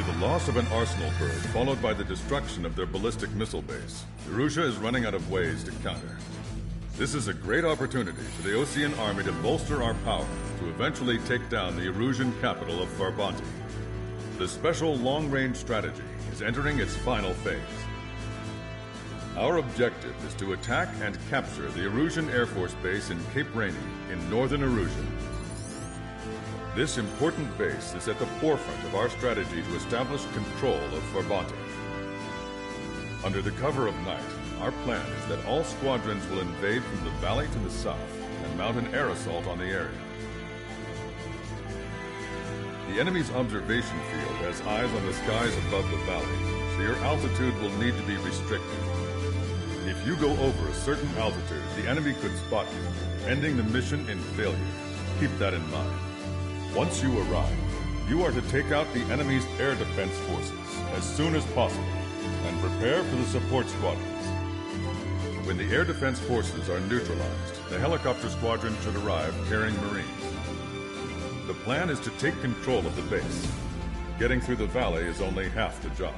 the loss of an arsenal bird followed by the destruction of their ballistic missile base, Erusea is running out of ways to counter. This is a great opportunity for the Osean army to bolster our power to eventually take down the Erusian capital of Farbanti. The special long-range strategy is entering its final phase. Our objective is to attack and capture the Erusian Air Force Base in Cape Rainy in northern Erusia. This important base is at the forefront of our strategy to establish control of Farbanti. Under the cover of night, our plan is that all squadrons will invade from the valley to the south and mount an air assault on the area. The enemy's observation field has eyes on the skies above the valley, so your altitude will need to be restricted. If you go over a certain altitude, the enemy could spot you, ending the mission in failure. Keep that in mind. Once you arrive, you are to take out the enemy's air defense forces as soon as possible and prepare for the support squadrons. When the air defense forces are neutralized, the helicopter squadron should arrive carrying Marines. The plan is to take control of the base. Getting through the valley is only half the job.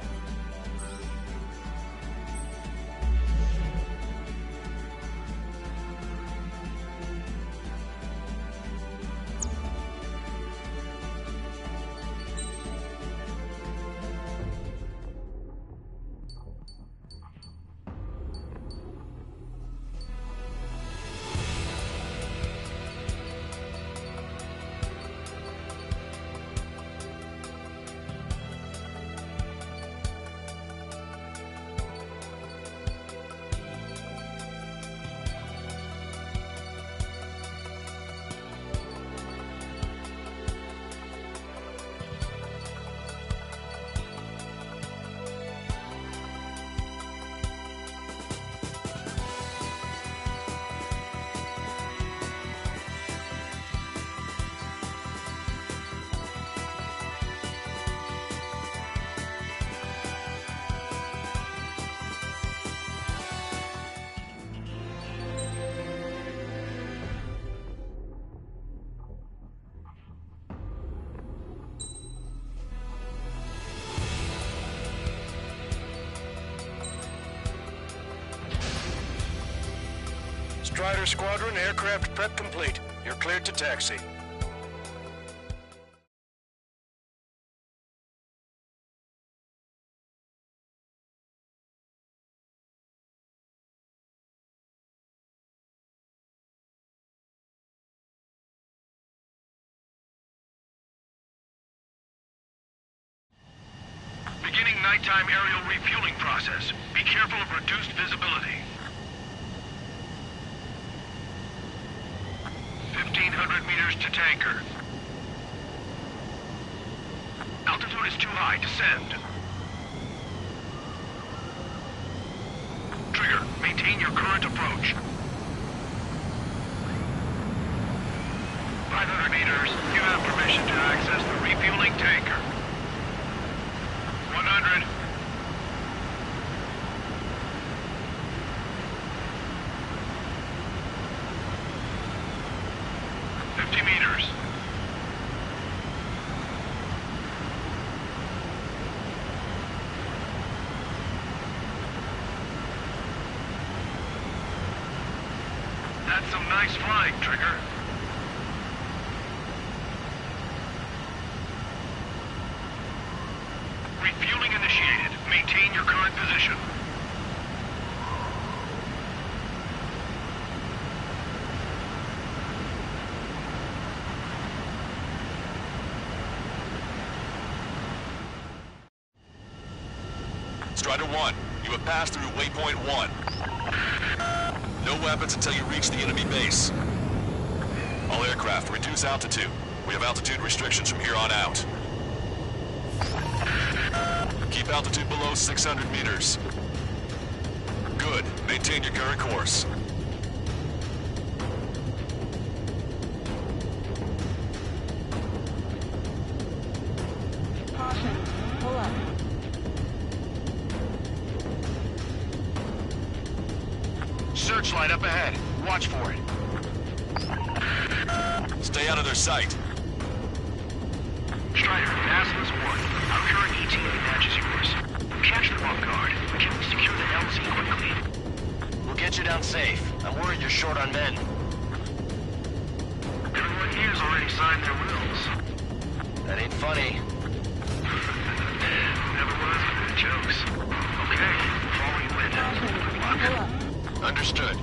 Strider Squadron, aircraft prep complete. You're cleared to taxi. Beginning nighttime aerial refueling process. Be careful of reduced visibility. 1,500 meters to tanker. Altitude is too high. Descend. Trigger, maintain your current approach. 500 meters. You have permission to access the refueling tanker. 100. Meters. That's some nice flying, Trigger. Refueling initiated. Maintain your current position. Strider 1, you have passed through waypoint 1. No weapons until you reach the enemy base. All aircraft, reduce altitude. We have altitude restrictions from here on out. Keep altitude below 600 meters. Good. Maintain your current course. Caution. Pull up. Searchlight up ahead. Watch for it. Stay out of their sight. Strider, gasless 1. Our current ETA matches yours. Catch them off guard. Can we secure the LZ quickly? We'll get you down safe. I'm worried you're short on men. Everyone here's already signed their wills. That ain't funny. Never was good at jokes. Okay, follow you in. Good luck. Understood.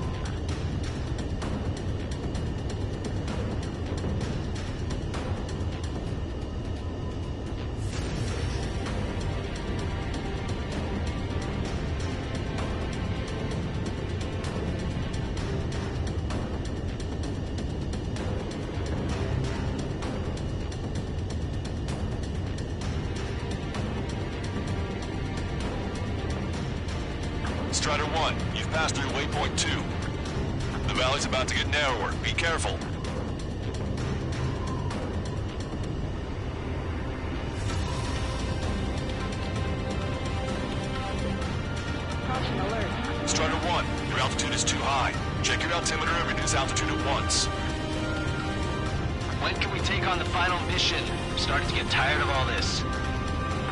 Strider 1, you've passed through waypoint 2. The valley's about to get narrower. Be careful. Caution alert. Strider 1, your altitude is too high. Check your altimeter and reduce altitude at once. When can we take on the final mission? I'm starting to get tired of all this.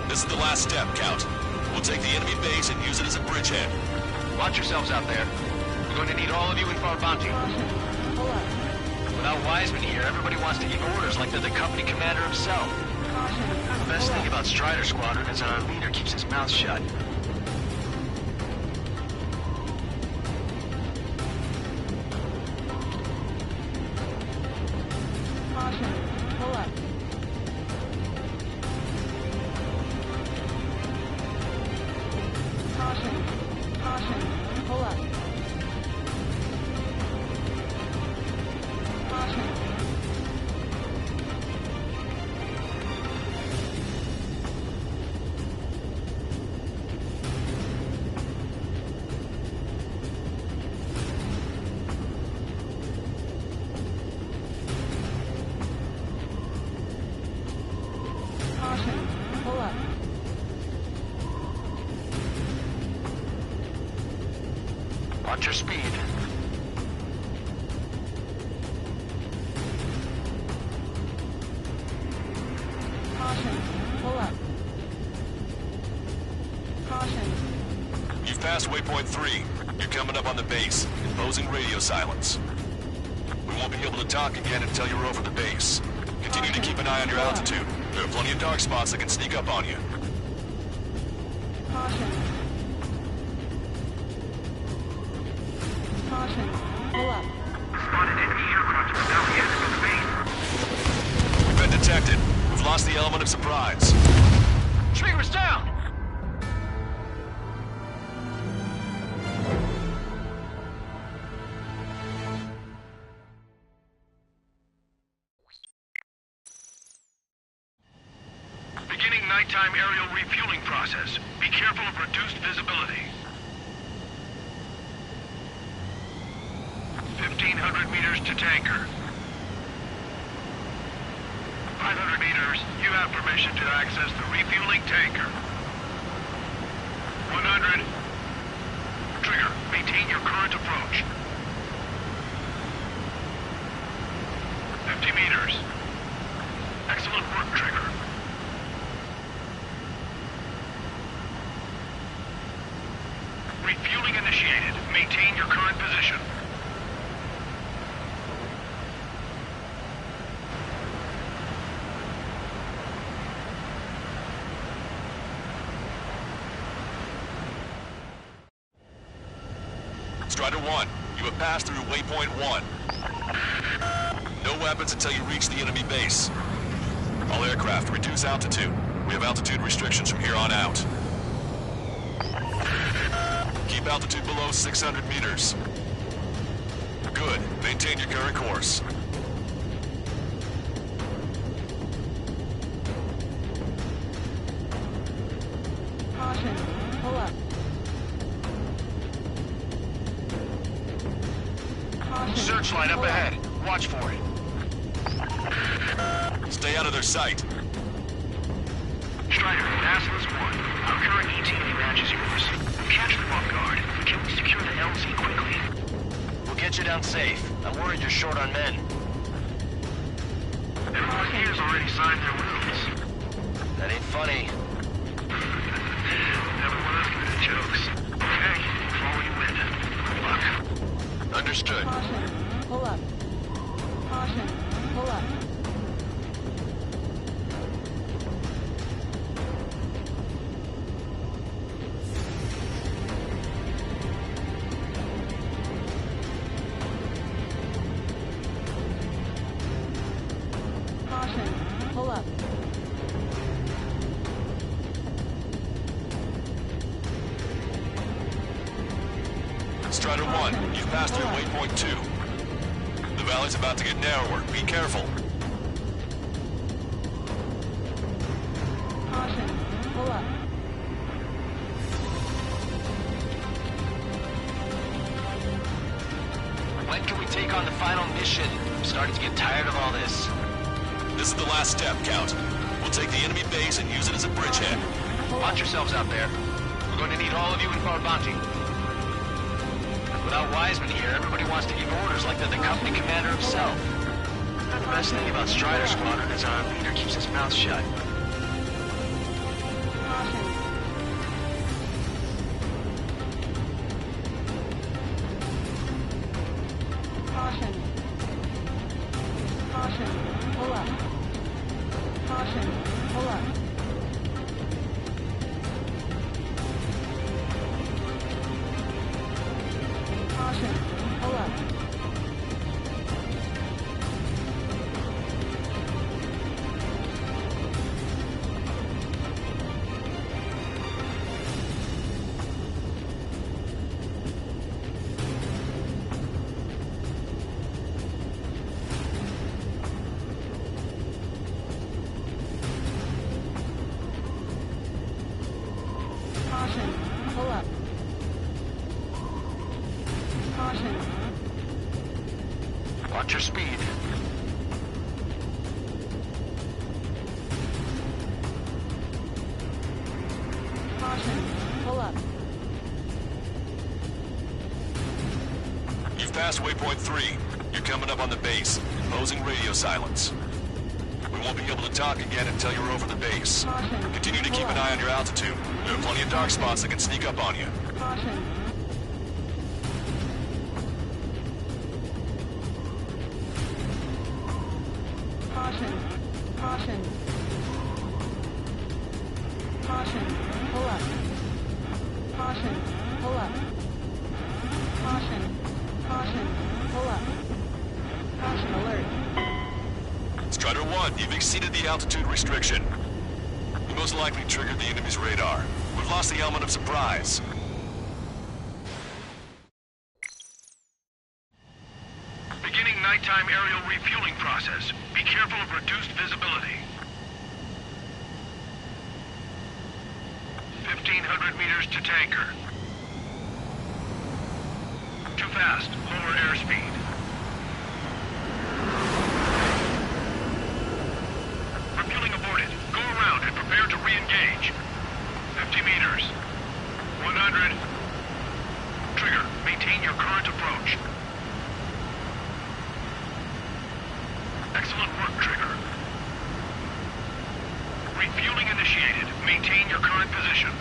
This is the last step, Count. We'll take the enemy base and use it as a bridgehead. Watch yourselves out there. We're going to need all of you in for our bounty. Caution. Pull up. Without Wiseman here, everybody wants to give orders like they're the company commander himself. Caution. The best thing about Strider Squadron is that our leader keeps his mouth shut. Caution. Pull up. Caution. Caution. Pull up. Caution. Caution. Pull up. Watch your speed. Caution. Pull up. Caution. You've passed waypoint 3. You're coming up on the base, imposing radio silence. We won't be able to talk again until you're over the base. Continue to keep an eye on your altitude. There are plenty of dark spots that can sneak up on you. Caution. Caution. Pull up. Spotted enemy aircraft at the valley end of the base. We've been detected. We've lost the element of surprise. Trigger's down! Beginning nighttime aerial refueling process. Be careful of reduced visibility. 1,500 meters to tanker. 500 meters, you have permission to access the refueling tanker. 100. Trigger, maintain your current approach. 50 meters. Excellent work, Trigger. Refueling initiated. Maintain your current position. Strider 1, you have passed through waypoint 1. No weapons until you reach the enemy base. All aircraft, reduce altitude. We have altitude restrictions from here on out. Keep altitude below 600 meters. Good. Maintain your current course. Caution. Pull up. Caution. Searchlight up Pull up. ahead. Watch for it. Stay out of their sight. Strider, Atlas 1. Our current ETA matches yours. Catch them off guard. Can we secure the LZ quickly? We'll get you down safe. I'm worried you're short on men. Everyone here's already signed their wills. That ain't funny. Understood. Caution. Pull up. Caution. Pull up. Caution. Pull up. Strider 1, you've passed through waypoint 2. The valley's about to get narrower. Be careful. Caution. Pull up. When can we take on the final mission? I'm starting to get tired of all this. This is the last step, Count. We'll take the enemy base and use it as a bridgehead. Watch yourselves out there. We're going to need all of you in Farbanti. Without Wiseman here, everybody wants to give orders like they're the company commander himself. The best thing about Strider Squadron is our leader keeps his mouth shut. Caution. Caution. Caution. Pull up. Caution. Pull up. Caution. Pull up. Caution. Pull up. Caution. Watch your speed. Caution. Pull up. You've passed waypoint 3. You're coming up on the base, imposing radio silence. We won't be able to talk again until you're over the base. Caution. Continue to keep an eye on your altitude. There are plenty of dark spots that can sneak up on you. Caution. Caution. Caution. Caution. Pull up. Caution. Pull up. Caution. Caution. Pull up. Caution alert. Strider 1, you've exceeded the altitude restriction. You most likely triggered the enemy's radar. We've lost the element of surprise. Beginning nighttime aerial refueling process. Be careful of reduced visibility. 1,500 meters to tanker. Too fast. Lower airspeed. Refueling aborted. Go around and prepare to re-engage. 50 meters. 100. Trigger. Maintain your current approach. Excellent work, Trigger. Refueling initiated. Maintain your current position.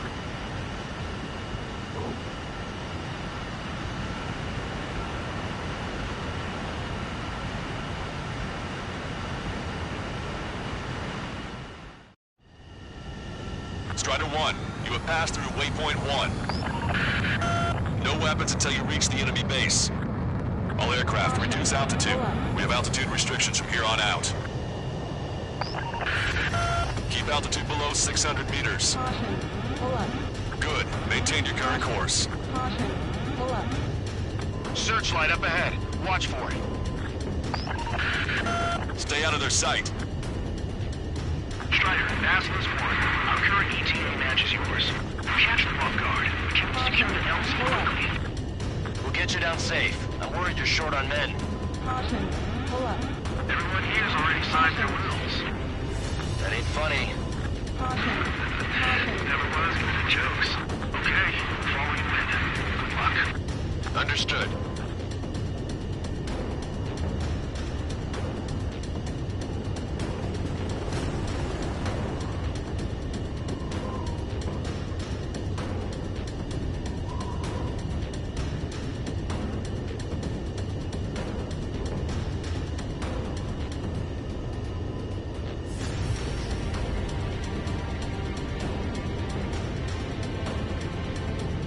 Strider 1, you have passed through waypoint 1. No weapons until you reach the enemy base. All aircraft reduce altitude. We have altitude restrictions from here on out. Keep altitude below 600 meters. Caution. Pull up. Good. Maintain your current course. Caution. Pull up. Searchlight up ahead. Watch for it. Stay out of their sight. Strider, Aslan's 1. Our current ETA matches yours. Catch them off guard. Can we secure the LZ quickly? We'll get you down safe. I'm worried you're short on men. Caution. Pull up. Everyone here has already signed their wills. That ain't funny. Caution. Caution. Never was good at jokes. Okay, follow you in. Good luck. Understood.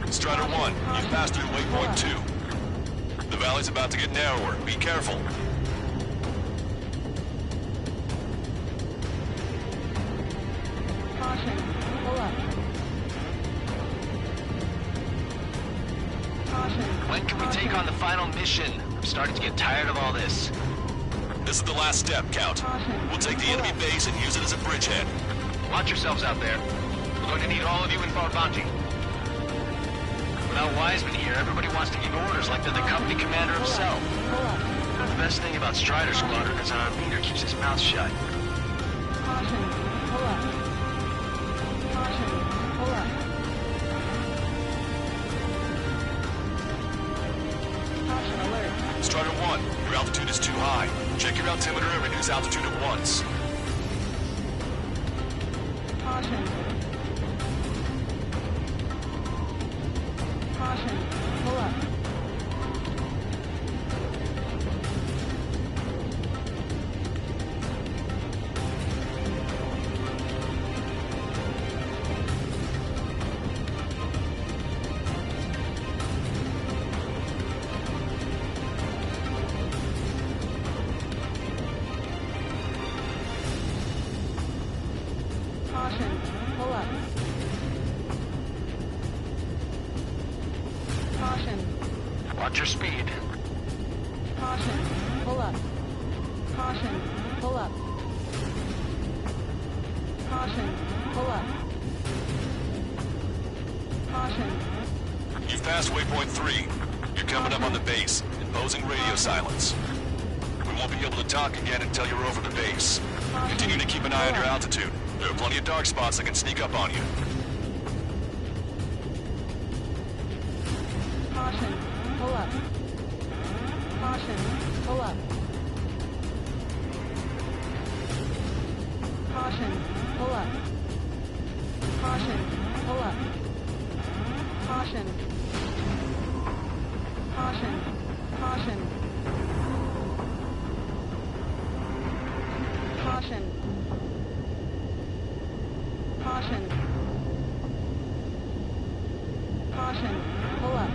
Strider 1, you've passed through waypoint 2. The valley's about to get narrower. Be careful. Caution. Pull up. Caution. When can we take on the final mission? I'm starting to get tired of all this. This is the last step, Count. We'll take the enemy base and use it as a bridgehead. Watch yourselves out there. We're going to need all of you in Farbanti. Without Wiseman here, everybody wants to give orders like they're the company commander himself. Pull up. The best thing about Strider Squadron is our leader keeps his mouth shut. Caution. Pull up. Caution. Pull up. Caution alert. Strider 1, your altitude is too high. Check your altimeter and reduce altitude at once. Caution. Caution. Pull up. Caution. Pull up. Caution. Watch your speed. Caution. Pull up. Caution. Pull up. Caution. Pull up. Caution. You've passed waypoint 3. You're coming up on the base, imposing radio silence. We won't be able to talk again until you're over the base. Continue to keep an eye on your altitude. There are plenty of dark spots that can sneak up on you. Caution. Pull up. Caution. Pull up. Caution. Pull up. Caution. Pull up. Caution. Caution. Caution. Caution. Caution. Caution. Pull up.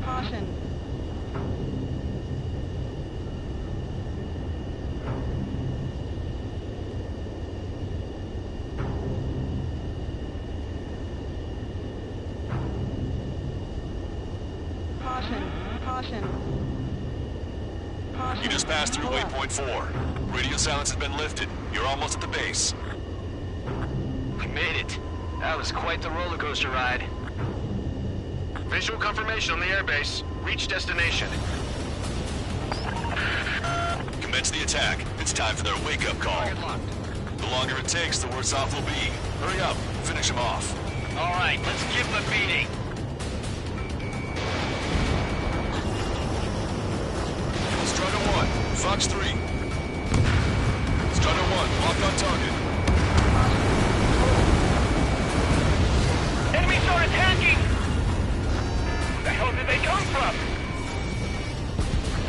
Caution. Caution. Caution. Caution. You just passed through Pull up. waypoint 4. Radio silence has been lifted. You're almost at the base. We made it. That was quite the roller coaster ride. Visual confirmation on the airbase. Reach destination. Commence the attack. It's time for their wake-up call. The longer it takes, the worse off we'll be. Hurry up. Finish them off. All right, let's give them a beating. Strider 1, Fox 3. Strider 1, locked on target. Enemies are attacking! The hell did they come from?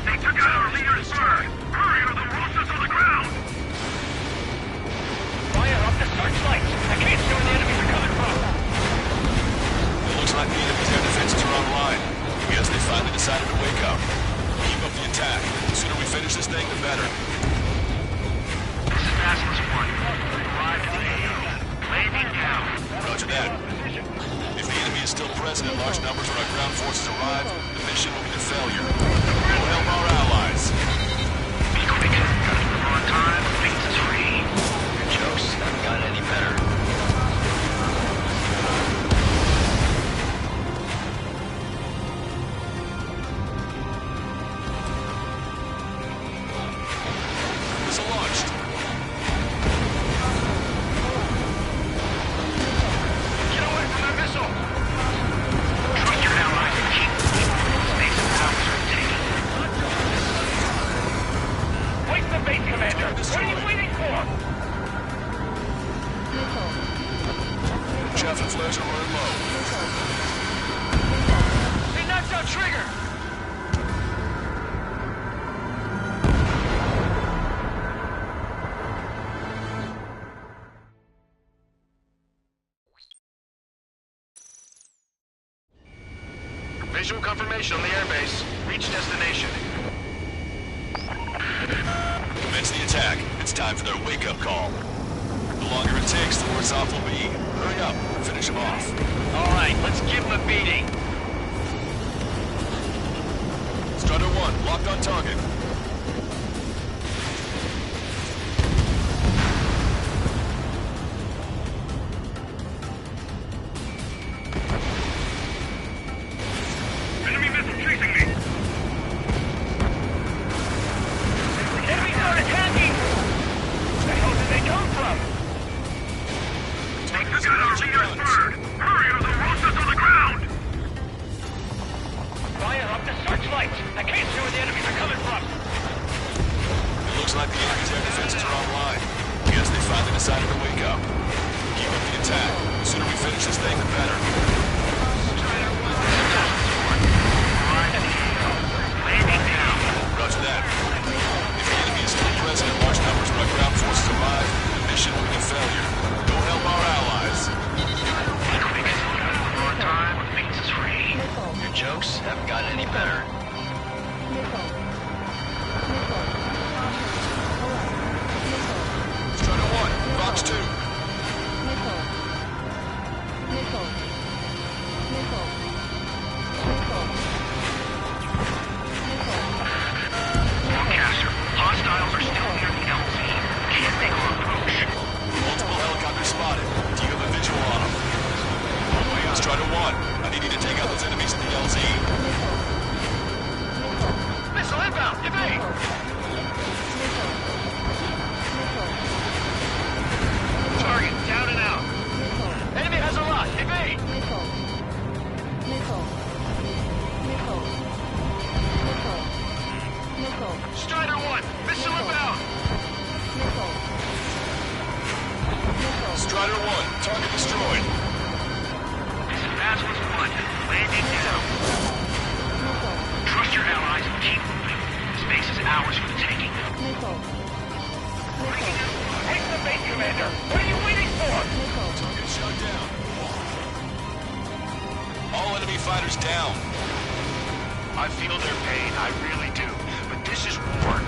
They took out our leader's bird! Hurry or they'll roast us on the ground! Fire up the searchlights! I can't see where the enemies are coming from! It looks like the enemy's air defenses are online. Guess they finally decided to wake up. Keep up the attack. The sooner we finish this thing, the better. This is Basilisk 1. Arrived at the AO. Landing down. Roger that. If the enemy is still present and large numbers of our ground forces arrive, the mission will be a failure. We'll help our allies. Be quick. Gotta keep them on time. Things is free. Your jokes haven't gotten any better. Missile launched. Get away from that missile! Trust your allies and keep space and powers are taken. Wait the base, Commander! What are you Visual confirmation on the airbase. Reach destination. Commence the attack. It's time for their wake-up call. The longer it takes, the worse off we'll be. Hurry up. Finish them off. All right, let's give them a beating. Strider 1, locked on target. Enemy missile chasing me. Enemies are attacking! Where the hell did they come from? Take the gun, RPR's bird. Hurry or they'll roast us on the ground. Fire up the searchlights! I can't see where the enemies are coming from! It looks like the enemy's air defenses are online. Guess they finally decided to wake up. Keep up the attack. The sooner we finish this thing, the better. Landing down. Roger that. If the enemy is still present in large numbers, but our ground forces arrive, the mission will be a failure. Go help our allies. On time, means is free. Missile. Your jokes haven't gotten any better. Missile. Missile. Caution. Alert. Missile. Strider 1, Fox 2. Missile. Missile. Missile. Missile. Missile. Forecaster, hostiles are still near the LZ. Can't make our approach. Multiple helicopters spotted. Do you have a visual on them? Strider 1, I need you to take out those enemies in the LZ. Missile inbound! Evade! Target down and out. Enemy has a lock. Evade! Strider 1, missile inbound! Strider 1, target destroyed. That was one. Landing down. Trust your allies and keep moving. Space is ours for the taking. Take the base, Commander! What are you waiting for? Target shot down. All enemy fighters down. I feel their pain, I really do. But this is war.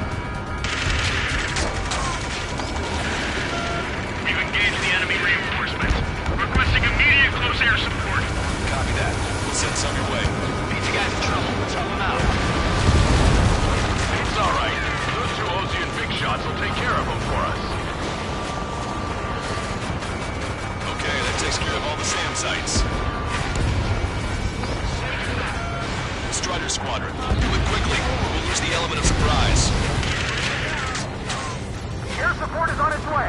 We've engaged the enemy reinforcements. Requesting immediate close air support. Copy that. We'll send some your way. These guys in trouble. Let's help them out. It's all right. Those two Osean big shots will take care of them for us. Okay, that takes care of all the SAM sites. Strider Squadron, do it quickly, or we'll lose the element of surprise. Air support is on its way.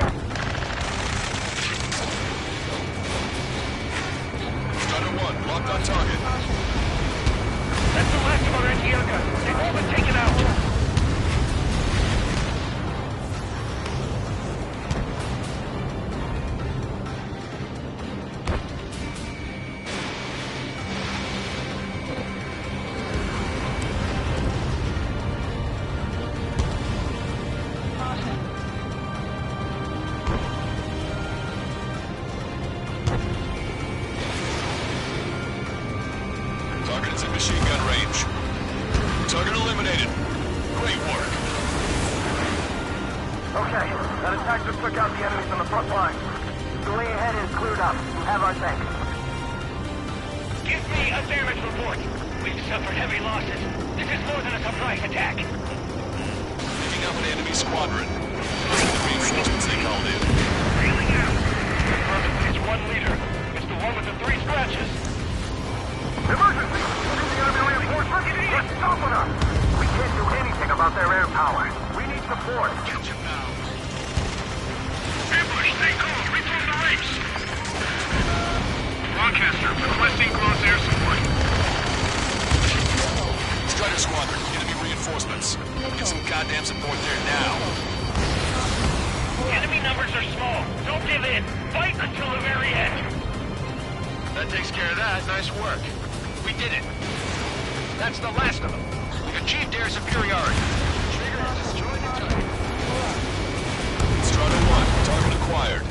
Strider 1, locked on target. That's the last of our anti-air guns. They've all been taken out. Target is in machine gun range. Target eliminated. Great work. Okay, that attack just took out the enemies on the front line. The way ahead is cleared up. You have our thanks. Give me a damage report. We've suffered heavy losses. This is more than a surprise attack. Picking up an enemy squadron. Those are the reinforcements they called in. Reeling out. It's one leader. It's the one with the 3 scratches. Emergency! See the enemy reinforcements? They're stopping us! We can't do anything about their air power. We need support. Ambush, stay calm. Reform the ranks. Broadcaster, requesting close air support. Strider Squadron, enemy reinforcements. Get some goddamn support there now. Enemy numbers are small. Don't give in. Fight until the very end. That takes care of that. Nice work. We did it. That's the last of them. We've achieved air superiority. Trigger has destroyed the target. Strider 1, target acquired.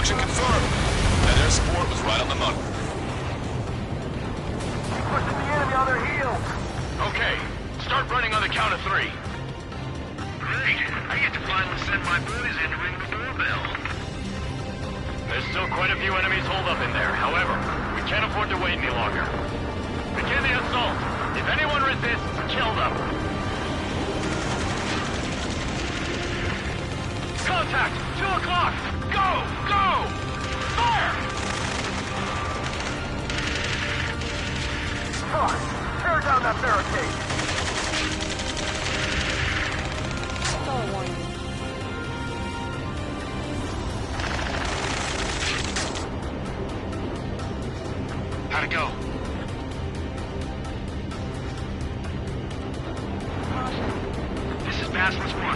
Extraction confirmed. That air support was right on the money. Pushing the enemy on their heels. Okay, start running on the count of 3. Great. I get to finally send my boys in to ring the doorbell. There's still quite a few enemies holed up in there. However, we can't afford to wait any longer. Begin the assault. If anyone resists, kill them. Contact! 2 o'clock! Go! Go! Fire! Fuck! Tear down that barricade! Solar warning. How'd it go? This is Basilisk 1.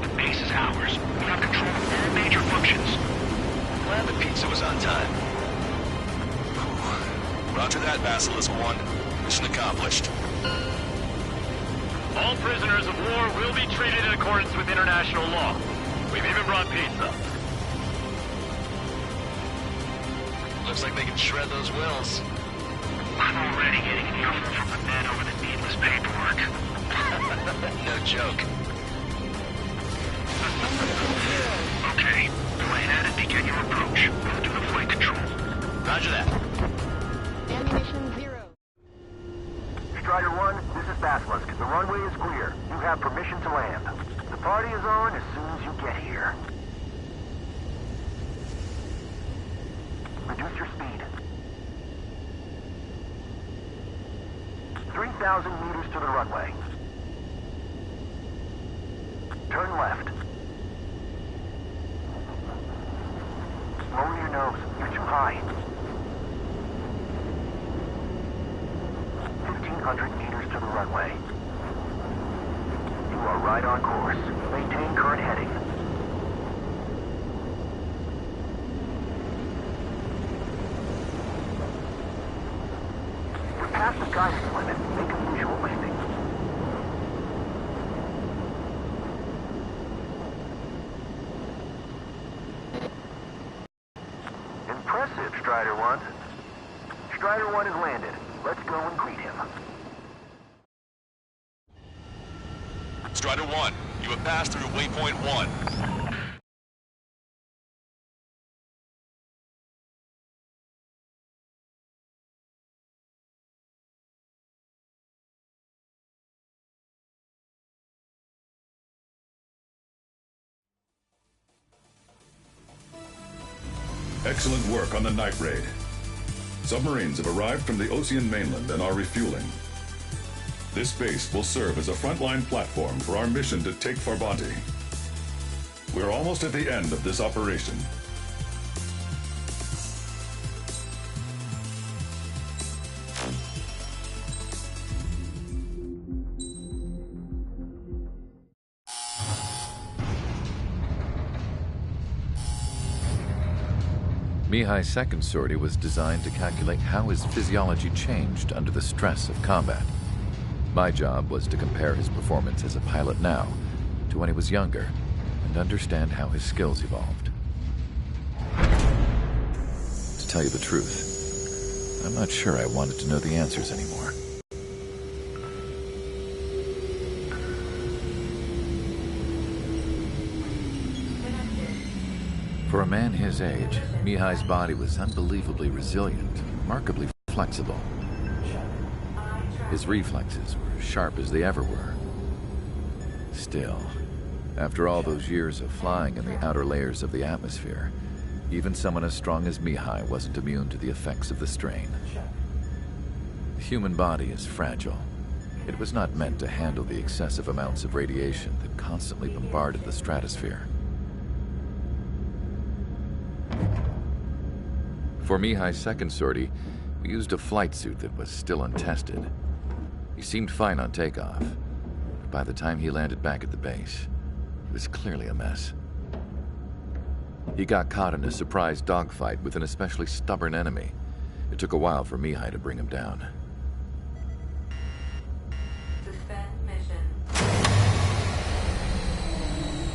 The base is ours. We have control of all major functions. Glad the pizza was on time. Roger that, Basilisk 1. Mission accomplished. All prisoners of war will be treated in accordance with international law. We've even brought pizza. Looks like they can shred those wills. I'm already getting an earful from the men over the needless paperwork. No joke. Okay, plan out and begin your approach. We'll do the flight control. Roger that. Ammunition 0. Strider 1, this is Basilisk. The runway is clear. You have permission to land. The party is on as soon as you get here. Reduce your speed. 3,000 meters to the runway. Turn left. Lower your nose. You're too high. 1,500 meters to the runway. You are right on course. Maintain current heading. You're past the guidance limit. Make a visual landing. Impressive, Strider 1. Strider 1 has landed. Let's go and greet him. Strider 1, you have passed through waypoint 1. Excellent work on the night raid. Submarines have arrived from the Ocean mainland and are refueling. This base will serve as a frontline platform for our mission to take Farbanti. We're almost at the end of this operation. Mihai's second sortie was designed to calculate how his physiology changed under the stress of combat. My job was to compare his performance as a pilot now to when he was younger and understand how his skills evolved. To tell you the truth, I'm not sure I wanted to know the answers anymore. For a man his age, Mihai's body was unbelievably resilient, remarkably flexible. His reflexes were sharp as they ever were. Still, after all those years of flying in the outer layers of the atmosphere, even someone as strong as Mihai wasn't immune to the effects of the strain. The human body is fragile. It was not meant to handle the excessive amounts of radiation that constantly bombarded the stratosphere. For Mihai's second sortie, we used a flight suit that was still untested. He seemed fine on takeoff, but by the time he landed back at the base, it was clearly a mess. He got caught in a surprise dogfight with an especially stubborn enemy. It took a while for Mihai to bring him down. Suspend mission.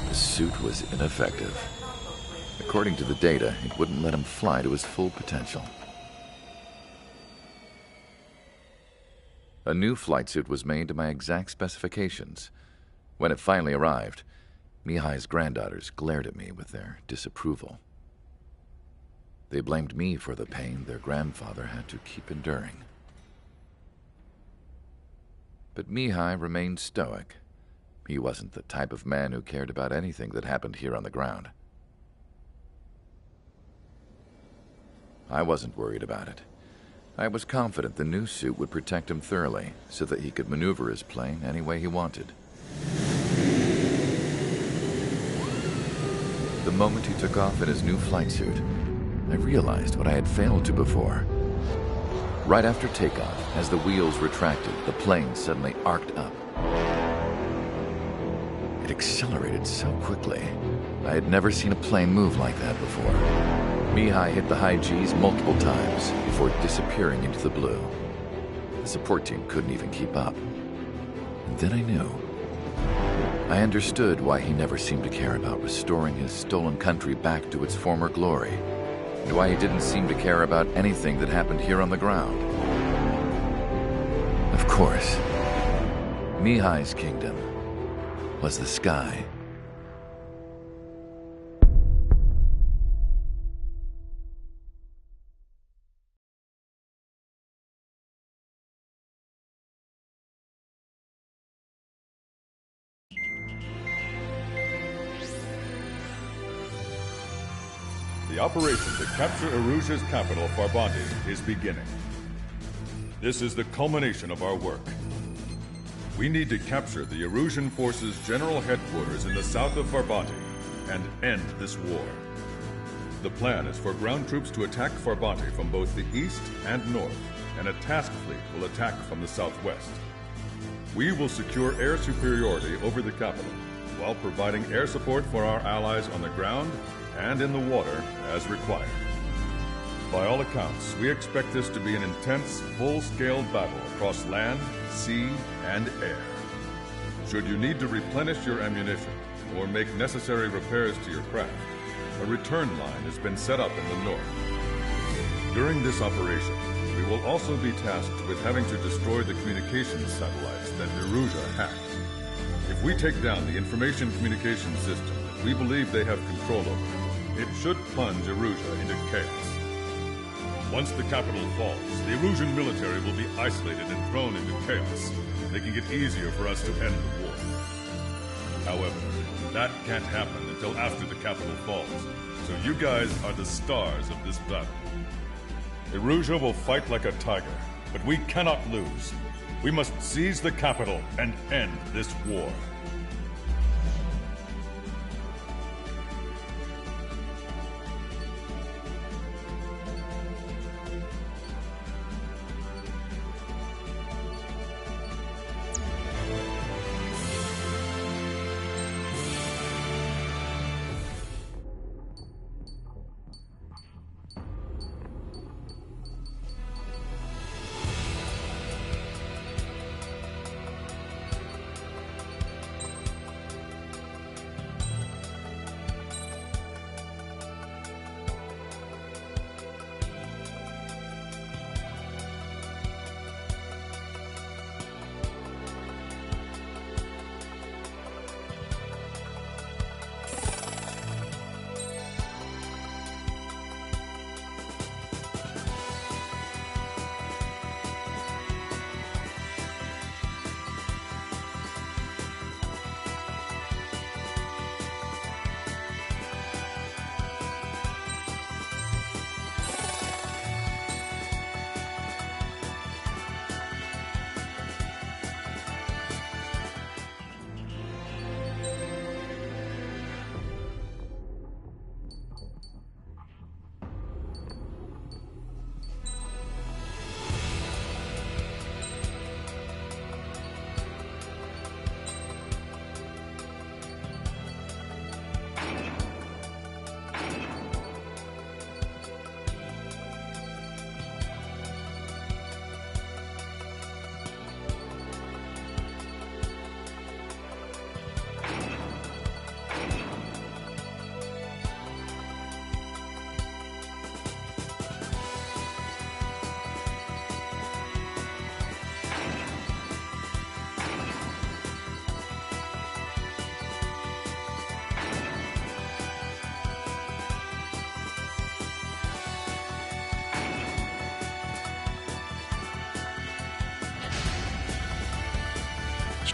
The suit was ineffective. According to the data, it wouldn't let him fly to his full potential. A new flight suit was made to my exact specifications. When it finally arrived, Mihai's granddaughters glared at me with their disapproval. They blamed me for the pain their grandfather had to keep enduring. But Mihai remained stoic. He wasn't the type of man who cared about anything that happened here on the ground. I wasn't worried about it. I was confident the new suit would protect him thoroughly, so that he could maneuver his plane any way he wanted. The moment he took off in his new flight suit, I realized what I had failed to before. Right after takeoff, as the wheels retracted, the plane suddenly arced up. It accelerated so quickly. I had never seen a plane move like that before. Mihai hit the high G's multiple times before disappearing into the blue. The support team couldn't even keep up. And then I knew. I understood why he never seemed to care about restoring his stolen country back to its former glory, and why he didn't seem to care about anything that happened here on the ground. Of course, Mihai's kingdom was the sky. The operation to capture Erusia's capital, Farbanti, is beginning. This is the culmination of our work. We need to capture the Erusian forces' general headquarters in the south of Farbanti and end this war. The plan is for ground troops to attack Farbanti from both the east and north, and a task fleet will attack from the southwest. We will secure air superiority over the capital, while providing air support for our allies on the ground and in the water as required. By all accounts, we expect this to be an intense, full-scale battle across land, sea, and air. Should you need to replenish your ammunition or make necessary repairs to your craft, a return line has been set up in the north. During this operation, we will also be tasked with having to destroy the communications satellites that Erusia hacked. If we take down the information communication system that we believe they have control over, it should plunge Erusia into chaos. Once the capital falls, the Erusian military will be isolated and thrown into chaos, making it easier for us to end the war. However, that can't happen until after the capital falls, so you guys are the stars of this battle. Erusia will fight like a tiger, but we cannot lose. We must seize the capital and end this war.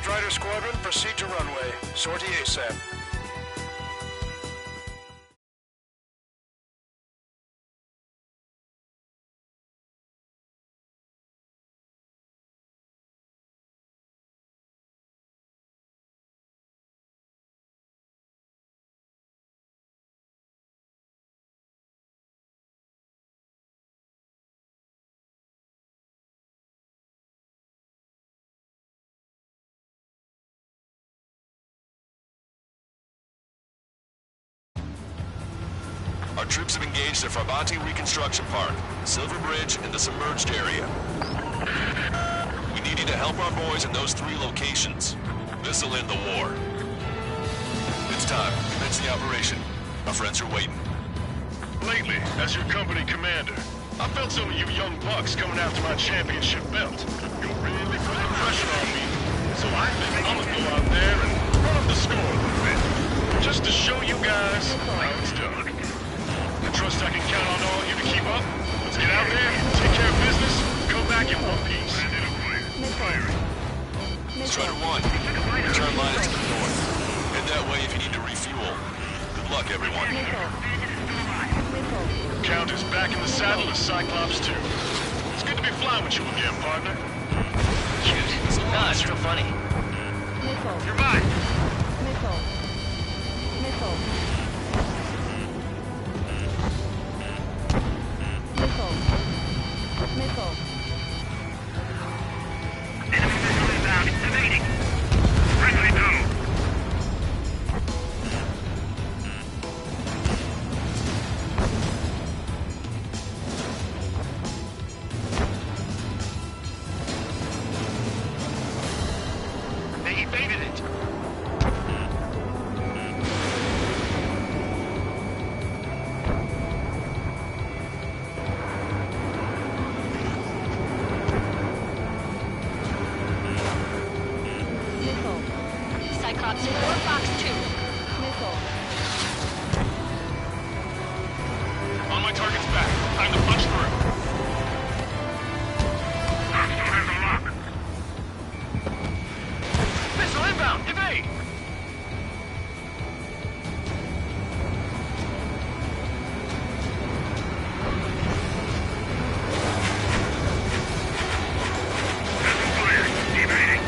Strider Squadron, proceed to runway. Sortie ASAP. Our troops have engaged at Farbanti Reconstruction Park, Silver Bridge, and the submerged area. We need you to help our boys in those 3 locations. This'll end the war. It's time. Commence the operation. Our friends are waiting. Lately, as your company commander, I felt some of you young bucks coming after my championship belt. You're really putting pressure on me. So I think I'm gonna go out there and run up the score a little bit. Just to show you guys how it's done. I trust I can count on all of you to keep up. Let's get out there, take care of business, come back in one piece. Strider 1, return line is to the north. Head that way if you need to refuel. Good luck, everyone. Count is back in the saddle as Cyclops 2. It's good to be flying with you again, partner. Cute. No, it's real funny. You're mine. Enemy missile inbound. Evading. Friendly tunnel. They evaded it. Cyclops 4, Fox 2. On my target's back. Time to punch through. Hostile has a lock. Missile inbound! Evade! Missile fired. Evading.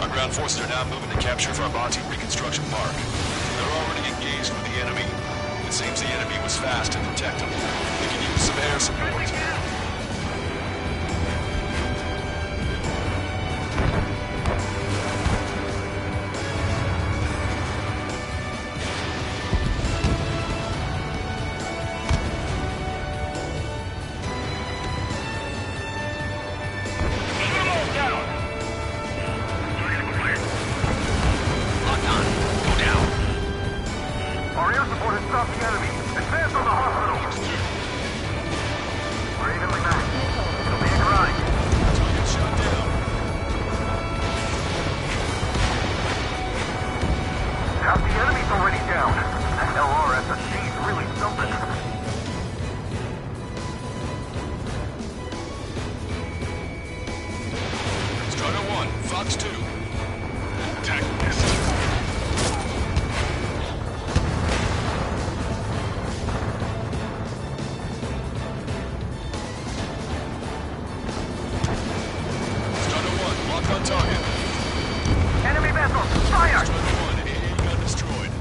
Ground forces are now moving to capture Farbanti Reconstruction Park. They're already engaged with the enemy. It seems the enemy was fast to protect them. They can use some air support. Our air support has stopped the enemy. Advance on the hospital. We're evenly matched. It'll be a grind. Target shot down. Half the enemy's already down. That LRSSG's really something. Strider 1, Fox 2. Attack missed. Strider 1, lock on target. Enemy vessel, fire! Strider 1, AA gun destroyed.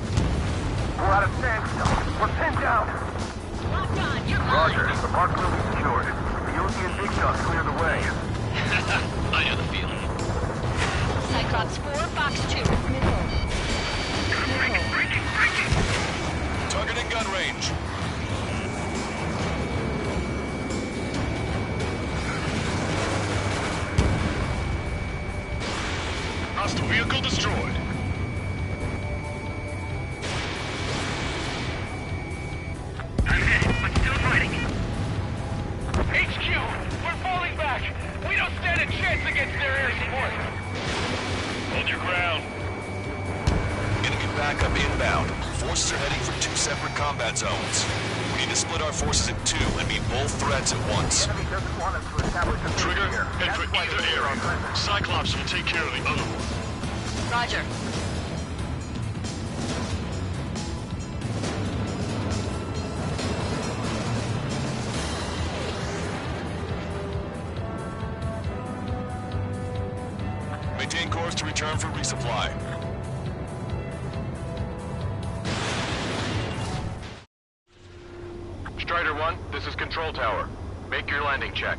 backup inbound. Forces are heading for 2 separate combat zones. We need to split our forces in 2 and meet both threats at once. The enemy doesn't want us to establish a base Trigger, here. head for That's why either they're on area. present. Cyclops will take care of the other one. Roger. Maintain course to return for resupply. Strider 1, this is Control Tower. Make your landing check.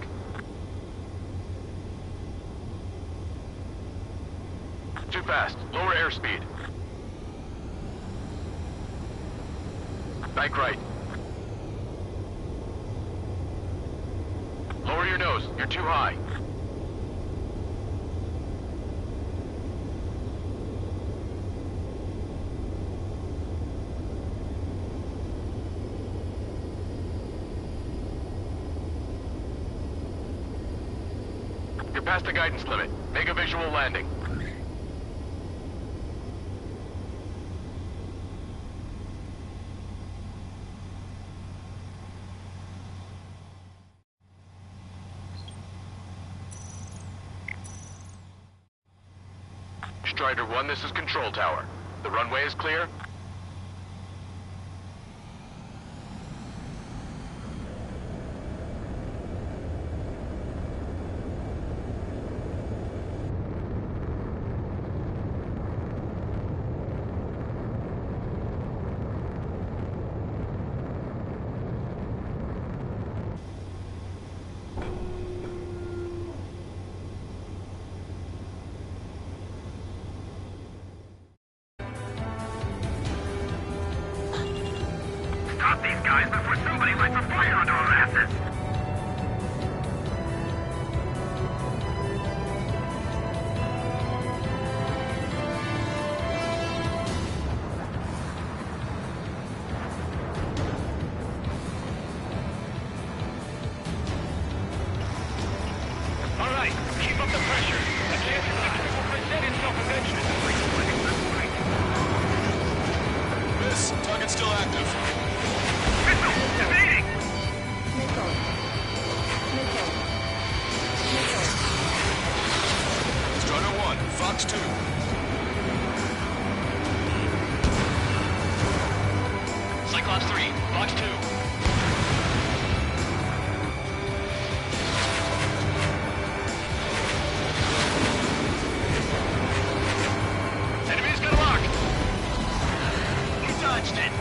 Too fast. Lower airspeed. Bank right. Lower your nose. You're too high. You're past the guidance limit. Make a visual landing. Strider 1, this is Control Tower. The runway is clear? Stop these guys before somebody lights a fire under our asses! All right, keep up the pressure. The chance of victory will present itself eventually. Miss, target's still active. Missile! Evading! Missile. Missile. Missile. Strider 1, Fox 2. Cyclops 3, Fox 2. Enemy's got a lock. You dodged it.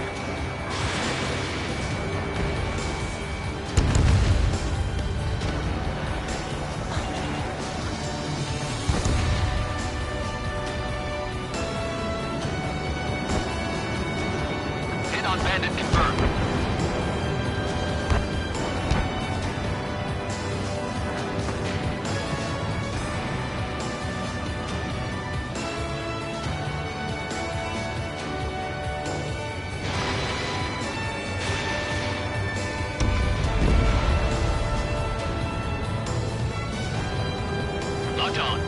Hit on bandit confirmed. Locked on.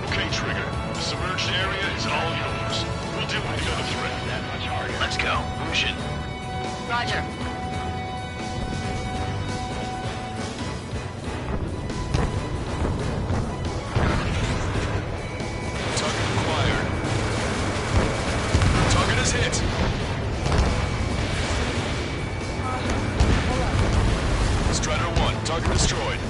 Okay, Trigger. The submerged area is all yours. We'll deal with the other threat. That much harder. Let's go. Lucian. Roger. Target acquired. Target is hit. Strider 1, target destroyed.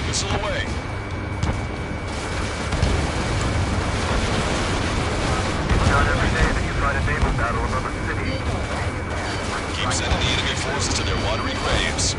Missile away. Not every day that you fight a naval battle above a city. Keep sending the enemy forces to their watery graves.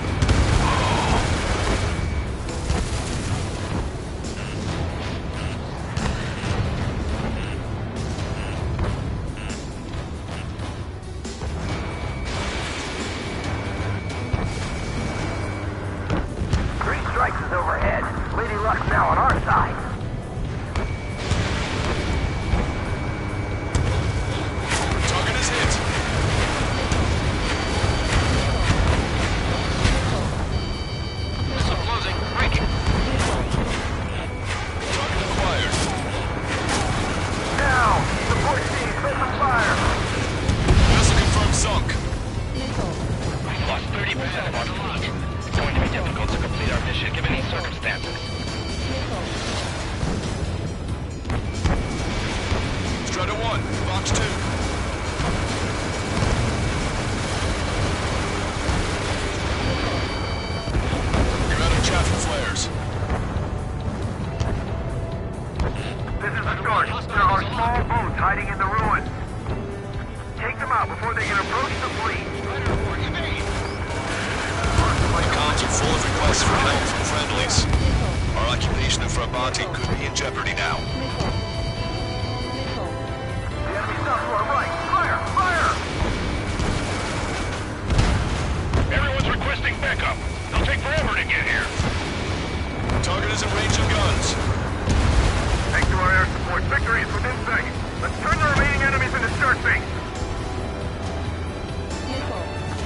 now before they can approach the fleet. The comms are full of requests for help from friendlies. Our occupation of Frabati could be in jeopardy now. The enemy stuff to our right. Fire! Fire! Everyone's requesting backup. They'll take forever to get here. Target is in range of guns. Thanks to our air support, victory is within sight. Let's turn the remaining enemies into shark bait.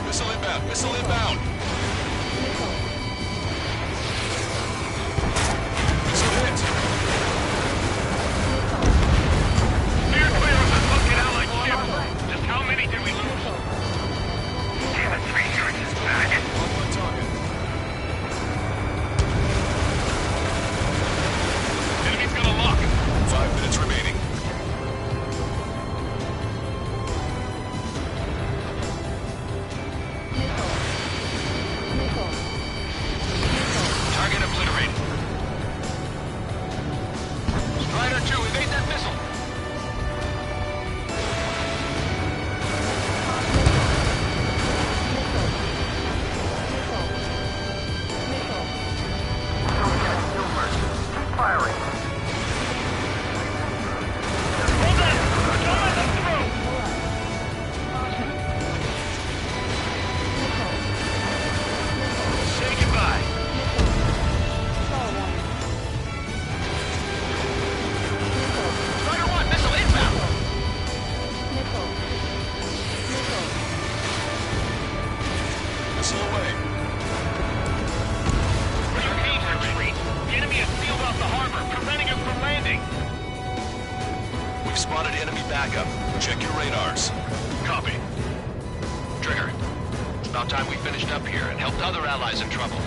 Missile inbound. Missile inbound. Missile hit. Clear clearance of fucking allied ships. Just how many did we lose? Damn it, 3 units is back. On target. Enemy's gonna lock. 5 minutes remaining. Target obliterated. Strider 2, evade that missile. Keep firing. Hold that! Don't let them through! Say goodbye. Strider 1, missile inbound. Missile away. Repeat, retreat. The enemy has sealed off the harbor, preventing us from landing. We've spotted enemy backup. Check your radars. Copy. Trigger. It's about time we finished up here and helped other allies in trouble.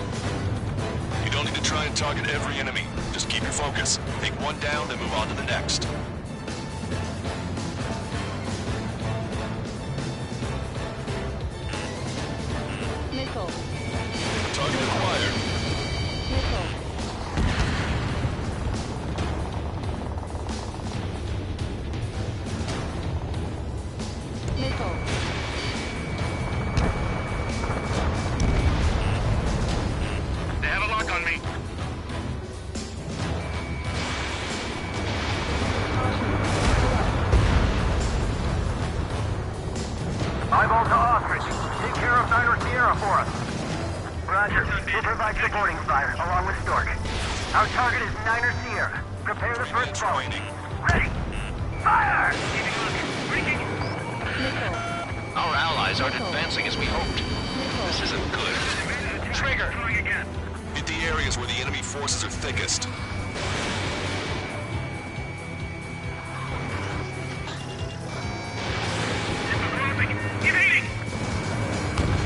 You don't need to try and target every enemy. Just keep your focus. Take one down, then move on to the next. Target acquired. They have a lock on me. Eyeball to Ostrich. Take care of Niner Sierra for us. Roger. We'll provide supporting fire, along with Stork. Our target is Niner Sierra. Prepare the first boat. Ready! Fire! Our allies aren't advancing as we hoped. This isn't good. Trigger. Hit the areas where the enemy forces are thickest.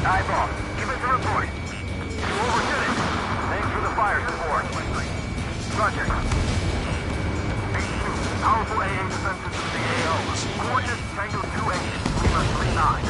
Eyeball, give us a report. You overdid it. Thanks for the fire support. Roger. HQ, powerful AA defenses to the AO. Coordinates Tango 2-8, Lima 3-9.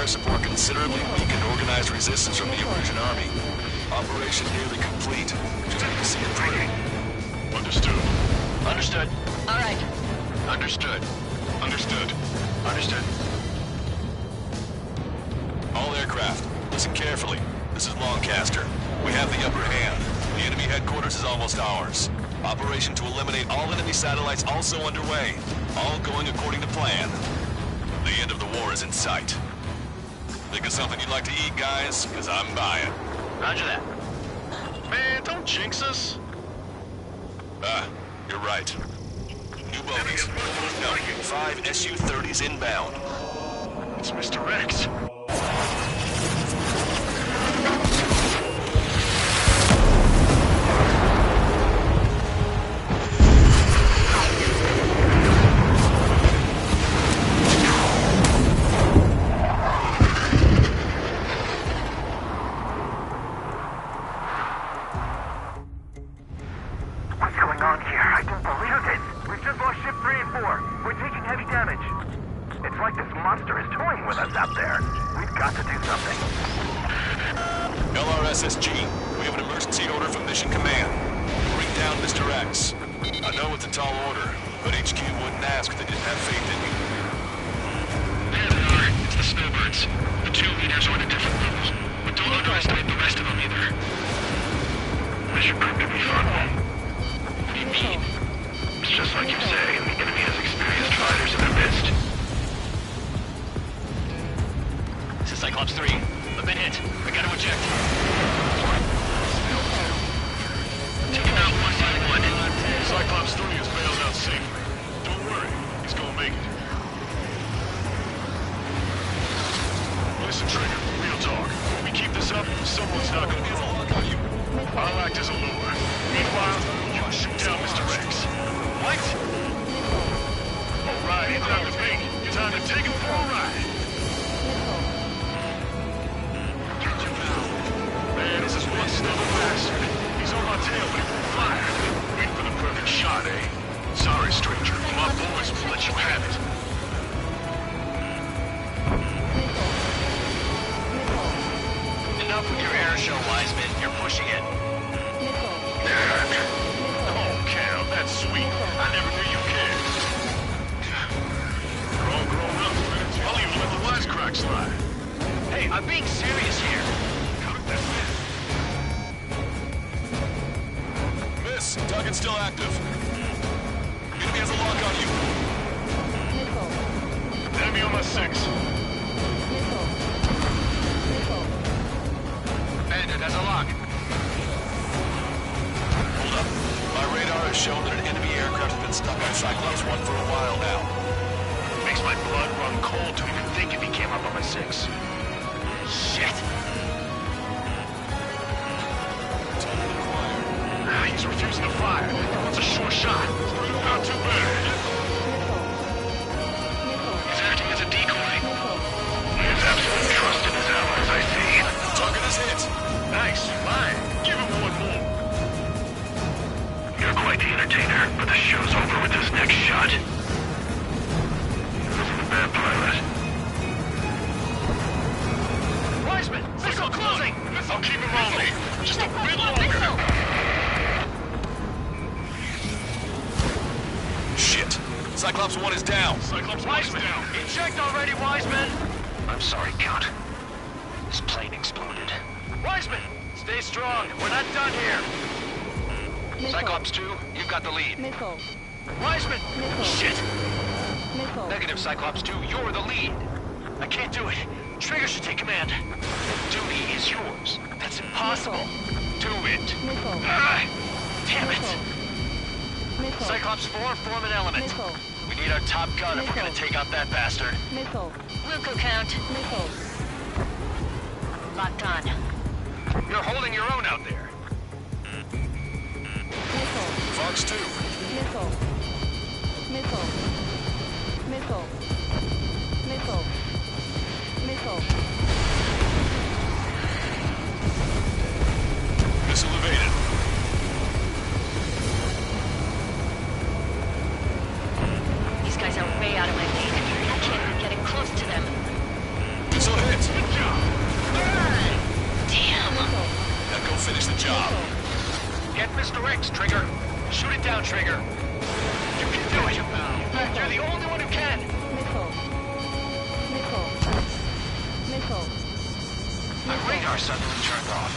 air support considerably weakened organized resistance from the Erusian army. Operation nearly complete. Just need to see it through. Understood. Understood. All right. Understood. Understood. Understood. All aircraft, listen carefully. This is Lancaster. We have the upper hand. The enemy headquarters is almost ours. Operation to eliminate all enemy satellites also underway. All going according to plan. The end of the war is in sight. Think of something you'd like to eat, guys? Because I'm buying. Roger that. Man, don't jinx us. You're right. New bogies. No, 5 Su-30s inbound. It's Mr. X. What's going on here? I don't believe it. We've just lost ship 3 and 4. We're taking heavy damage. It's like this monster is toying with us out there. We've got to do something. LRSSG, we have an emergency order from Mission Command. Bring down Mr. X. I know it's a tall order, but HQ wouldn't ask if they didn't have faith in you. There they are. It's the snowbirds. The 2 leaders are at a different level. But don't underestimate the rest of them either. This should prove to be fun. What do you mean? It's just like you say. The enemy has experienced fighters in their midst. This is Cyclops 3. I've been hit. I gotta eject. Take him out one by one. Cyclops 3 is bailed out safely. Don't worry. He's gonna make it. Listen, Trigger. Real talk. If we keep this up, someone's not gonna fall. I'll act as a lure. Meanwhile, you shoot down Mr. X. What? Alright, he's out the bait. Time to take him for a ride. Man, this is one stubborn bastard. He's on my tail, but he won't fire. Wait for the perfect shot, eh? Sorry, stranger. My boys will let you have it. Enough with your air show, Wiseman. You're pushing it. Oh, Cal, that's sweet. I never knew you cared. You're all grown up. I'll even let the wisecrack slide. Hey, I'm being serious here. Miss, Duggan's still active. Enemy has a lock on you. Enemy on my 6. Bandit has a lock. Hold up. My radar has shown that an enemy aircraft has been stuck on Cyclops 1 for a while now. Makes my blood run cold to even think if he came up on my 6. Shit. He's refusing to fire. He wants a sure shot. Not too bad. He's acting as a decoy. He has absolute trust in his allies, I see. Target is hit. Nice. Fine. Give him one more. You're quite the entertainer, but the show's over with this next shot. This is a bad pilot. Wiseman, missile closing. I'll keep him on me. Just a bit longer. Shit. Cyclops 1 is down. Cyclops Wiseman down. Eject already, Wiseman. I'm sorry, Count. This plane exploded. Wiseman, stay strong. We're not done here. Cyclops 2, you've got the lead. Missile. Wiseman! Missile. Shit! Missile. Negative, Cyclops 2, you're the lead. I can't do it. Trigger should take command. Duty is yours. That's impossible. Do it. Missile. Ah, damn it. Missile. Cyclops 4, form an element. Missile. We need our top gun if we're gonna take out that bastard. Missile. Wilco count. Missile. Locked on. You're holding your own out there. Missile. Fox 2. Missile. Missile. Missile. Missile. Missile. Missile evaded. These guys are way out of my league. I can't even get it close to them. Missile hit. the only one who can. Missile. Missile. Missile. My radar suddenly turned off.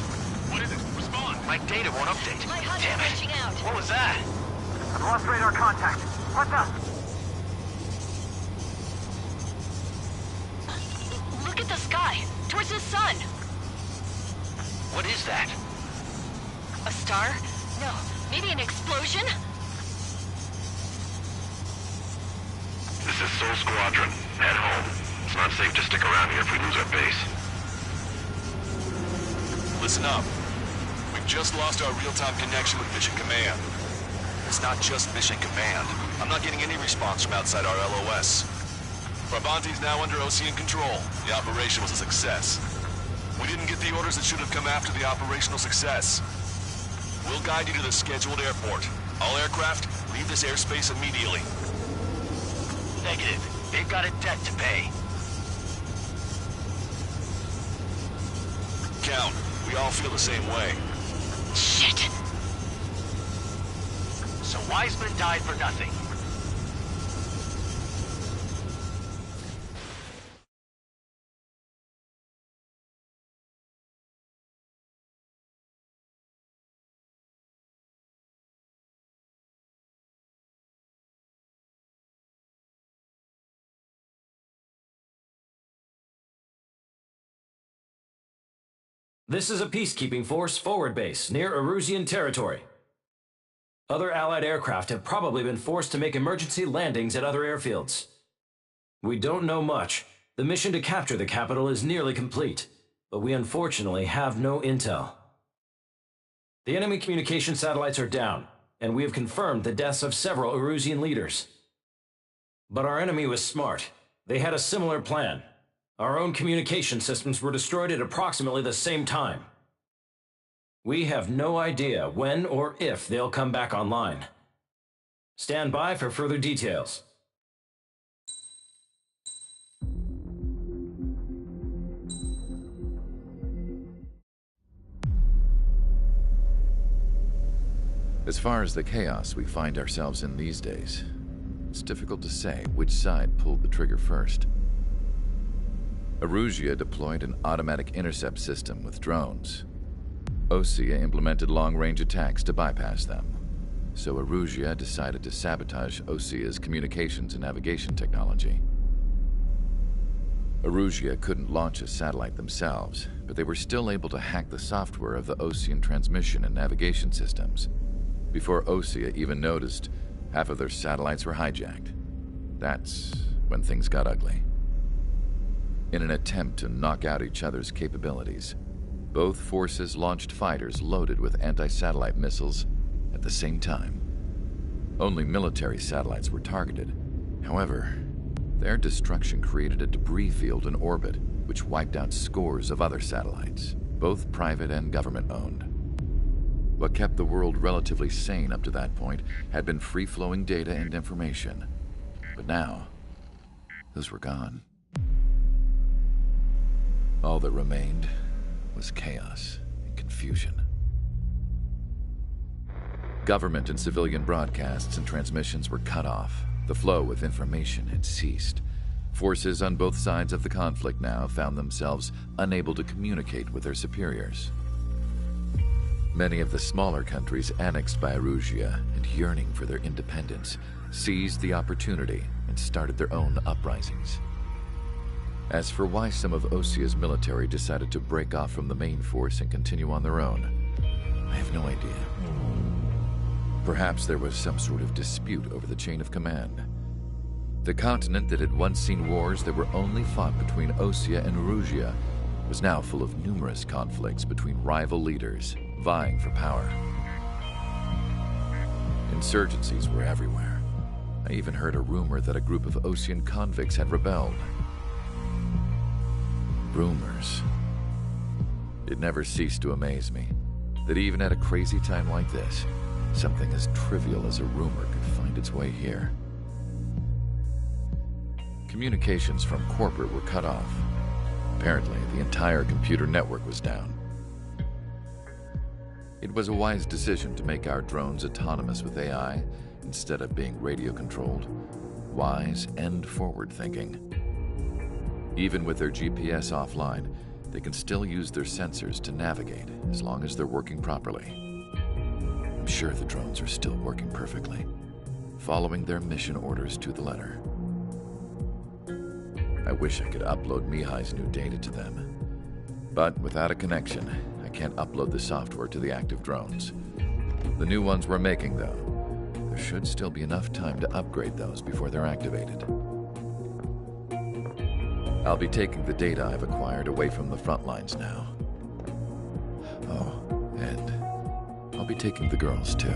What is it? Respond! My data won't update. My HUD Damn is it. reaching out. What was that? I've lost radar contact. What's up? Look at the sky. Towards the sun. What is that? A star? No. Maybe an explosion? This is Soul Squadron. Head home. It's not safe to stick around here if we lose our base. Listen up. We've just lost our real-time connection with Mission Command. It's not just Mission Command. I'm not getting any response from outside our LOS. Brabanti's now under Osean control. The operation was a success. We didn't get the orders that should have come after the operational success. We'll guide you to the scheduled airport. All aircraft, leave this airspace immediately. Negative. They've got a debt to pay. Count, we all feel the same way. Shit! So Wiseman died for nothing. This is a peacekeeping force forward base near Erusian territory. Other Allied aircraft have probably been forced to make emergency landings at other airfields. We don't know much. The mission to capture the capital is nearly complete, but we unfortunately have no intel. The enemy communication satellites are down, and we have confirmed the deaths of several Erusian leaders. But our enemy was smart. They had a similar plan. Our own communication systems were destroyed at approximately the same time. We have no idea when or if they'll come back online. Stand by for further details. As far as the chaos we find ourselves in these days, it's difficult to say which side pulled the trigger first. Erusia deployed an automatic intercept system with drones. Osea implemented long-range attacks to bypass them. So Erusia decided to sabotage Osea's communications and navigation technology. Erusia couldn't launch a satellite themselves, but they were still able to hack the software of the Osean transmission and navigation systems. Before Osea even noticed, half of their satellites were hijacked. That's when things got ugly. In an attempt to knock out each other's capabilities, both forces launched fighters loaded with anti-satellite missiles at the same time. Only military satellites were targeted. However, their destruction created a debris field in orbit, which wiped out scores of other satellites, both private and government-owned. What kept the world relatively sane up to that point had been free-flowing data and information. But now, those were gone. All that remained was chaos and confusion. Government and civilian broadcasts and transmissions were cut off. The flow of information had ceased. Forces on both sides of the conflict now found themselves unable to communicate with their superiors. Many of the smaller countries annexed by Erusia and yearning for their independence seized the opportunity and started their own uprisings. As for why some of Osea's military decided to break off from the main force and continue on their own, I have no idea. Perhaps there was some sort of dispute over the chain of command. The continent that had once seen wars that were only fought between Osea and Erusia was now full of numerous conflicts between rival leaders vying for power. Insurgencies were everywhere. I even heard a rumor that a group of Osean convicts had rebelled. Rumors. It never ceased to amaze me that even at a crazy time like this, something as trivial as a rumor could find its way here. Communications from corporate were cut off. Apparently, the entire computer network was down. It was a wise decision to make our drones autonomous with AI instead of being radio-controlled, wise and forward-thinking. Even with their GPS offline, they can still use their sensors to navigate as long as they're working properly. I'm sure the drones are still working perfectly, following their mission orders to the letter. I wish I could upload Mihai's new data to them. But without a connection, I can't upload the software to the active drones. The new ones we're making, though, there should still be enough time to upgrade those before they're activated. I'll be taking the data I've acquired away from the front lines now. Oh, and I'll be taking the girls, too.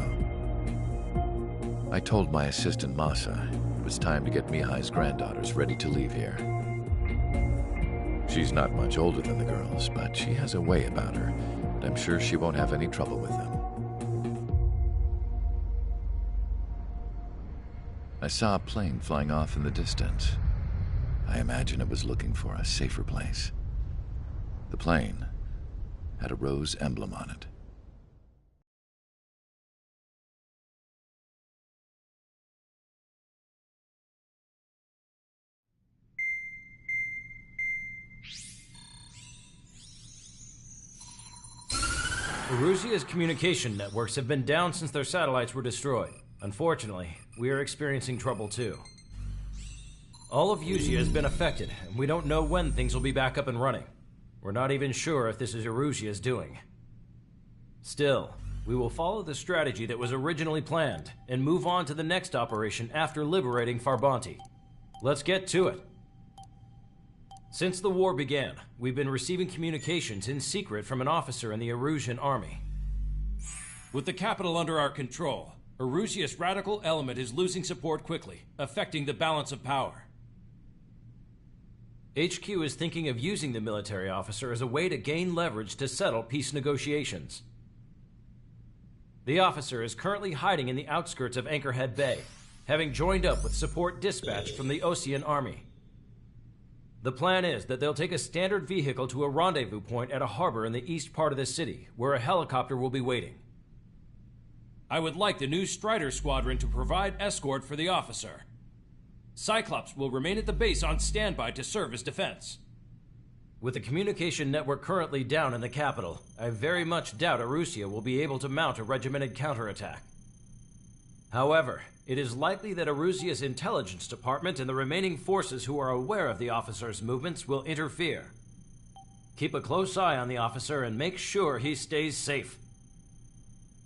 I told my assistant Masa it was time to get Mihai's granddaughters ready to leave here. She's not much older than the girls, but she has a way about her, and I'm sure she won't have any trouble with them. I saw a plane flying off in the distance. I imagine it was looking for a safer place. The plane had a rose emblem on it. Erusia's communication networks have been down since their satellites were destroyed. Unfortunately, we are experiencing trouble too. All of Erusia has been affected, and we don't know when things will be back up and running. We're not even sure if this is Erusia's doing. Still, we will follow the strategy that was originally planned, and move on to the next operation after liberating Farbanti. Let's get to it. Since the war began, we've been receiving communications in secret from an officer in the Erusian army. With the capital under our control, Erusia's radical element is losing support quickly, affecting the balance of power. HQ is thinking of using the military officer as a way to gain leverage to settle peace negotiations. The officer is currently hiding in the outskirts of Anchorhead Bay, having joined up with support dispatched from the Osean army. The plan is that they'll take a standard vehicle to a rendezvous point at a harbor in the east part of the city, where a helicopter will be waiting. I would like the new Strider Squadron to provide escort for the officer. Cyclops will remain at the base on standby to serve as defense. With the communication network currently down in the capital, I very much doubt Erusia will be able to mount a regimented counterattack. However, it is likely that Erusia's intelligence department and the remaining forces who are aware of the officer's movements will interfere. Keep a close eye on the officer and make sure he stays safe.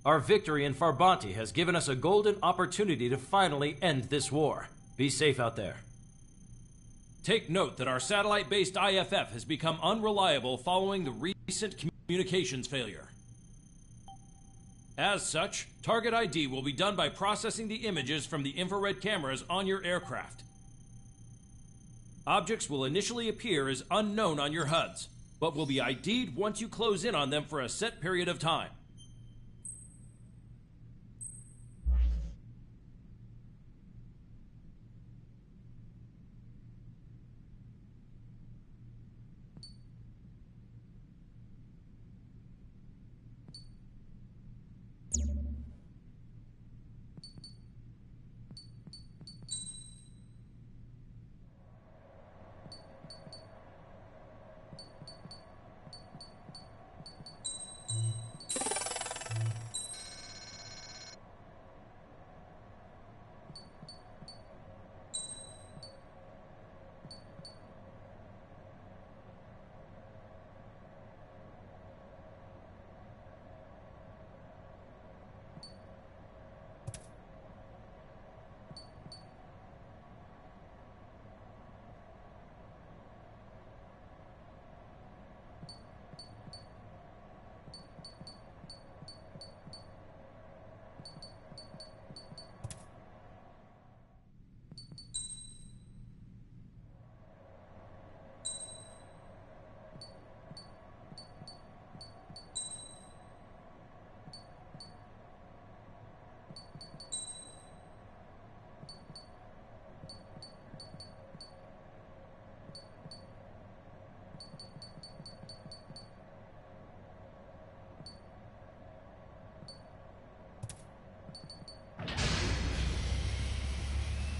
Our victory in Farbanti has given us a golden opportunity to finally end this war. Be safe out there. Take note that our satellite-based IFF has become unreliable following the recent communications failure. As such, target ID will be done by processing the images from the infrared cameras on your aircraft. Objects will initially appear as unknown on your HUDs, but will be ID'd once you close in on them for a set period of time.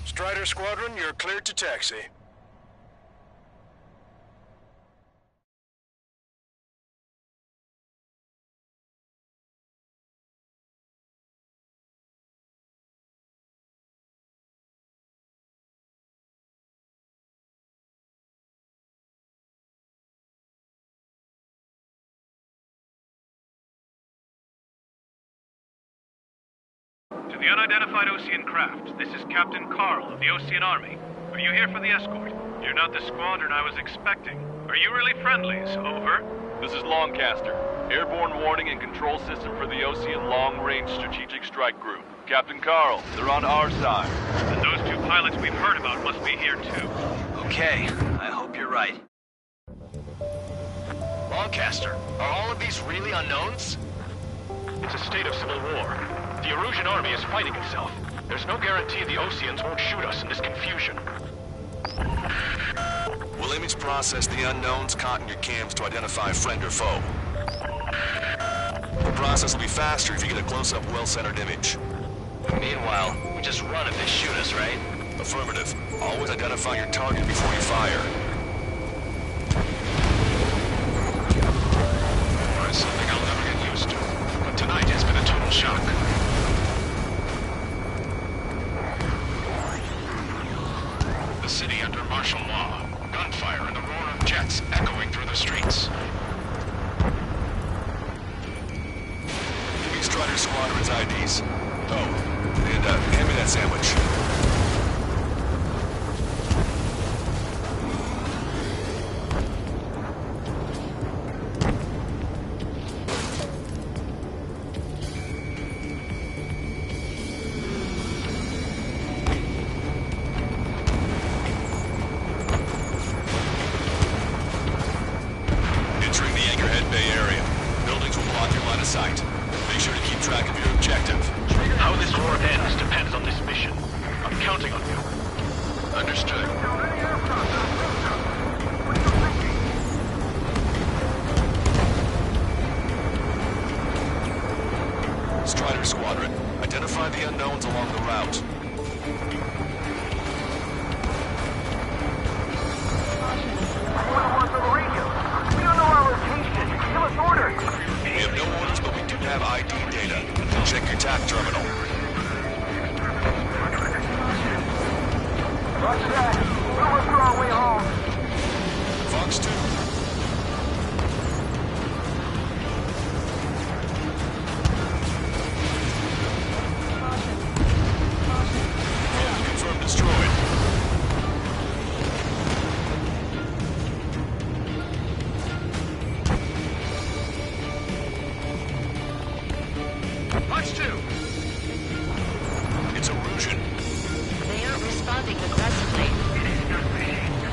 Strider Squadron, you're cleared to taxi. To the unidentified Osean craft, this is Captain Carl of the Osean Army. Are you here for the escort? You're not the squadron I was expecting. Are you really friendlies? Over. This is Longcaster. Airborne warning and control system for the Osean Long Range Strategic Strike Group. Captain Carl, they're on our side. And those two pilots we've heard about must be here too. Okay, I hope you're right. Longcaster, are all of these really unknowns? It's a state of civil war. The Erusian army is fighting itself. There's no guarantee the Oseans won't shoot us in this confusion. We'll image process the unknowns caught in your cams to identify friend or foe. The process will be faster if you get a close-up, well-centered image. Meanwhile, we just run if they shoot us, right? Affirmative. Always identify your target before you fire. That's something I'll never get used to. But tonight has been a total shock. The city under martial law. Gunfire and the roar of jets echoing through the streets. Give me Strider Squadron's IDs. Oh, and hand me that sandwich. Entering the Anchorhead Bay area. Buildings will block your line of sight. Make sure to keep track of your objective. How this war ends depends on this mission. I'm counting on you. Understood. Strider Squadron, identify the unknowns along the route. We don't know our location. Give us orders. We have no orders, but we do have ID data. Check your TAC terminal. Roger that. We'll look for our way home. Fox 2. Confirmed destroyed. Fox 2! It's Erusian. They aren't responding aggressively.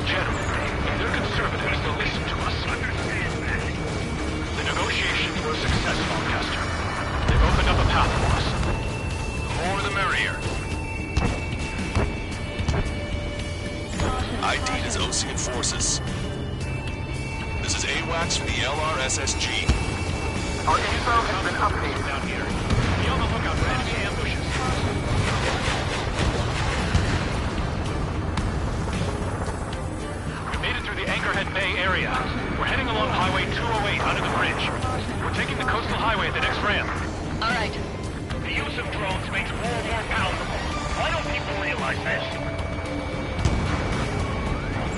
General, if they're conservatives, they'll listen to us. The negotiations were a success, Longcaster. They've opened up a path for us. The more the merrier. ID'd as Osean forces. This is AWACS from the LRSSG. Our info has been updated. Down here. Be on the lookout for enemy ambushes. We made it through the Anchorhead Bay area. We're heading along Highway 208 under the bridge. We're taking the coastal highway at the next ramp. All right. The use of drones makes war more palatable. Why don't people realize this?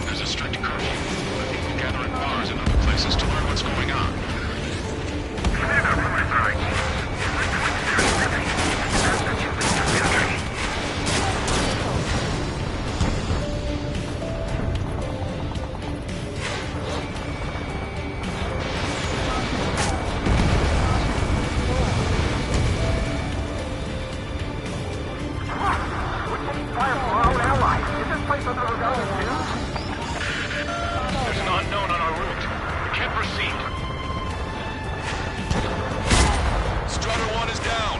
There's a strict curfew. People gather in bars and other places to learn what's going on. Fire from our own allies. Is this place under rebellion too? There's an unknown on our route. We can't proceed. Strider 1 is down.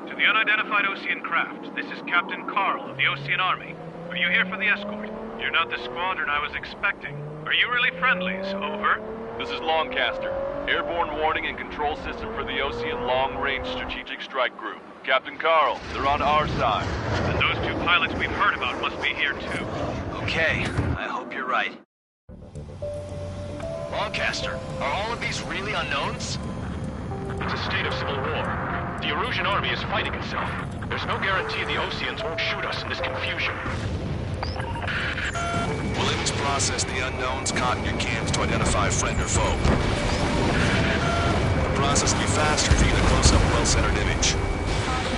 To the unidentified Osean craft, this is Captain Carl of the Osean Army. Are you here for the escort? You're not the squadron I was expecting. Are you really friendlies? Over. This is Longcaster. Airborne warning and control system for the Ocean Long Range Strategic Strike Group. Captain Carl, they're on our side. And those two pilots we've heard about must be here too. Okay, I hope you're right. Longcaster, are all of these really unknowns? It's a state of civil war. The Erusian army is fighting itself. There's no guarantee the Oseans won't shoot us in this confusion. We'll image process the unknowns caught in your cams to identify friend or foe. The process will be faster if you get a close-up, well-centered image.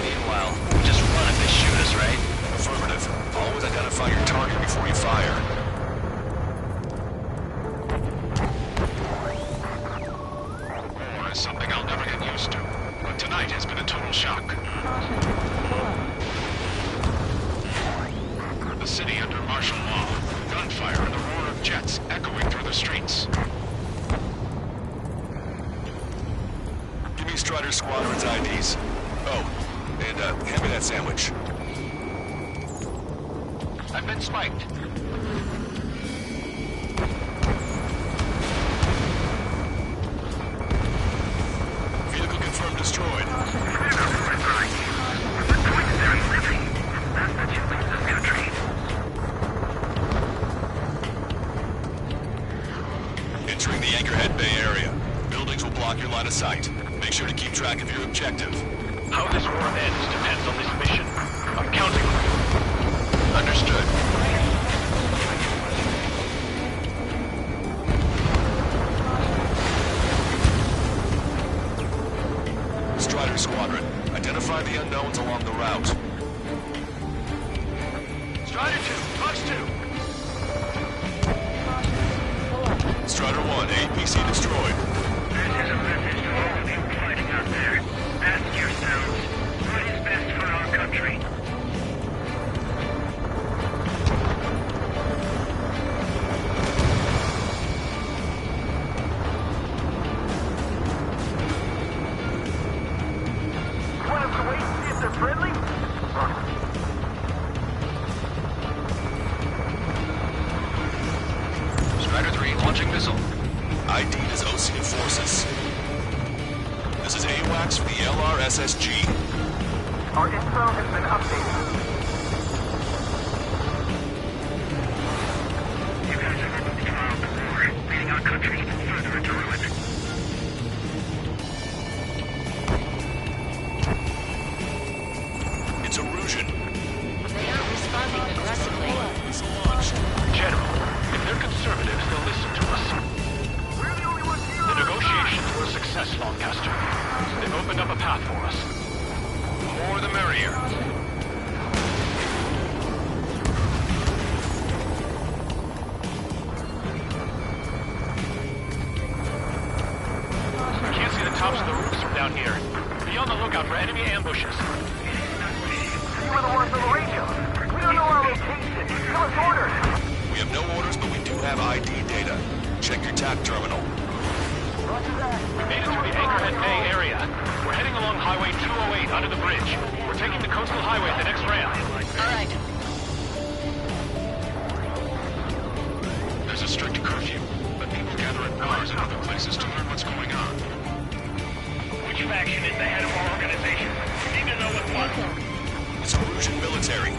Meanwhile, we just run if they shoot us, right? Affirmative. Always identify your target before you fire. War is something I'll never get used to, but tonight has been a total shock. The city under martial law, gunfire and the roar of jets echoing through the streets. Give me Strider Squadron's IDs. Oh, and hand me that sandwich. I've been spiked. Vehicle confirmed destroyed. Entering the Anchorhead Bay area. Buildings will block your line of sight. Make sure to keep track of your objective. How this war ends depends on this mission. I'm counting on you. Understood. Strider Squadron, identify the unknowns along the route. Strider 2, Fox 2. Strider 1, APC destroyed. This is a message to all of you fighting out there. Ask yourselves, what is best for our country? Want us to wait and see if they're friendly? Strider 3 launching missile. ID is Ocean Forces. This is AWACS for the LRSSG. Our info has been updated. You guys are moving the trial of the war, leading our country even further into ruin. It's Erusian. They aren't responding aggressively. Missile launched. General, if they're conservatives, they'll listen to us. We're the only ones here. The negotiations were a success, Lancaster. They've opened up a path for us. The more the merrier. I can't see the tops of the roofs from down here. Be on the lookout for enemy ambushes. You were the ones on the radio. We don't know our location. Give us orders. We have no orders, but we do have ID data. Check your TAC terminal. We made it through the Anchorhead Bay area. We're heading along Highway 208 under the bridge. We're taking the coastal highway at the next ramp. All right. There's a strict curfew, but people gather at bars and other places to learn what's going on. Which faction is the head of our organization? We need to know what one. It's Erusian military.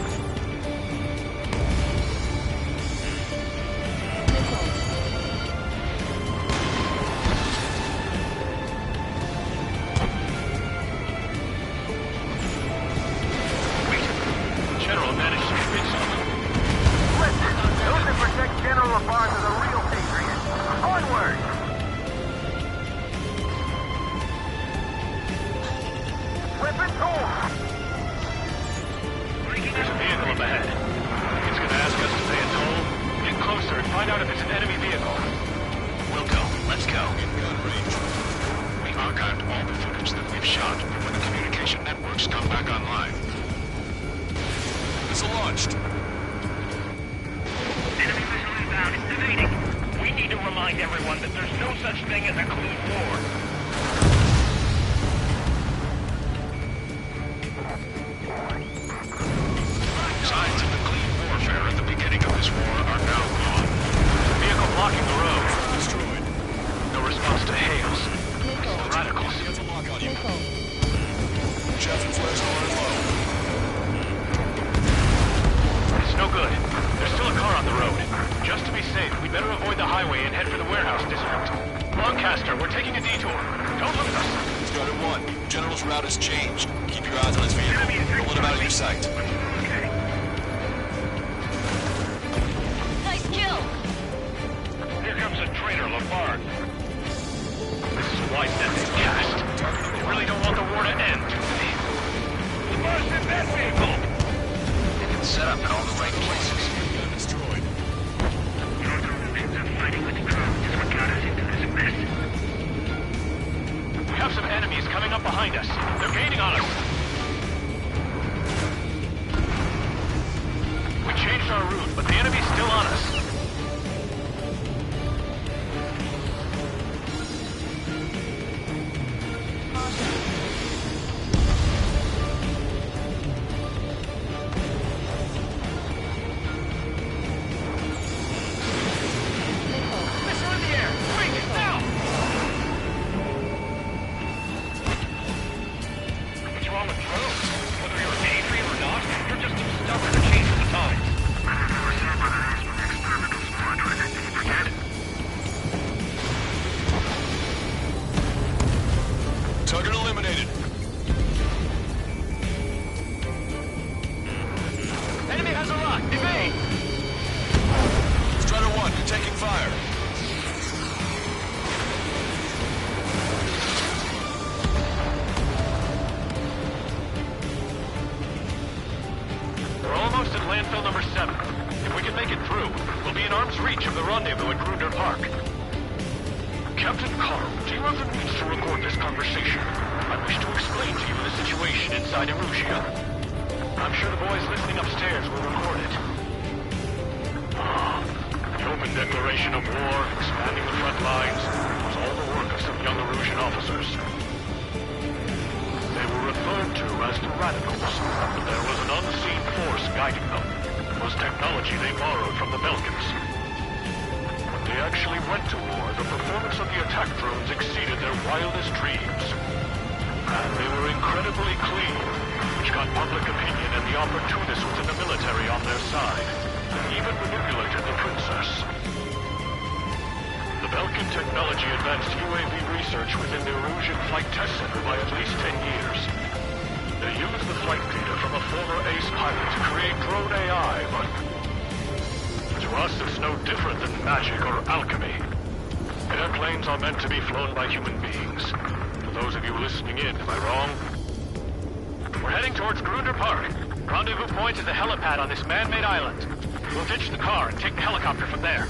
General managed to convince us. Listen, those that protect General LaBarge are the real patriots. Onward! Weapons home! There's a vehicle up ahead. It's gonna ask us to pay a toll. Get closer and find out if it's an enemy vehicle. We'll go. Let's go. In gun range. We archived all the footage that we've shot when the communication networks come back online. Missile launched. Enemy missile inbound. It's evading. We need to remind everyone that there's no such thing as a clean war. Signs of the clean warfare at the beginning of this war are taking a detour. Don't lose us. Strider 1, General's route has changed. Keep your eyes on his vehicle. Don't let him out of your sight. Nice kill! Here comes a traitor, Lafarge. This is why Net's cast. They really don't want the war to end. Lafarge in that vehicle! They've been set up in all the right places. Destroyed. Your delusions of fighting with drones is what got us into this mess. We have some enemies coming up behind us. They're gaining on us. We changed our route, but the enemy's still on us. Missile in the air! Quick, now! What's wrong with drones? Whether you're a daydream or not, you're just too stubborn to change with the times. Forget it. Target eliminated. Enemy has a lock! Evade! Strider 1, you're taking fire. We're almost at landfill number 7. If we can make it through, we'll be in arm's reach of the rendezvous at Grunder Park. Captain Carl, do you have the means to record this conversation? I wish to explain to you the situation inside Erusia. I'm sure the boys listening upstairs will record it. The open declaration of war, expanding the front lines, was all the work of some young Erusian officers. They were referred to as the Radicals, but there was an unseen force guiding them. It was technology they borrowed from the Belkans. When they actually went to war, the performance of the attack drones exceeded their wildest dreams. And they were incredibly clean, which got public opinion and the opportunists within the military on their side, and even manipulated the princess. The Belkan technology advanced UAV research within the Erusian Flight Test Center by at least 10 years. They used the flight data from a former ace pilot to create drone AI, but to us it's no different than magic or alchemy. Airplanes are meant to be flown by human beings. For those of you listening in, am I wrong? We're heading towards Grunder Park. Rendezvous point is the helipad on this man-made island. We'll ditch the car and take the helicopter from there.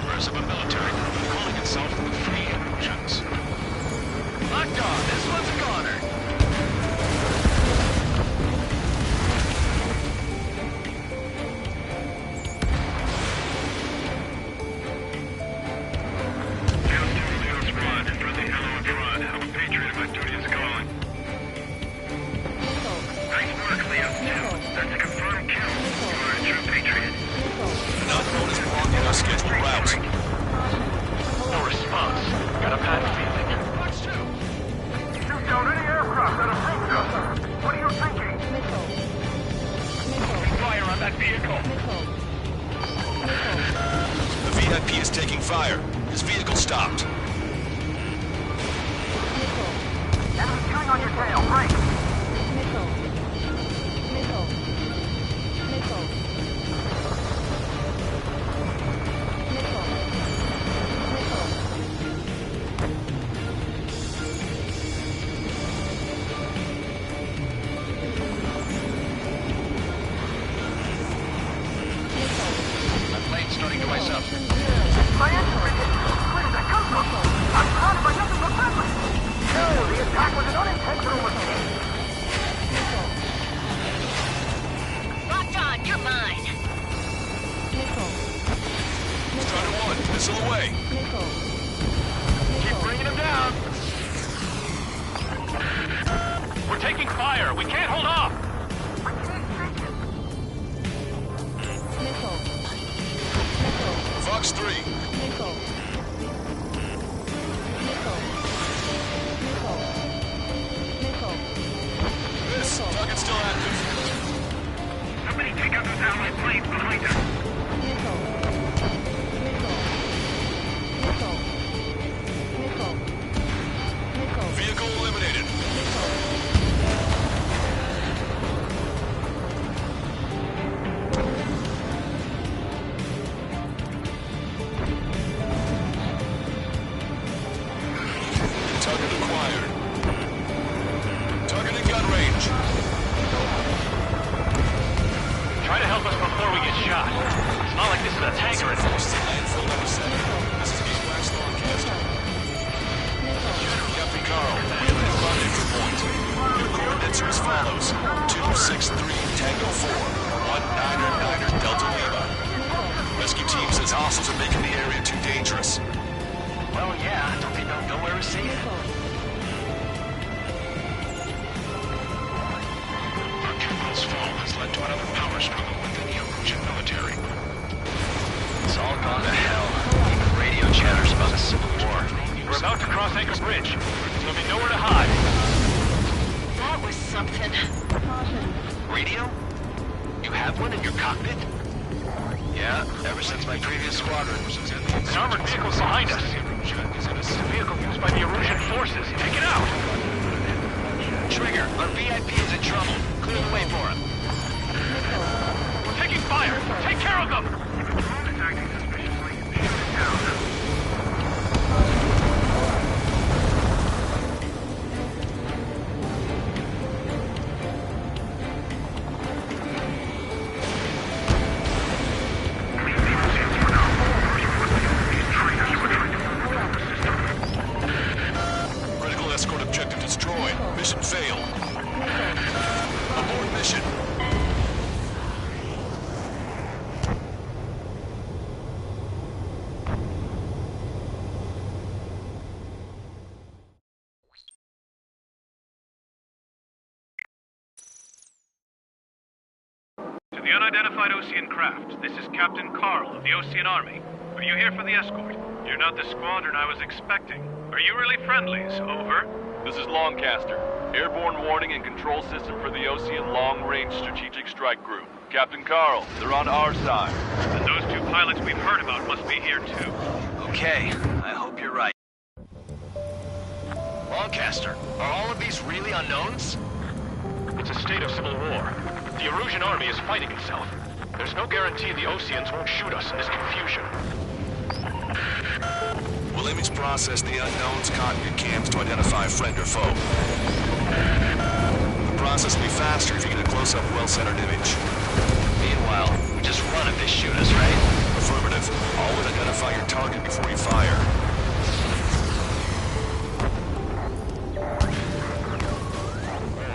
Members of a military group calling itself the Free Erusians. Locked on. This one's a goner. Not known as blocking our scheduled routes. No response. Got a bad feeling. Shoot down any aircraft that approach us. What are you thinking? Fire on that vehicle. The VIP is taking fire. His vehicle stopped. Enemy shooting on your tail. Break. That plane's starting to ice up. My infantry! Where did that come from? I'm surrounded by nothing but friendly! No, the attack was an unintentional mistake! Locked on, you're mine. Cross Anchor Bridge. There'll be nowhere to hide. That was something. Radio? You have one in your cockpit? Yeah, ever since my previous squadron. An armored vehicle's behind us. It's a vehicle used by the Erusian forces. Take it out! Trigger, our VIP is in trouble. Clear the way for him. We're taking fire! Take care of them! Critical escort objective destroyed. Mission failed. Abort mission. To the unidentified Osean craft, this is Captain Carl of the Osean Army. Are you here for the escort? You're not the squadron I was expecting. Are you really friendlies? Over. This is Longcaster. Airborne warning and control system for the Osean Long Range Strategic Strike Group. Captain Carl, they're on our side. And those two pilots we've heard about must be here too. Okay, I hope you're right. Longcaster, are all of these really unknowns? It's a state of civil war. The Erusian army is fighting itself. There's no guarantee the Oseans won't shoot us in this confusion. We'll image process the unknown's cockpit cams to identify friend or foe. The process will be faster if you get a close-up, well-centered image. Meanwhile, we just run if they shoot us, right? Affirmative. Always identify your target before you fire.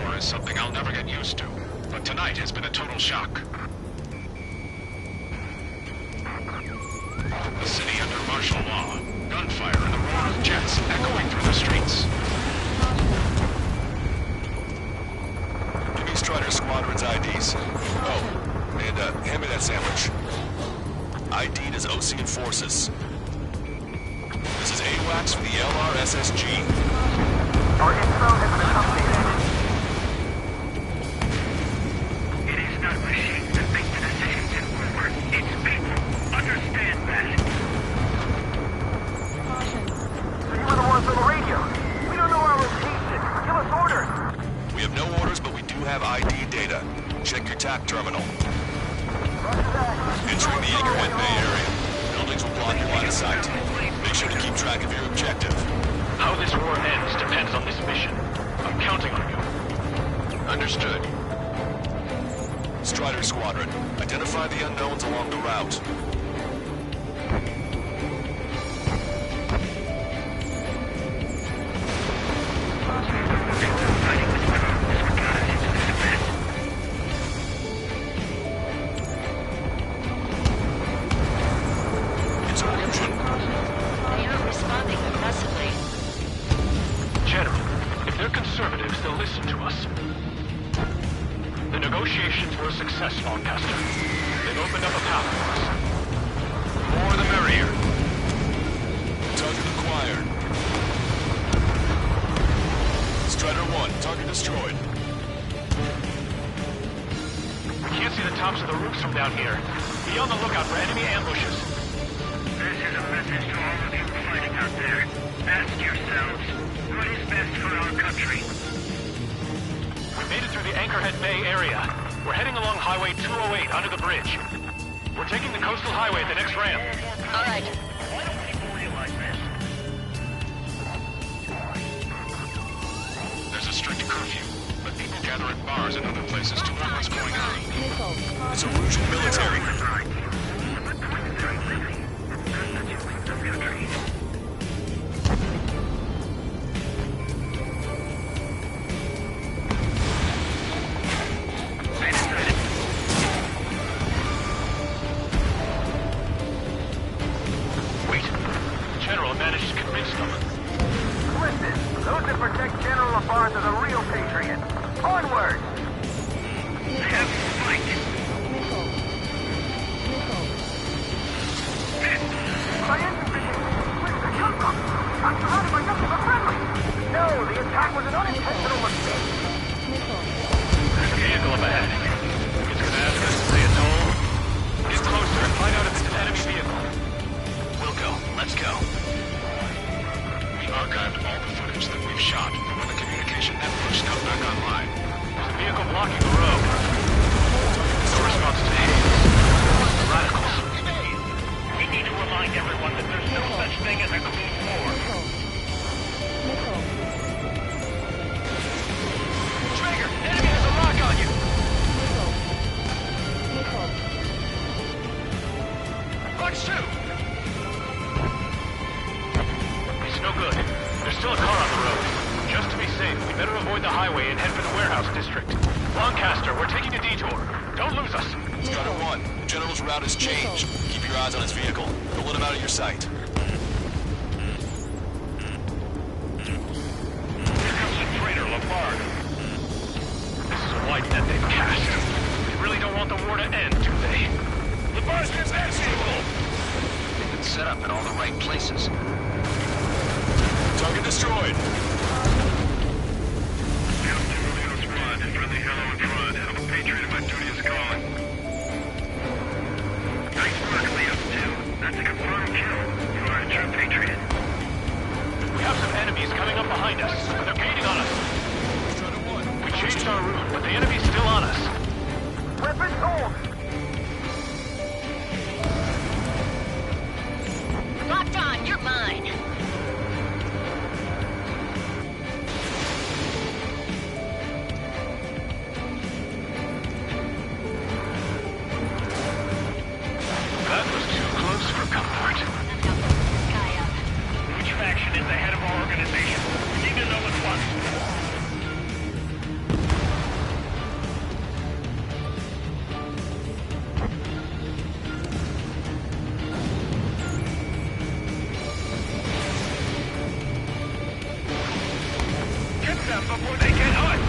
War is something I'll never get used to, but tonight has been a total shock. The city under martial law, gunfire and the roar of jets echoing through the streets. Give me Strider Squadron's IDs. Oh, and hand me that sandwich. ID'd as Osean Forces. This is AWACS for the LRSSG. Our info has been updated. It is not machines that make the decisions in war. It's people. Understand that. You were the ones on the radio. We don't know our location. Give us orders. We have no orders, but we do have ID data. Check your TAC terminal. Entering the Anchorhead Bay area. Buildings will block your line of sight. Make sure to keep track of your objective. How this war ends depends on this mission. I'm counting on you. Understood. Strider Squadron, identify the unknowns along the route. It's urgent. They aren't responding aggressively. General, if they're conservatives, they'll listen to us. The negotiations were a success, Longcaster. They've opened up a path for us. The more the merrier. Target acquired. Strider 1, target destroyed. We can't see the tops of the roofs from down here. Be on the lookout for enemy ambushes. This is a message to all of you fighting out there. Ask yourselves, what is best for our country? We made it through the Anchorhead Bay area. We're heading along Highway 208 under the bridge. We're taking the coastal highway at the next ramp. All right. Why don't people realize this? There's a strict curfew, but people gather at bars and other places to learn what's going on. It's Erusian military. Wait. General managed to convince them. Listen, those that protect General LaFarge are the real patriots. Onward! They have to fight. My infantry! Where did they come from? I'm surrounded by nothing but shot, but when the communication networks come back online, there's a vehicle blocking the road. No response to Hayes. The radicals. We need to remind everyone that there's no such thing as a clean war. Traeger, enemy has a lock on you! Fox 2! It's no good. There's still a car on the road. Just to be safe, we better avoid the highway and head for the warehouse district. Lancaster, we're taking a detour. Don't lose us. Strider 1, the General's route has changed. Keep your eyes on his vehicle. Don't let him out of your sight. Here comes the traitor, Lafargue. This is a wide net they've cast. They really don't want the war to end, do they? Lafargue gets that vehicle! They've been set up in all the right places. Target destroyed. Friendly hello in front. I'm a patriot and my duty is calling. Nice work, Leo 2. That's a confirmed kill. You are a true patriot. We have some enemies coming up behind us. They're gaining on us. We changed our route, but the enemy's still on us. Weapons hold! Locked on, you're mine. That was too close for comfort. Which faction is the head of our organization? We need to know at once. Get them before they get us!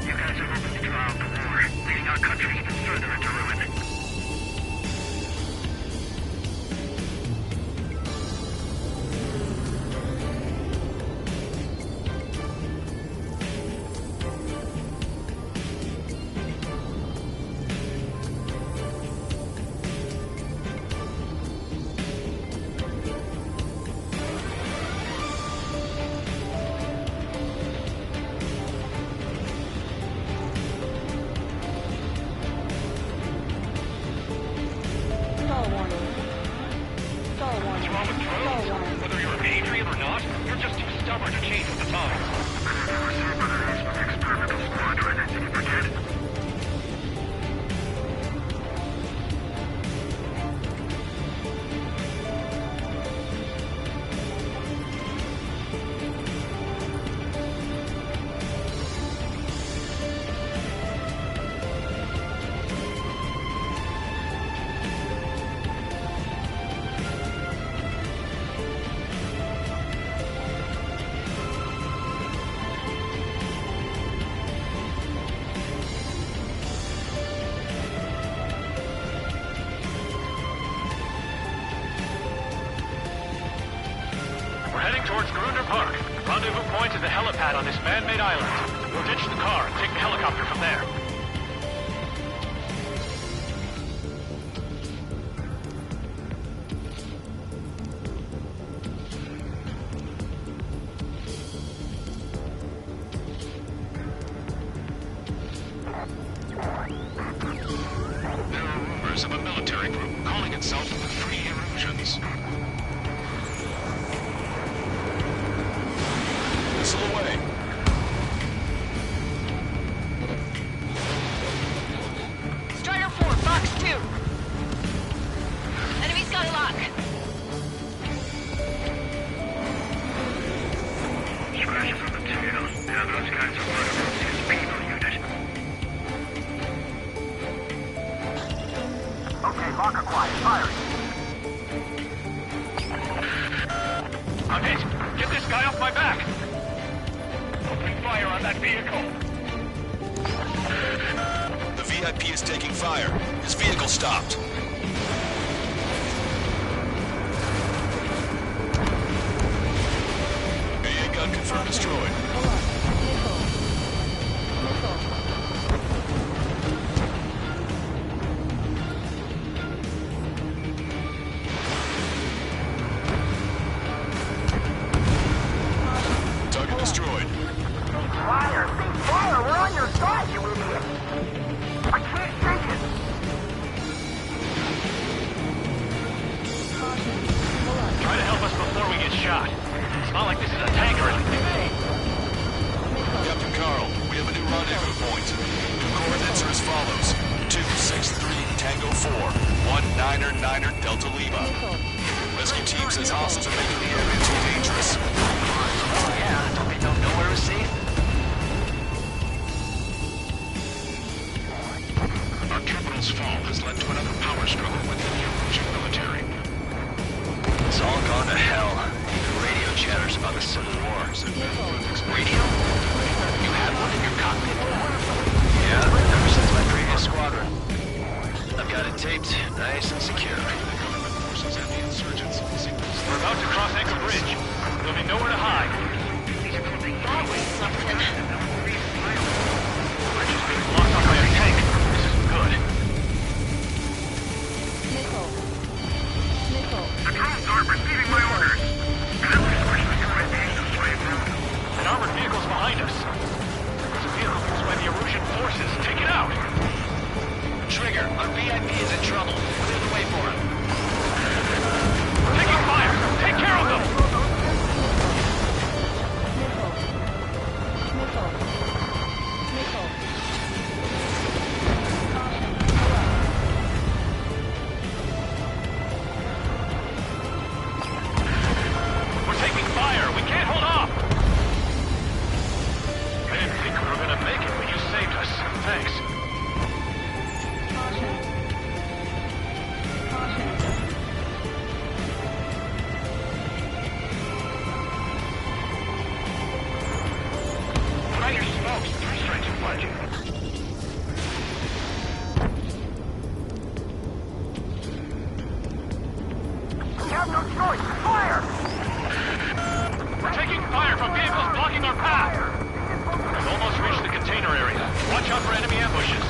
You guys have opened the trial of the war, leading our country even further into ruin. What's wrong with drones? Whether you're a patriot or not, you're just too stubborn to change with the times. Experimental squadron, did you forget? We're heading towards Grunder Park. Rendezvous point is the helipad on this man-made island. We'll ditch the car and take the helicopter from there. There are rumors of a military group calling itself the Free Erusians. Missile away. Strider 4, Fox 2. Enemy's got a lock. Scratches on the tail. Yeah, those guys are part of Russia's penal unit. Okay, locker quiet. Firing. I'm hit! Get this guy off my back! Open fire on that vehicle. The VIP is taking fire. His vehicle stopped. 19er Delta Lima. Rescue team says hostiles are making the area too dangerous. Oh yeah, don't they know nowhere is safe? Our capital's fall has led to another power struggle within the Erusian military. It's all gone to hell. Even radio chatters about the Civil War. Radio? You had one in your cockpit? Yeah, ever since my previous squadron. I've got it taped, nice and secure. We're about to cross Anchor Bridge. There'll be nowhere to hide. That was something. Bridge is being blocked off by a tank. This isn't good. Missile. Missile. The drones aren't receiving my orders. An armored vehicle's behind us. There's a vehicle used by the Erusian forces. Take it out! Trigger, our VIP is in trouble. Clear the way for him. We're taking fire! Take care of them! Missile. Missile. We're taking fire! We can't hold off! I didn't think we were gonna make it, but you saved us. Thanks. Brighter smokes, 3 strikes are fudging. We have no choice! Fire! We're taking fire from vehicles blocking our path! We've almost reached the container area. Watch out for enemy ambushes.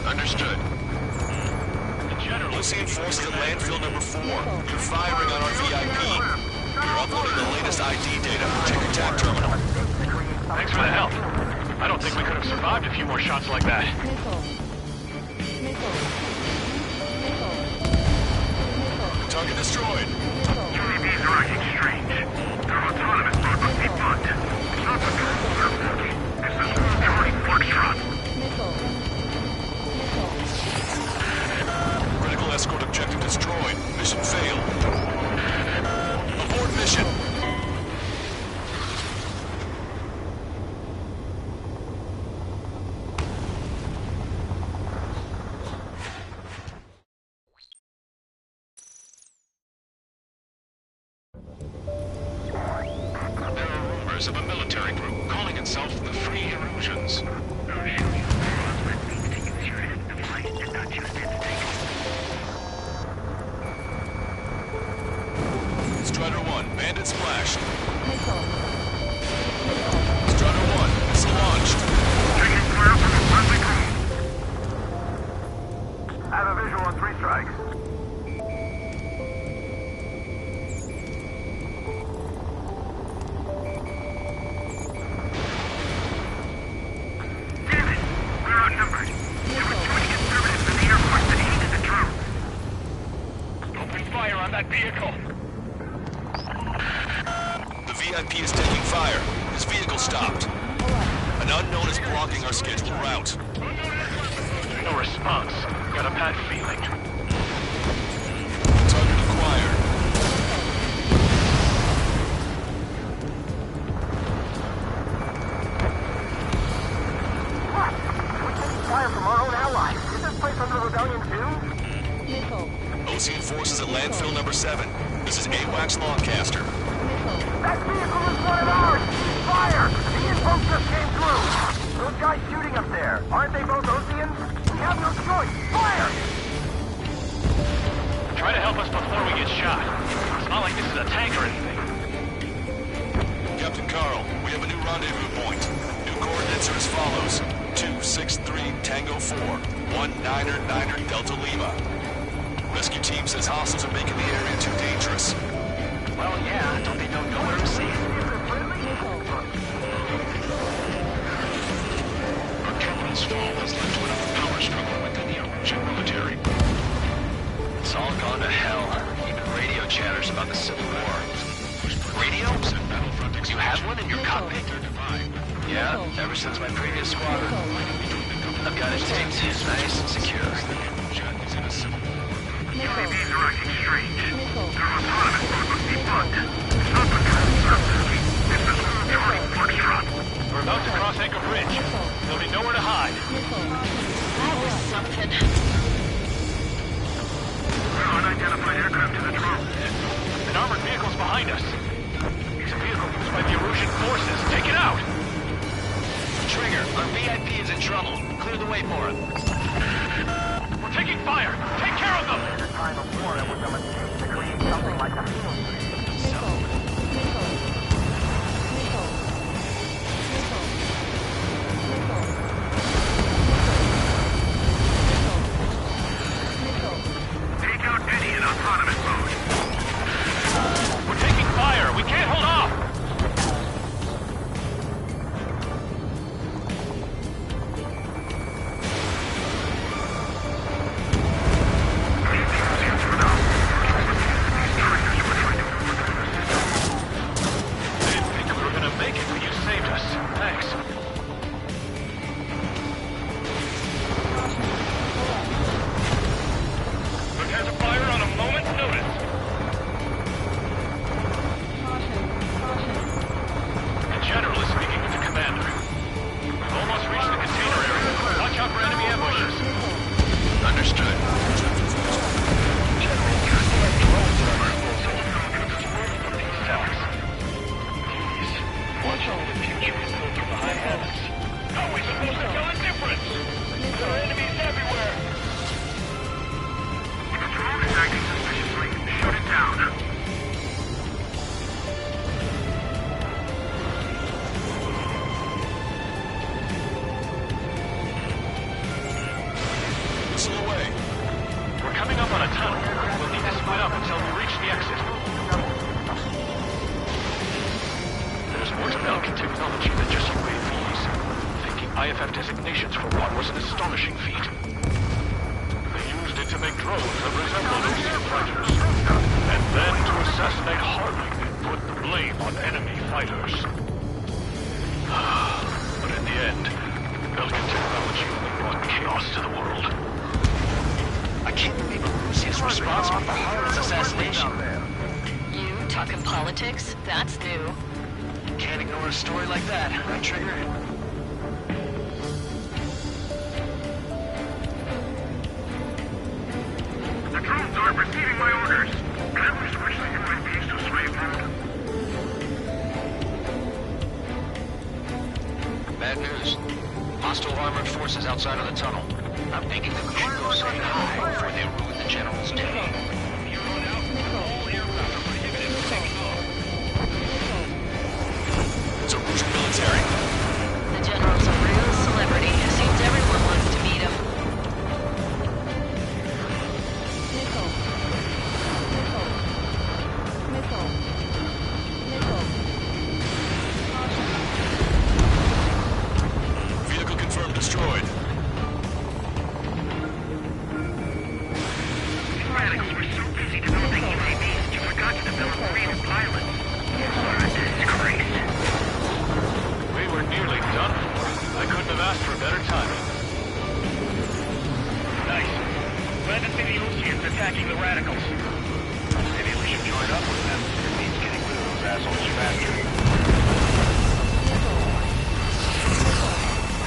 Understood. The general Ocean forces at landfill number 4. You're firing on our VIP. You're uploading the latest ID data from Ticker Tap terminal. Thanks for the help. I don't think we could have survived a few more shots like that. Missile. Missile. Missile. Target destroyed. UAVs are acting strange. They're autonomous, but must be bugged. It's not the control they're working. This is Charlie Foxtrot. Missile. Missile. Critical escort objective destroyed. Mission failed. Abort mission. There are rumors of a military group calling itself the Free Erusians. Strider 1, bandit splashed. Missile. Strider 1, missile launched. Taking fire from a friendly drone. I have a visual on 3 strikes. Damn it! We're outnumbered. There were too many conservatives in the Air Force that hated the drones. Open fire on that vehicle! The VIP is taking fire. His vehicle stopped. An unknown is blocking our scheduled route. No response. Got a bad feeling. Target acquired. What? We're taking fire from our own allies. Is this place under rebellion too? Missile. Ocean forces at landfill number 7. This is AWACS Longcaster. That vehicle is one of ours! Fire! The info just came through! Those guys shooting up there, aren't they both Oceans? We have no choice! Fire! Try to help us before we get shot. It's not like this is a tank or anything. Captain Carl, we have a new rendezvous point. New coordinates are as follows. 263 Tango 4, 19er Delta Lima. Rescue team says hostiles are making the area too dangerous. Well, yeah, don't they know nowhere is safe? Our capital's fall has led to another power struggle within the Erusian military. It's all gone to hell. Even radio chatters about the Civil War. Radio? You have one in your cockpit? Yeah, ever since my previous squadron. I've got it taped, nice and secure. the way for him. We're taking fire! Take care of them! At the time of war, it was a mistake to create something like a field. Take out Eddie in autonomous mode. We're taking fire! We can't hold off! IFF designations for one was an astonishing feat. They used it to make drones that resembled Osean fighters, and then to assassinate Harding and put the blame on enemy fighters. But in the end, Belkin technology only brought chaos to the world. I can't believe Erusia's responsible for Harlan's assassination. You talking politics? That's new. Can't ignore a story like that, right, Trigger? The drones aren't receiving my orders. Can we switch the UAVs to slave mode? Bad news. Hostile armored forces outside of the tunnel. I'm thinking that we should go say hi before they ruin the General's day. It's Erusian military. The General's a real celebrity. Seems everyone wants to meet him. Vehicle confirmed destroyed. Radicals were so busy developing UAVs that you forgot to develop creative pilots. What a disgrace. We were nearly done for. I couldn't have asked for better timing. Nice. Glad to see the Oseans attacking the Radicals. Maybe we should join up with them. It means getting rid of those assholes faster.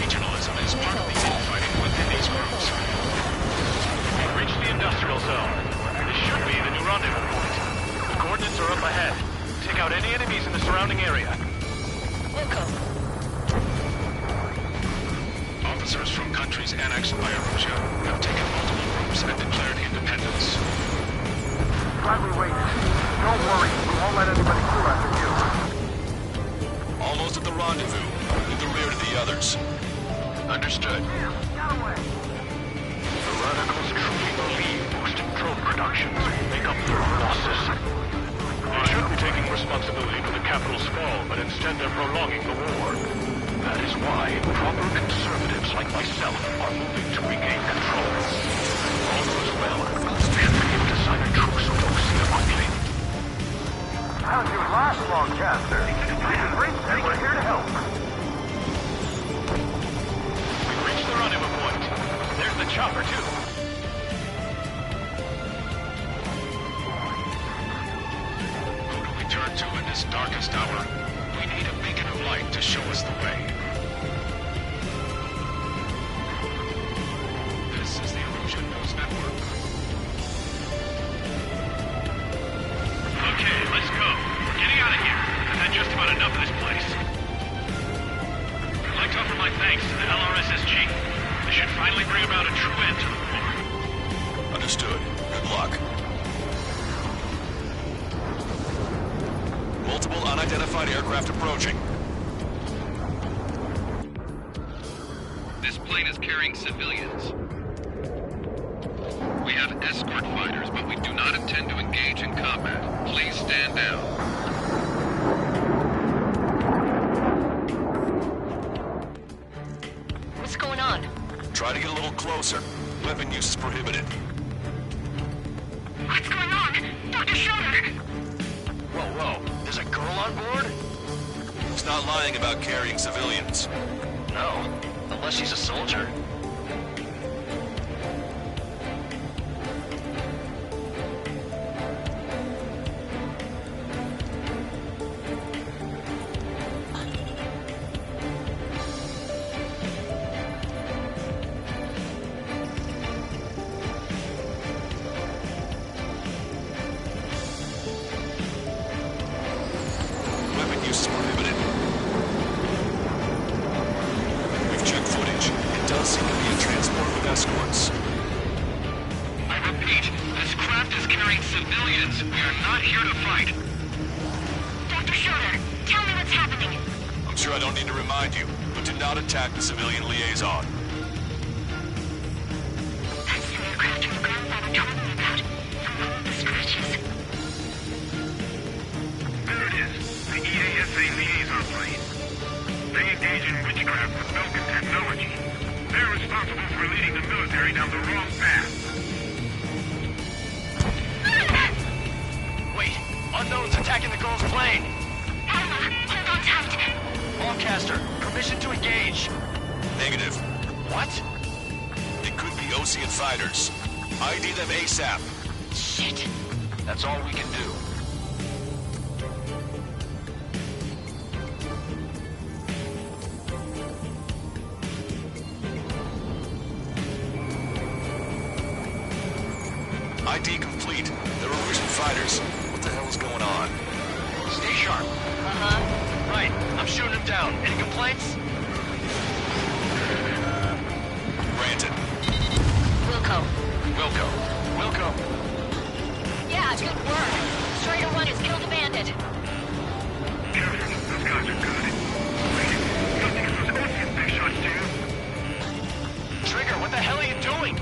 Regionalism is part of the infighting within these groups. We've reached the industrial zone. This should be the new rendezvous point. The coordinates are up ahead. Take out any enemies in the surrounding area. Welcome. Officers from countries annexed by Erusia have taken multiple groups and declared independence. Gladly wait. Don't worry, we won't let anybody through after you. Almost at the rendezvous, in the rear to the others. Understood. The Radicals truly believe boosting drone productions will make up their losses. They shouldn't be taking responsibility for the capital's fall, but instead they're prolonging the war. That is why proper conservatives like myself are moving to regain control. All goes well, we should be able to sign a truce with Osea quickly. How'd you last, Longcaster? Great, and we're here to help. We've reached the rendezvous point. There's the chopper, too. Who do we turn to in this darkest hour? We need a beacon of light to show us the way. This is the Erusian News Network. Okay, let's go. We're getting out of here. I've had just about enough of this place. I'd like to offer my thanks to the LRSSG. This should finally bring about a true end to the war. Understood. Good luck. Multiple unidentified aircraft approaching. This plane is carrying civilians. We have escort fighters, but we do not intend to engage in combat. Please stand down. What's going on? Try to get a little closer. Weapon use is prohibited. What's going on? Dr. Schroeder! Whoa. There's a girl on board? He's not lying about carrying civilians. No. Unless she's a soldier. Weapon use is prohibited. We've checked footage. It does seem to be a transport with escorts. I repeat, this craft is carrying civilians. We are not here to fight. Dr. Schroeder, tell me what's happening. I'm sure I don't need to remind you, but do not attack the civilian liaison. That's the aircraft your grandfather told me about. The one with the scratches. There it is. The EASA liaison plane. They engage in witchcraft with Belkin technology. They're responsible for leading the military down the wrong path. Wait! Unknown's attacking the girl's plane! Alma, hold on tight. Lancaster, permission to engage. Negative. What? It could be Osean fighters. ID them ASAP. Shit. That's all we can do. ID complete. They're Erusian fighters. What the hell is going on? Stay sharp. Uh-huh. Right, I'm shooting him down. Any complaints? Granted. Wilco. Wilco. Yeah, good work. Strider 1 has killed a bandit. Careful, those guys are good. Wait, you don't think it was Osean big shots, do you? Trigger, what the hell are you doing?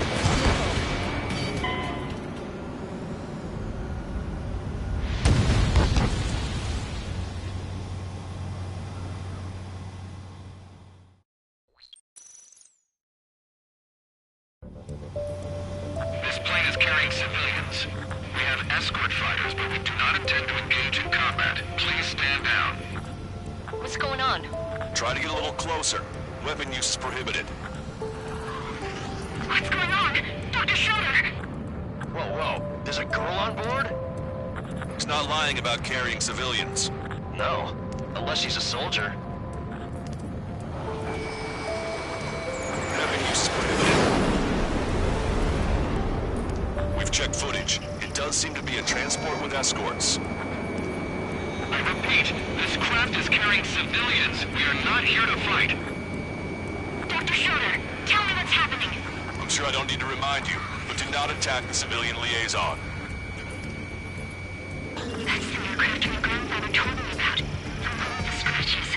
This plane is carrying civilians. We have escort fighters, but we do not intend to engage in combat. Please stand down. What's going on? Try to get a little closer. Weapon use is prohibited. What's going on? Dr. Schroeder! Whoa. There's a girl on board? He's not lying about carrying civilians. No. Unless she's a soldier. Weapon use is prohibited. We've checked footage. It does seem to be a transport with escorts. I repeat, this craft is carrying civilians. We are not here to fight. Dr. Schroeder, tell me what's happening. I'm sure I don't need to remind you, but do not attack the civilian liaison. That's the aircraft your grandfather told me about. The one with the scratches.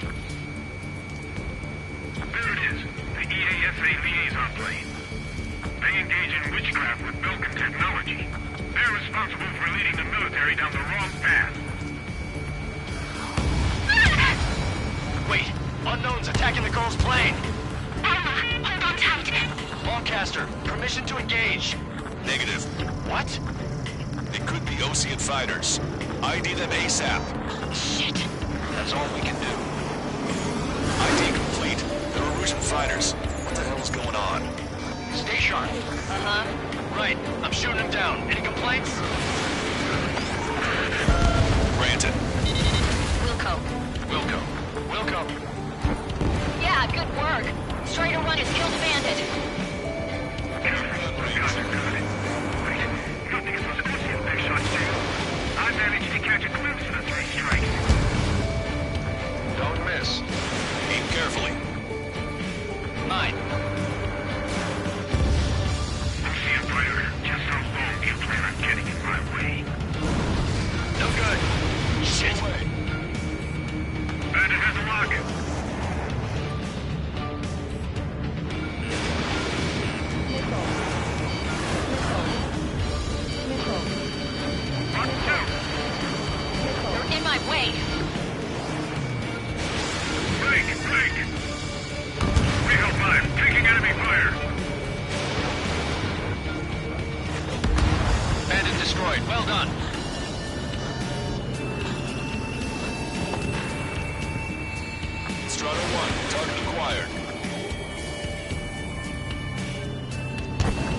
There it is. The EASA liaison plane. They engage in witchcraft with Belkin technology. They're responsible for leading the military down the wrong path. Wait! Unknown's attacking the girl's plane! Alma, hold on tight. Lancaster, permission to engage. Negative. What? It could be Osean fighters. ID them ASAP. Shit. That's all we can do. ID complete. They're Erusian fighters. What the hell is going on? Stay sharp. Uh-huh. Right, I'm shooting him down. Any complaints? Granted. Wilco. Yeah, good work. Strider 1 has killed a bandit. Careful, those guys are good. Wait, you don't think it was Osean big shots, do you? I managed to catch a glimpse of the three strikes. Don't miss. Aim carefully. 9. destroyed. Well done. Strata 1, target acquired.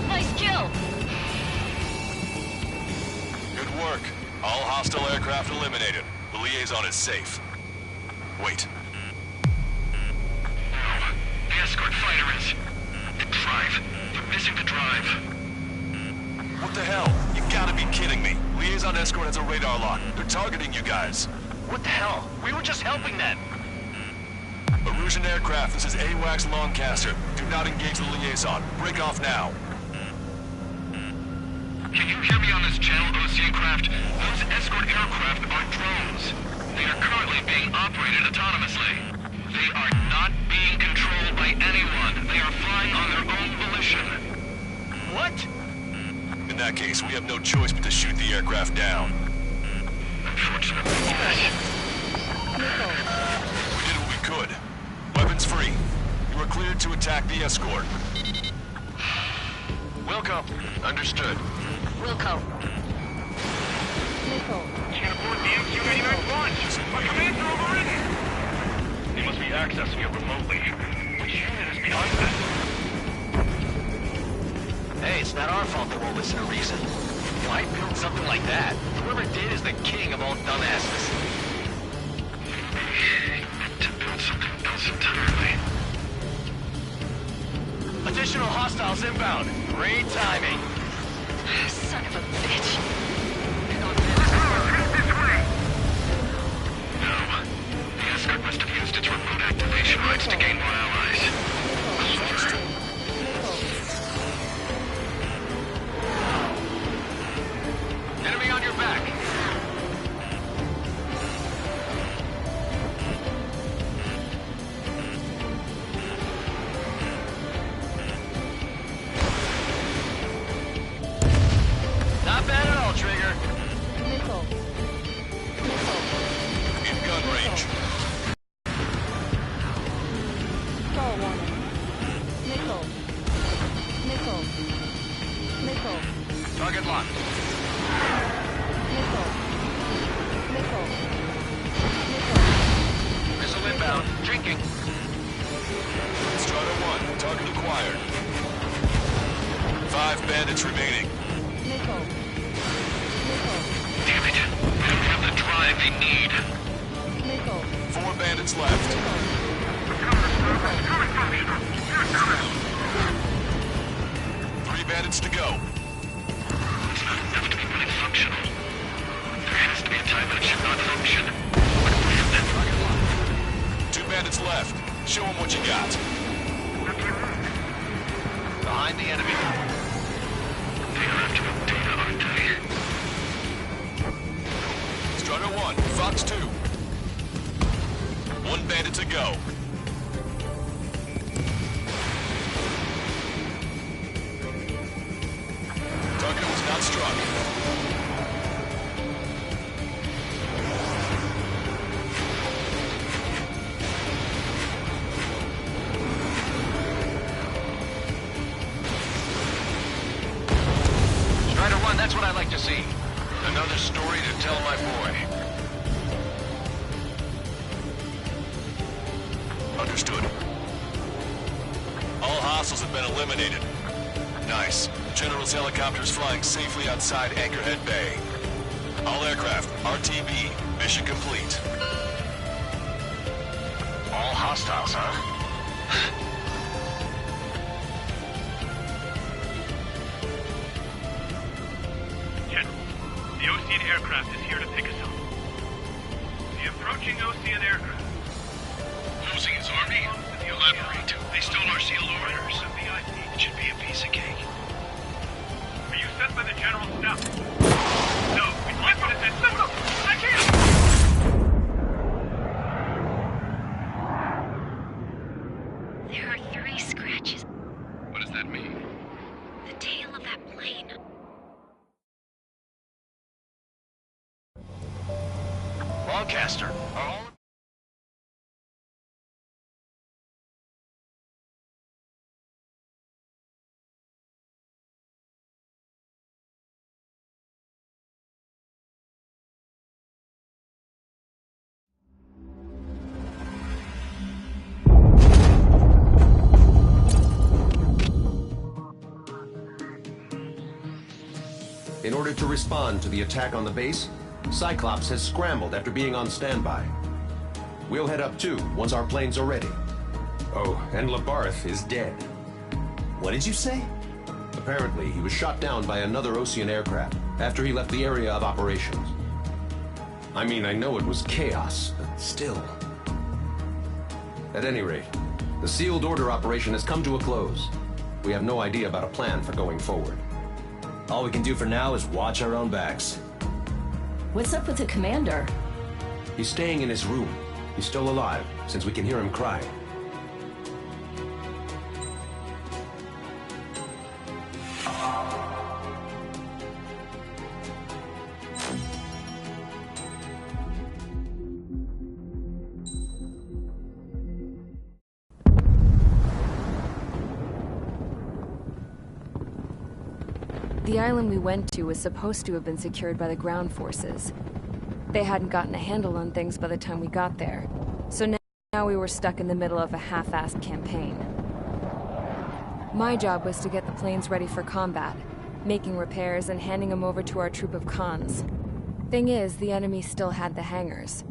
Nice kill! Good work. All hostile aircraft eliminated. The liaison is safe. Wait. No. The escort fighter is... The drive. They're missing the drive. What the hell? You gotta be kidding me. Liaison escort has a radar lock. They're targeting you guys. What the hell? We were just helping them. Erusian aircraft, this is AWACS Lancaster. Do not engage the liaison. Break off now. Can you hear me on this channel, Ocean Craft? Those escort aircraft are drones. They are currently being operated autonomously. They are not being controlled by anyone. They are flying on their own volition. What? In that case, we have no choice but to shoot the aircraft down. Unfortunately, yes. We did what we could. Weapons free. You are cleared to attack the escort. Wilco. Understood. Wilco. Can't afford the MQ-89 launch! Our commands are overridden! They must be accessing it remotely. Which unit is behind this? Hey, it's not our fault they won't listen to reason. Why build something like that? Whoever did is the king of all dumbasses. To build something else entirely. Additional hostiles inbound. Great timing. Son of a bitch. No. The escort must have used its remote activation rights to gain more allies. Enemy on your back. Not bad at all, Trigger. In gun range. Call warning. Missile. Target locked. Missile inbound. Drinking. Strata 1, target acquired. 5 bandits remaining. Damn it. We don't have the drive they need. 4 bandits left. 3 bandits to go. It's not enough to be fully functional. There has to be a time when it should not function. 2 bandits left. Show them what you got. Behind the enemy. They are after the data, aren't they? Struggle 1, Fox 2. 1 bandit to go. Target was not struck. Strider 1, that's what I like to see. Another story to tell my boy. Understood. All hostiles have been eliminated. Nice. General's helicopter is flying safely outside Anchorhead Bay. All aircraft, RTB, mission complete. All hostiles, huh? General, the Ocean aircraft is here to pick us up. The approaching Ocean aircraft. Losing his army? Elaborate. They stole our sealed orders. It should be a piece of cake. Were you sent by the General's staff? No, it's my fault. Listen! I can't! There are 3 scratches. What does that mean? The tail of that plane. Lancaster, are all order to respond to the attack on the base, Cyclops has scrambled after being on standby. We'll head up too, once our planes are ready. Oh, and Labarth is dead. What did you say? Apparently, he was shot down by another Osean aircraft after he left the area of operations. I mean, I know it was chaos, but still. At any rate, the sealed order operation has come to a close. We have no idea about a plan for going forward. All we can do for now is watch our own backs. What's up with the commander? He's staying in his room. He's still alive, since we can hear him crying. The island we went to was supposed to have been secured by the ground forces. They hadn't gotten a handle on things by the time we got there, so now we were stuck in the middle of a half-assed campaign. My job was to get the planes ready for combat, making repairs and handing them over to our troop of cons. Thing is, the enemy still had the hangars.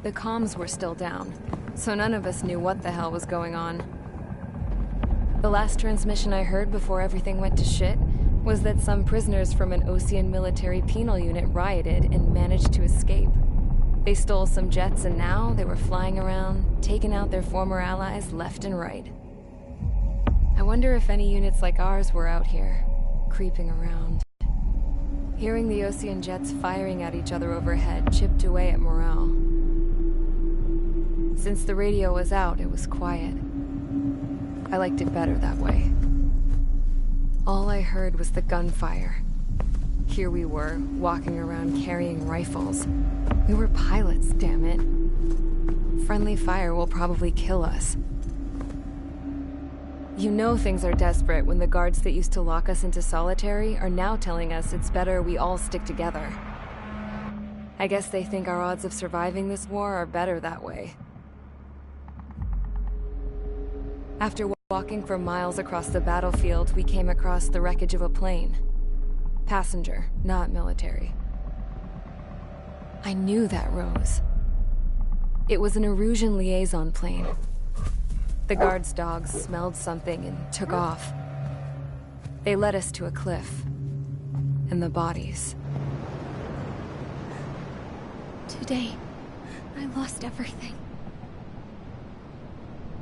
The comms were still down, so none of us knew what the hell was going on. The last transmission I heard before everything went to shit was that some prisoners from an Osean military penal unit rioted and managed to escape. They stole some jets and now they were flying around, taking out their former allies left and right. I wonder if any units like ours were out here, creeping around. Hearing the Osean jets firing at each other overhead chipped away at morale. Since the radio was out, it was quiet. I liked it better that way. All I heard was the gunfire. Here we were, walking around carrying rifles. We were pilots, damn it. Friendly fire will probably kill us. You know things are desperate when the guards that used to lock us into solitary are now telling us it's better we all stick together. I guess they think our odds of surviving this war are better that way. After walking for miles across the battlefield, we came across the wreckage of a plane. Passenger, not military. I knew that rose. It was an Erusian liaison plane. The guard's dogs smelled something and took off. They led us to a cliff. And the bodies. Today, I lost everything.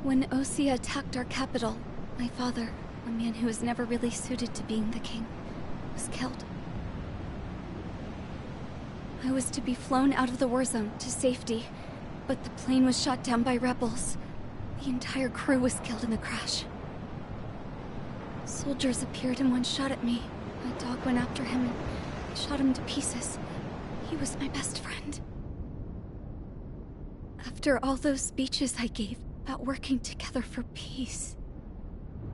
When Osea attacked our capital, my father, a man who was never really suited to being the king, was killed. I was to be flown out of the war zone to safety, but the plane was shot down by rebels. The entire crew was killed in the crash. Soldiers appeared and one shot at me. My dog went after him and shot him to pieces. He was my best friend. After all those speeches I gave about working together for peace,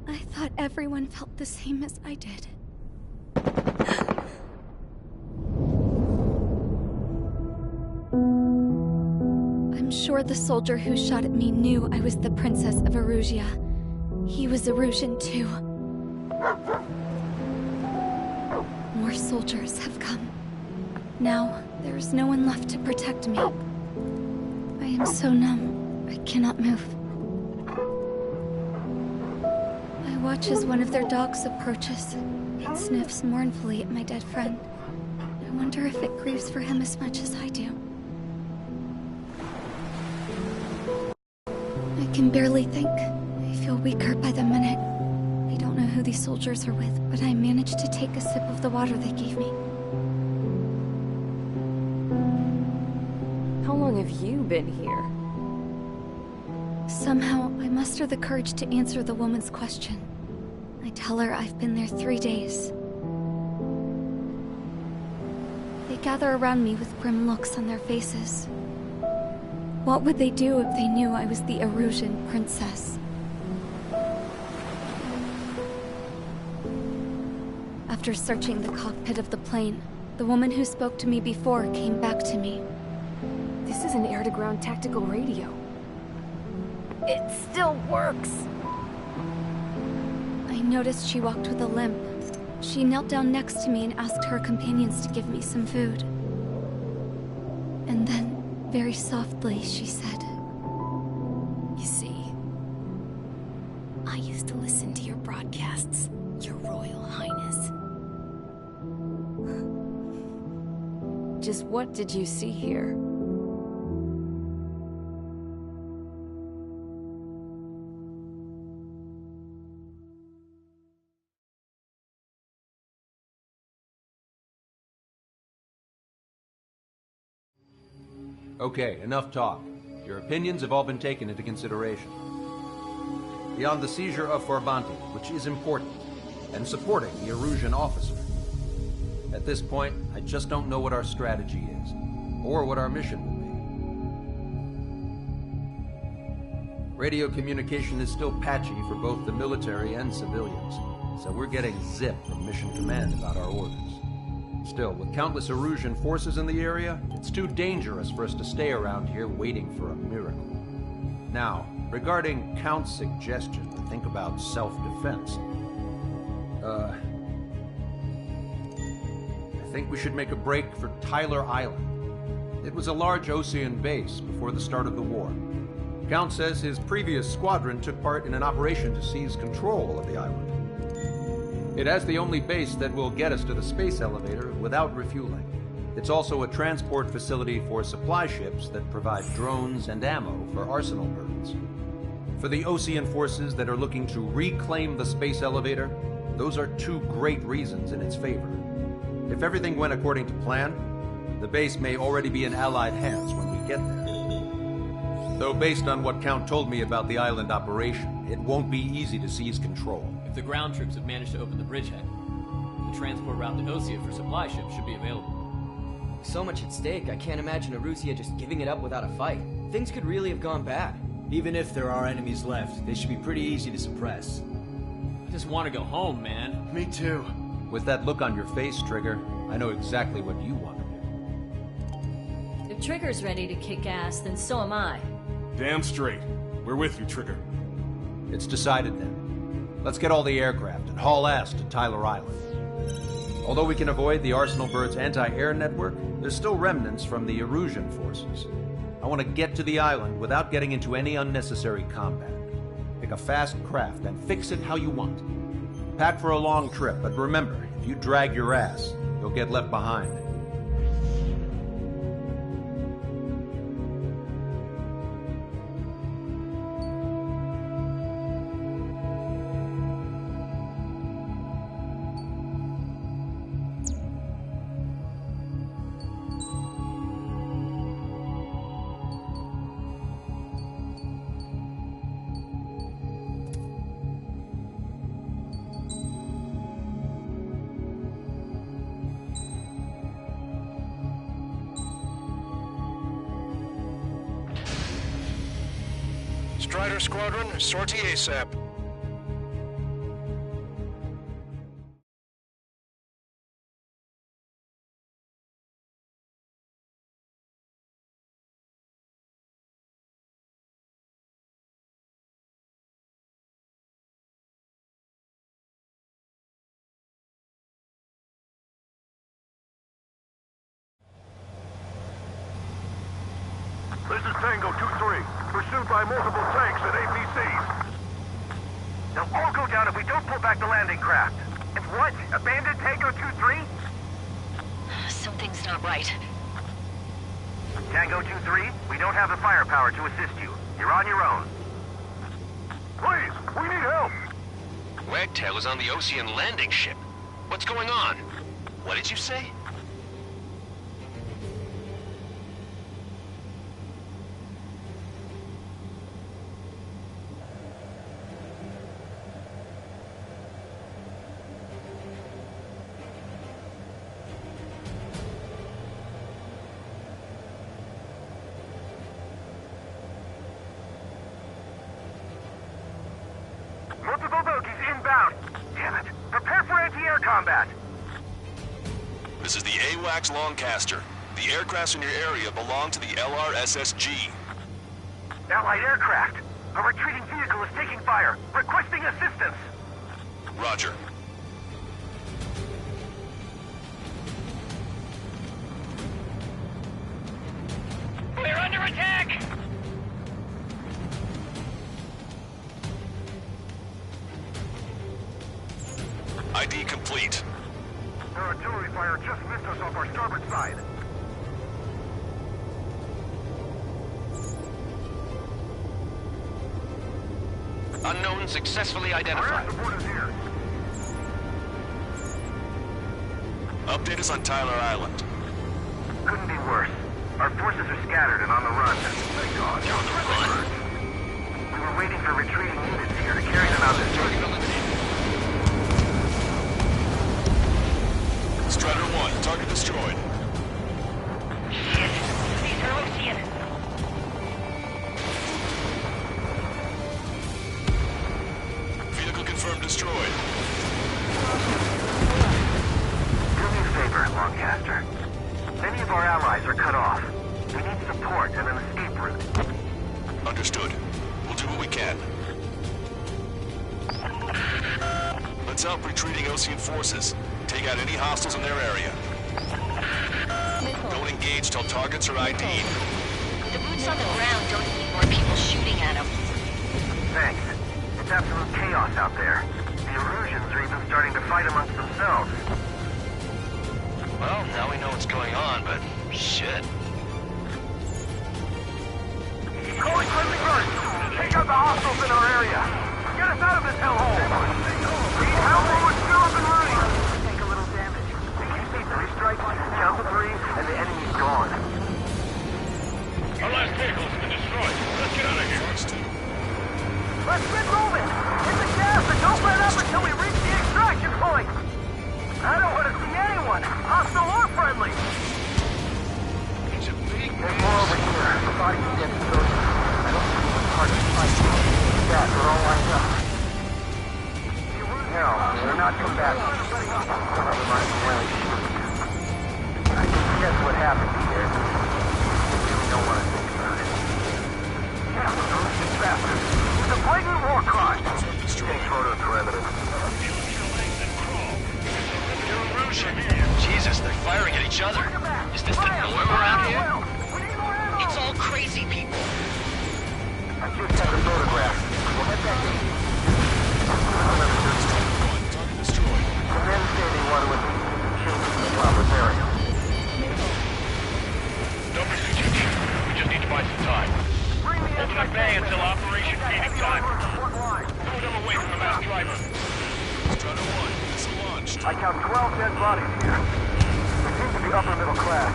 I thought everyone felt the same as I did. I'm sure the soldier who shot at me knew I was the Princess of Erusia. He was Erusian too. More soldiers have come. Now, there is no one left to protect me. I am so numb, I cannot move. I watch as one of their dogs approaches. It sniffs mournfully at my dead friend. I wonder if it grieves for him as much as I do. I can barely think. I feel weaker by the minute. I don't know who these soldiers are with, but I managed to take a sip of the water they gave me. How long have you been here? Somehow, I muster the courage to answer the woman's question. I tell her I've been there 3 days. They gather around me with grim looks on their faces. What would they do if they knew I was the Erusian princess? After searching the cockpit of the plane, the woman who spoke to me before came back to me. This is an air-to-ground tactical radio. It still works! I noticed she walked with a limp. She knelt down next to me and asked her companions to give me some food. And then, very softly, she said, "You see, I used to listen to your broadcasts, Your Royal Highness." Just what did you see here? Okay, enough talk. Your opinions have all been taken into consideration. Beyond the seizure of Farbanti, which is important, and supporting the Erusian officer. At this point, I just don't know what our strategy is, or what our mission will be. Radio communication is still patchy for both the military and civilians, so we're getting zip from Mission Command about our orders. Still, with countless Erusian forces in the area, it's too dangerous for us to stay around here waiting for a miracle. Now, regarding Count's suggestion to think about self-defense, I think we should make a break for Tyler Island. It was a large Osean base before the start of the war. Count says his previous squadron took part in an operation to seize control of the island. It has the only base that will get us to the space elevator without refueling. It's also a transport facility for supply ships that provide drones and ammo for arsenal birds. For the Osean forces that are looking to reclaim the space elevator, those are two great reasons in its favor. If everything went according to plan, the base may already be in Allied hands when we get there. Though based on what Count told me about the island operation, it won't be easy to seize control. If the ground troops have managed to open the bridgehead, the transport route to Osea for supply ships should be available. So much at stake, I can't imagine Erusia just giving it up without a fight. Things could really have gone bad. Even if there are enemies left, they should be pretty easy to suppress. I just want to go home, man. Me too. With that look on your face, Trigger, I know exactly what you want to If Trigger's ready to kick ass, then so am I. Damn straight. We're with you, Trigger. do. It's decided then. Let's get all the aircraft and haul ass to Tyler Island. Although we can avoid the Arsenal Bird's anti-air network, there's still remnants from the Erusian forces. I want to get to the island without getting into any unnecessary combat. Pick a fast craft and fix it how you want. Pack for a long trip, but remember, if you drag your ass, you'll get left behind. Strider Squadron, sortie ASAP. This is Tango 2-3, pursued by multiple tanks and APCs. They'll all go down if we don't pull back the landing craft. And what? Abandon Tango 2-3? Something's not right. Tango 2-3, we don't have the firepower to assist you. You're on your own. Please, we need help! Wagtail is on the Osean landing ship. What's going on? What did you say? Multiple bogies inbound. Damn it. Prepare for anti-air combat. This is the AWACS Longcaster. The aircrafts in your area belong to the LRSSG. Allied aircraft. A retreating vehicle is taking fire. Requesting assistance. Roger. artillery fire just missed us off our starboard side. Unknown successfully identified. Our air support is here. Update us on Tyler Island. Couldn't be worse. Our forces are scattered and on the run. Thank God. You're on the run? We were waiting for retreating units here to carry them out this Target eliminated. Strider 1, target destroyed. Shit. These are Ocean. Vehicle confirmed destroyed. Do me a favor, Lancaster. Many of our allies are cut off. We need support and an escape route. Understood. We'll do what we can. Let's help retreating Ocean forces. Take out any hostiles in their area. Don't engage till targets are ID'd. The boots on the ground don't need more people shooting at them. Thanks. It's absolute chaos out there. The Erusians are even starting to fight amongst themselves. Well, now we know what's going on, but shit. Calling friendly guards! Take out the hostiles in our area! Get us out of this hellhole! Need help or we're still up and running! Take a little damage. We can see 3 strikes, count to 3, and the enemy's gone. Our last vehicle's been destroyed. Let's get out of here. Let's get moving! Hit the gas and don't let up until we reach the extraction point! I don't want to see anyone, hostile or friendly! There's more over here. The body's dead exposed. I don't see what's hard to fight. Yeah, they're all lined up. Hell, they're not combatants. Never mind, really shoot. I can guess what happened here. I really don't want to think about it. Yeah, those are bastards. It's a blatant war crime. Take photos for evidence. Jesus, they're firing at each other. Is this the norm around here? It's all crazy people. I just got a photograph. We'll head back in. The men say they want to change the proper area. Don't pursue Chief. We just need to buy some time. Open up bay until Operation Phoenix time. Throw them away from the mass driver. Strider 1, missile launched. I count 12 dead bodies here. They seem to be upper middle class.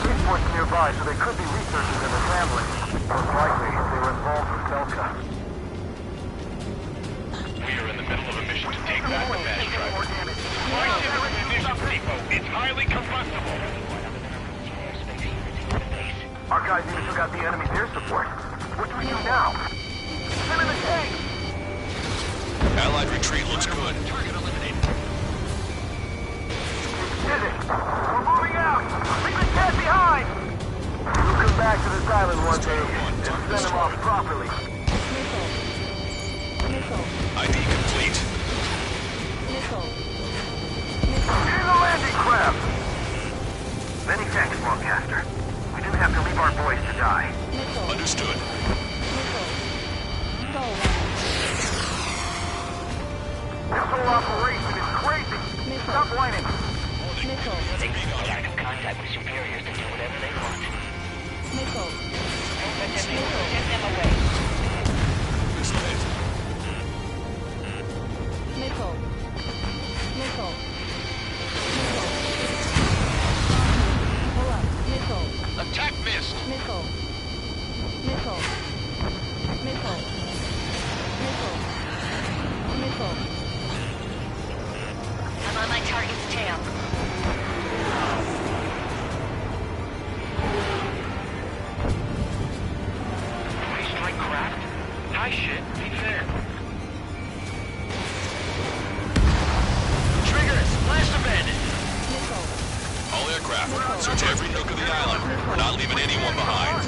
Spaceport's nearby, so they could be researchers and their families. Most likely, they were involved with Delta. We are in the middle of a mission to take back the mass driver. My ship is a munitions depot. It's highly combustible. Our guys even took out the enemy's air support. What do we do now? Send in the tank! Allied retreat looks good. Target eliminated. Did it! We're moving out! Leave the cat behind! We'll come back to this island one day and send them off properly. ID complete. In the landing craft! Many thanks, Lancaster. We didn't have to leave our boys to die. Understood. This whole operation is crazy! Stop whining! They can stay out of contact with superiors to do whatever they want. Get them away. Attack missed! I'm on my target's tail. Strike craft? High shit. Be fair. Triggers! Blast abandoned! All aircraft, search every nook of the island. We're not leaving anyone behind.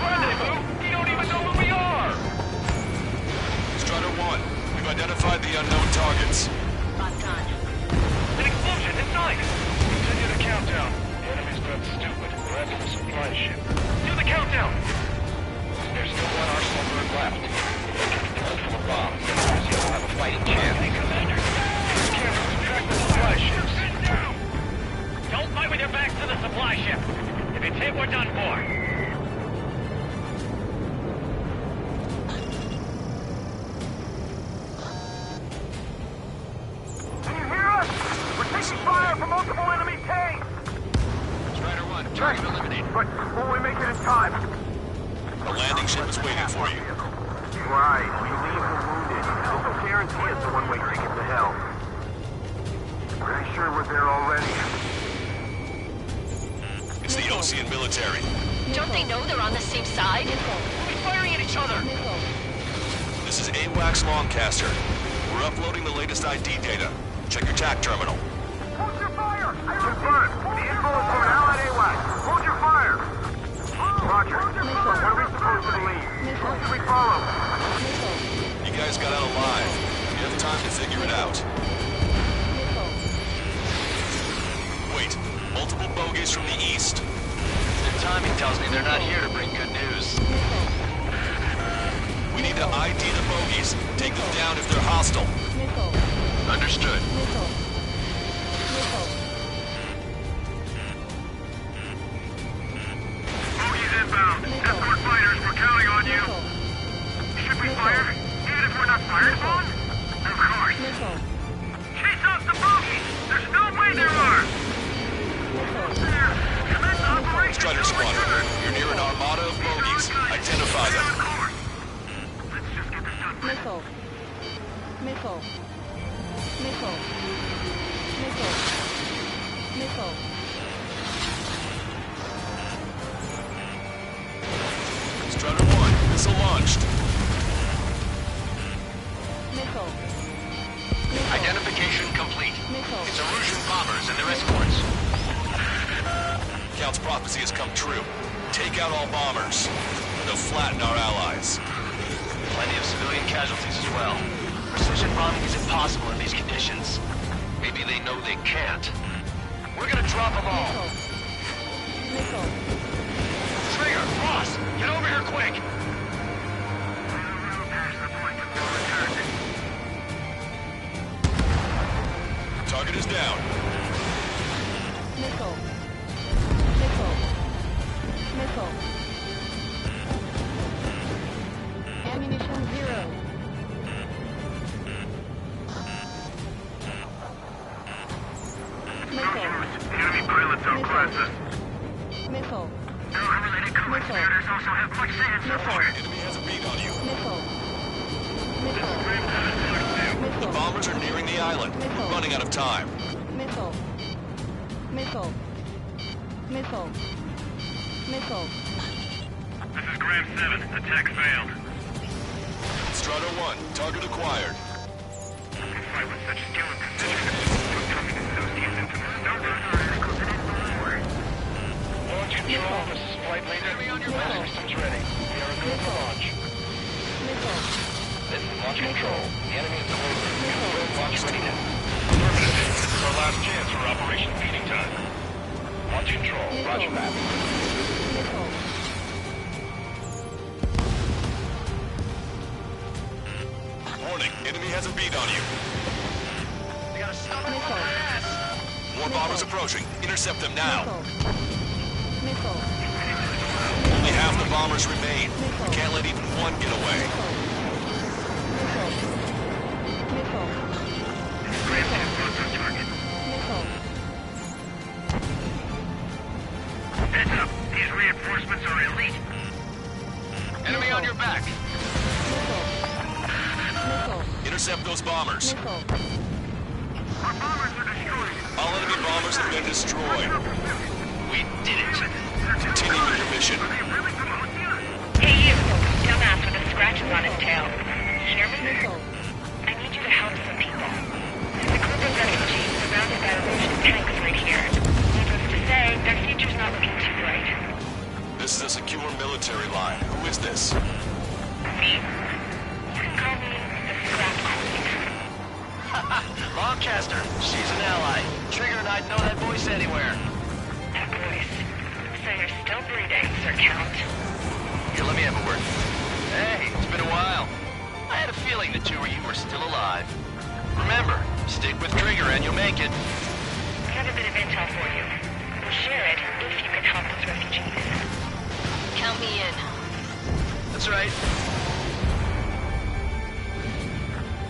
Rendezvous? You don't even know who we are! Strider 1, we've identified the unknown targets. Locked on. An explosion inside! Continue the countdown. The enemy's not stupid. We're after the supply ship. Do the countdown! There's still one arsenal left. It's full of bombs. You'll have a fighting chance. Commander. Can't track the supply ships. fire from multiple enemy tanks! Strider 1, target eliminated. But will we make it in time? The landing ship is waiting for you. Right, we leave the wounded. There's no guarantee it's a one-way ticket to hell. Pretty sure we're there already. It's the Ocean military. Don't they know they're on the same side? We'll be firing at each other! This is AWACS Longcaster. We're uploading the latest ID data. Check your TAC terminal. Hold your fire! Confirmed. The info is from an allied AWACS. Hold your fire! Roger. What are we supposed to believe? Who should we follow? You guys got out alive. You have time to figure it out. Wait, multiple bogies from the east. Their timing tells me they're not here to bring good news. We need to ID the bogies. Take them down if they're hostile. Understood. Bogies inbound. Escort fighters, we're counting on you. Should we fire? Even if we're not fired upon? Of course. Chase off the bogies! There's no way there are! Strider Squadron, you're near an armada of bogies. Identify them. Missile. Missile. Missile. Missile. Missile. Strider 1, missile launched. Missile. Identification complete. Missile. It's Erusian bombers and their escorts. Count's prophecy has come true. Take out all bombers. They'll flatten our allies. Plenty of civilian casualties as well. Precision bombing is impossible in these conditions. Maybe they know they can't. We're gonna drop them all. Missile. Trigger, Ross, get over here quick! Target is down. Missile. Missile. Missile. Ammunition 0. Missile. Enemy pilots outclass us. Missile. Unrelated co-conspirators also have much say in support. Enemy has a beat on you. Missile. Missile. The bombers are nearing the island. We're running out of time. Missile. Missile. Missile. Missile. This is Graham 7. Attack failed. Strider 1, target acquired. Fight with such skill and precision. Becoming associated into the starboard articles in it. Launch control, this is Flight Leader. All systems ready. We are good for launch. Missile. This is Launch Control. The enemy is closer. Confirm launch readiness. Affirmative. This is our last chance for Operation Feeding Time. Launch Control. Roger that. Missile. Warning, enemy has a beat on you. They got a stomach on our ass! More bombers approaching. Intercept them now. Missile. Only half the bombers remain. We can't let even one get away. Missile. Missile. Missile. Heads up. These reinforcements are elite. Enemy on your back! Missile. Intercept those bombers. Missile. Our bombers are destroyed. All enemy bombers have been destroyed. We did it! Continue with your mission. Hey you, dumbass with the scratches on his tail. Hear me? Missile. I need you to help some people. There's a group of refugees surrounded by Russian tanks right here. Needless to say, their future's not looking too bright. This is a secure military line. Who is this? Me. You can call me the Scrap Queen. Longcaster, she's an ally. Trigger and I'd know that voice anywhere. That voice. So you're still breathing, Sir Count. Here, let me have a word. Hey, it's been a while. I had a feeling the two of you were still alive. Remember, stick with Trigger and you'll make it. I have a bit of intel for you. We'll share it if you can help those refugees. Count me in. That's right.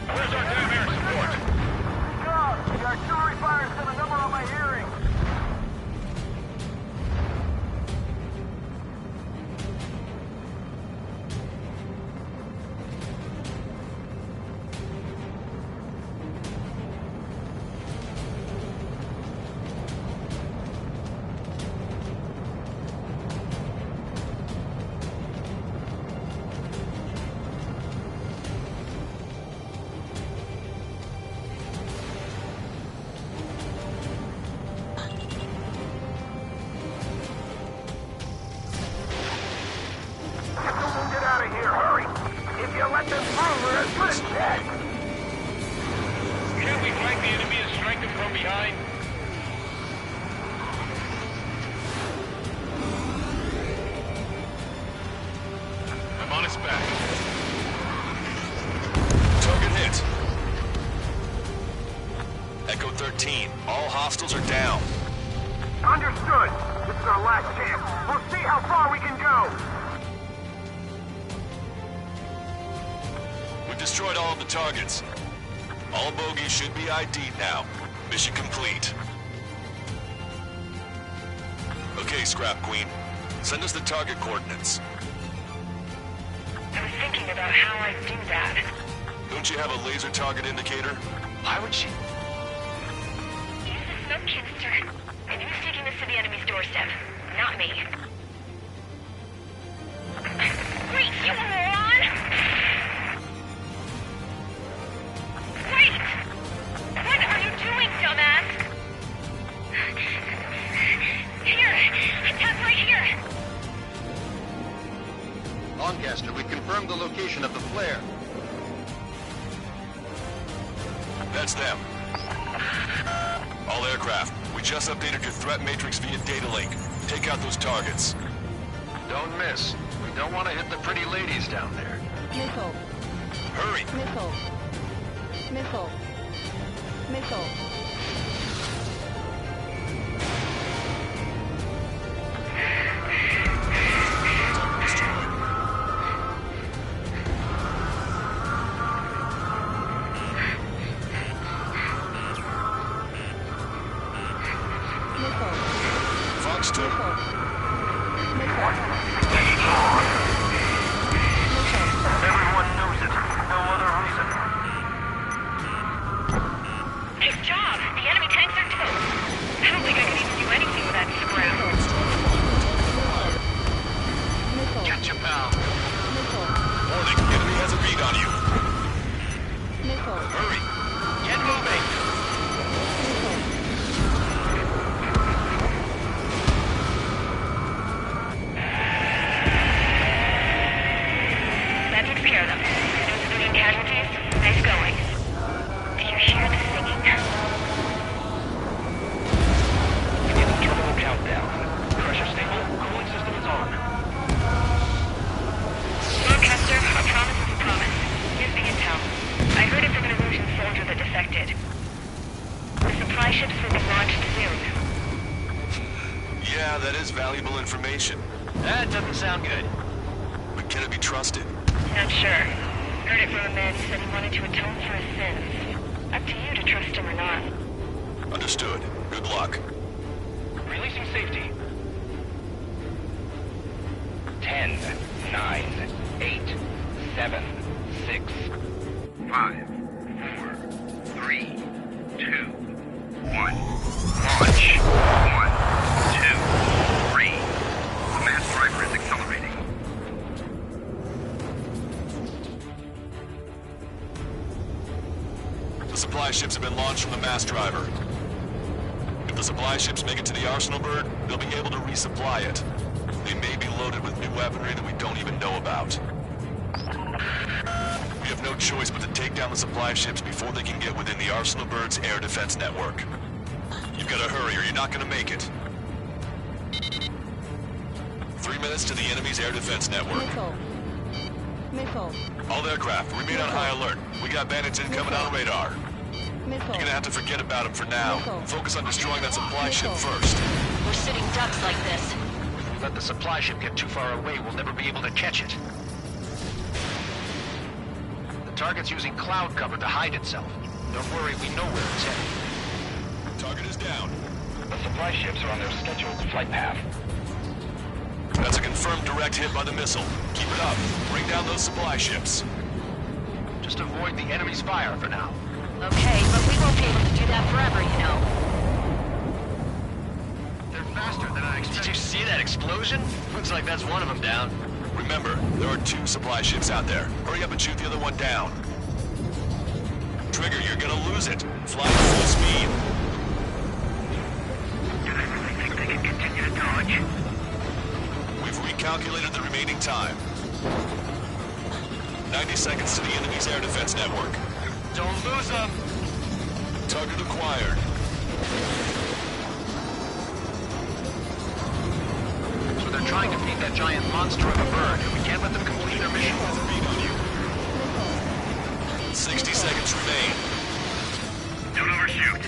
Where's our damn air support? God, the artillery fire sent a number on my All hostiles are down. Understood. This is our last chance. We'll see how far we can go. We've destroyed all of the targets. All bogies should be ID'd now. Mission complete. Okay, Scrap Queen. Send us the target coordinates. I was thinking about how I'd do that. Don't you have a laser target indicator? Why would she? Use a smoke canister. And who's taking this to the enemy's doorstep? Not me. Wait, you moron! Wait! What are you doing, dumbass? Here! Attack right here! Lancaster, we've confirmed the location of the flare. That's them. All aircraft, we just updated your threat matrix via data link. Take out those targets. Don't miss. We don't want to hit the pretty ladies down there. Missile. Hurry! Missile. Missile. Missile. Fox 2. Everyone knows it. No other reason. Nice job! The enemy tanks are toast. I don't think I could even do anything with that scrap. Get you, pal. Warning, enemy has a read on you. Hurry. Get moving. That takes care of them. No civilian casualties? Nice going. Do you hear the singing? Beginning terminal countdown. Pressure stable. Cooling system is on. Lancaster, a promise is a promise. Here's the intel. I heard it's an illusion soldier that defected. The supply ships will be launched soon. Yeah, that is valuable information. That doesn't sound good. But can it be trusted? Not sure. Heard it from a man who said he wanted to atone for his sins. Up to you to trust him or not. Understood. Good luck. Releasing safety. 10, 9, 8, 7, 6, 5, 4, 3, 2, 1. Launch. 1, 2, 3. The mass driver is accelerating. The supply ships have been launched from the mass driver. If the supply ships make it to the Arsenal Bird, they'll be able to resupply it. They may be loaded with new weaponry that we don't even know about. We have no choice but to take down the supply ships before they can get within the Arsenal Bird's air defense network. You've got to hurry or you're not going to make it. 3 minutes to the enemy's air defense network. Missile. All aircraft, remain on high alert. We got bandits incoming on radar. You're gonna have to forget about them for now. Focus on destroying that supply ship first. We're sitting ducks like this. If we let the supply ship get too far away, we'll never be able to catch it. The target's using cloud cover to hide itself. Don't worry, we know where it's headed. Target is down. The supply ships are on their scheduled flight path. That's a confirmed direct hit by the missile. Keep it up. Bring down those supply ships. Just avoid the enemy's fire for now. Okay, but we won't be able to do that forever, you know. They're faster than I expected. Did you see that explosion? Looks like that's one of them down. Remember, there are 2 supply ships out there. Hurry up and shoot the other one down. Trigger, you're gonna lose it. Fly at full speed. Do they really think they can continue to dodge? We've recalculated the remaining time. 90 seconds to the enemy's air defense network. Don't lose them! Target acquired. So they're trying to feed that giant monster of a bird, and we can't let them complete their mission. 60 seconds remain. Don't overshoot.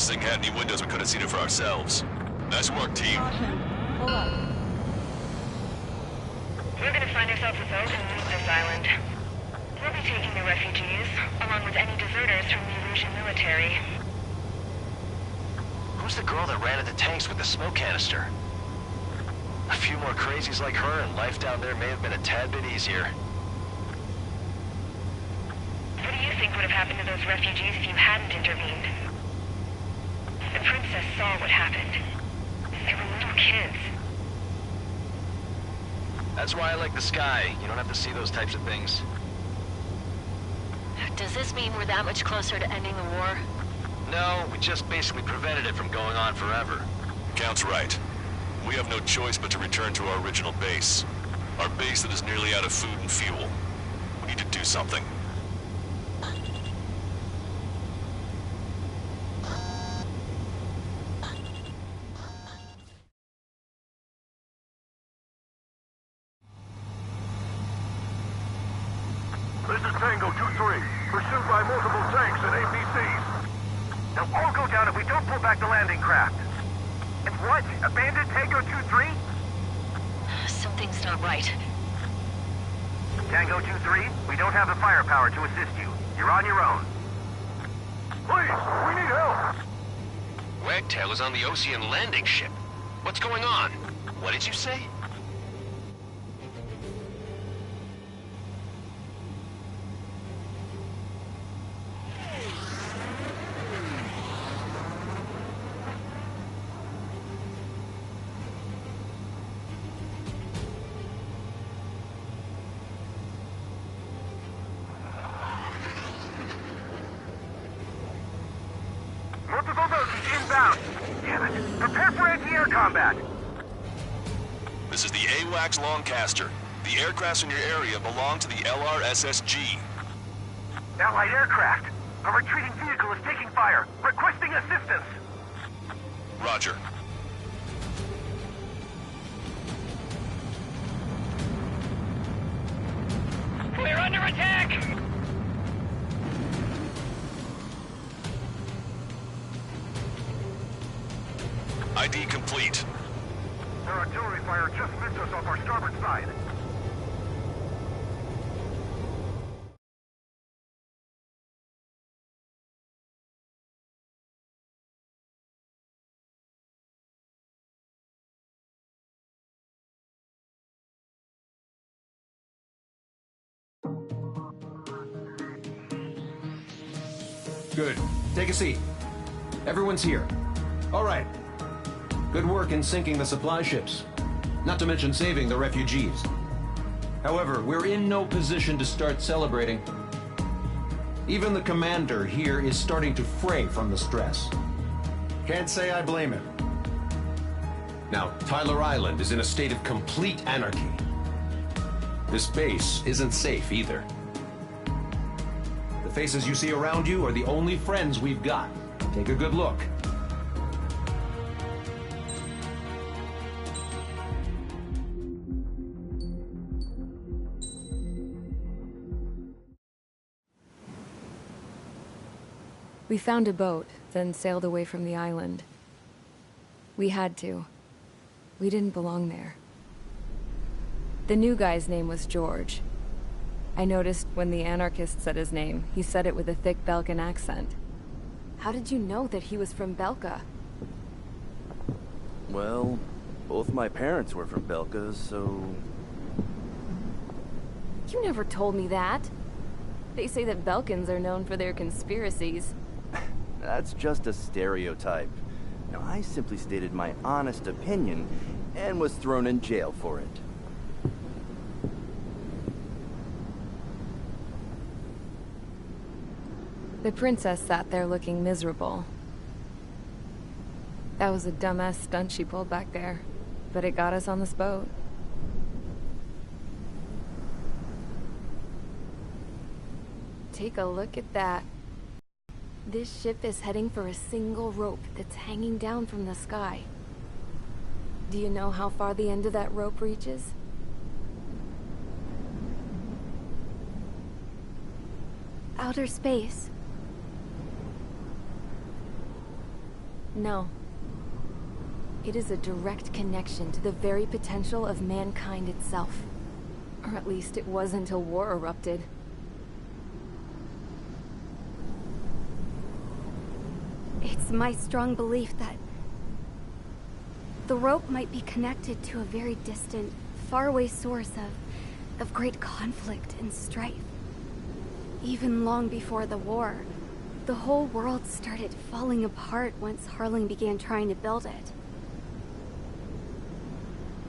this thing had any windows, we could have seen it for ourselves. Nice work, team. We're gonna find ourselves a boat and leave this island. We'll be taking the refugees, along with any deserters from the Erusian military. Who's the girl that ran at the tanks with the smoke canister? A few more crazies like her and life down there may have been a tad bit easier. What do you think would have happened to those refugees if you hadn't intervened? The princess saw what happened. They were little kids. That's why I like the sky. You don't have to see those types of things. Does this mean we're that much closer to ending the war? No, we just basically prevented it from going on forever. Count's right. We have no choice but to return to our original base. Our base that is nearly out of food and fuel. We need to do something. This is Tango 2-3. Pursued by multiple tanks and APCs. They'll all go down if we don't pull back the landing craft. And what? Abandoned Tango 2-3? Something's not right. Tango 2-3, we don't have the firepower to assist you. You're on your own. Please, we need help. Wagtail is on the Ocean landing ship. What's going on? What did you say? Multiple boats inbound. Damn it. Prepare for anti-air combat. This is the AWACS Lancaster. The aircrafts in your area belong to the LRSSG. Allied aircraft. A retreating vehicle is taking fire. Requesting assistance. Roger. We're under attack! ID complete. Their artillery fire just missed us off our starboard side. Good. Take a seat. Everyone's here. All right. Good work in sinking the supply ships. Not to mention saving the refugees. However, we're in no position to start celebrating. Even the commander here is starting to fray from the stress. Can't say I blame him. Now, Tyler Island is in a state of complete anarchy. This base isn't safe either. The faces you see around you are the only friends we've got. Take a good look. We found a boat, then sailed away from the island. We had to. We didn't belong there. The new guy's name was George. I noticed when the anarchist said his name, he said it with a thick Belkan accent. How did you know that he was from Belka? Well, both my parents were from Belka, so... You never told me that. They say that Belkans are known for their conspiracies. That's just a stereotype. Now, I simply stated my honest opinion and was thrown in jail for it. The princess sat there looking miserable. That was a dumbass stunt she pulled back there, but it got us on this boat. Take a look at that. This ship is heading for a single rope that's hanging down from the sky. Do you know how far the end of that rope reaches? Outer space. No. It is a direct connection to the very potential of mankind itself. Or at least it was until war erupted. It's my strong belief that the rope might be connected to a very distant, faraway source of great conflict and strife. Even long before the war, the whole world started falling apart once Harling began trying to build it.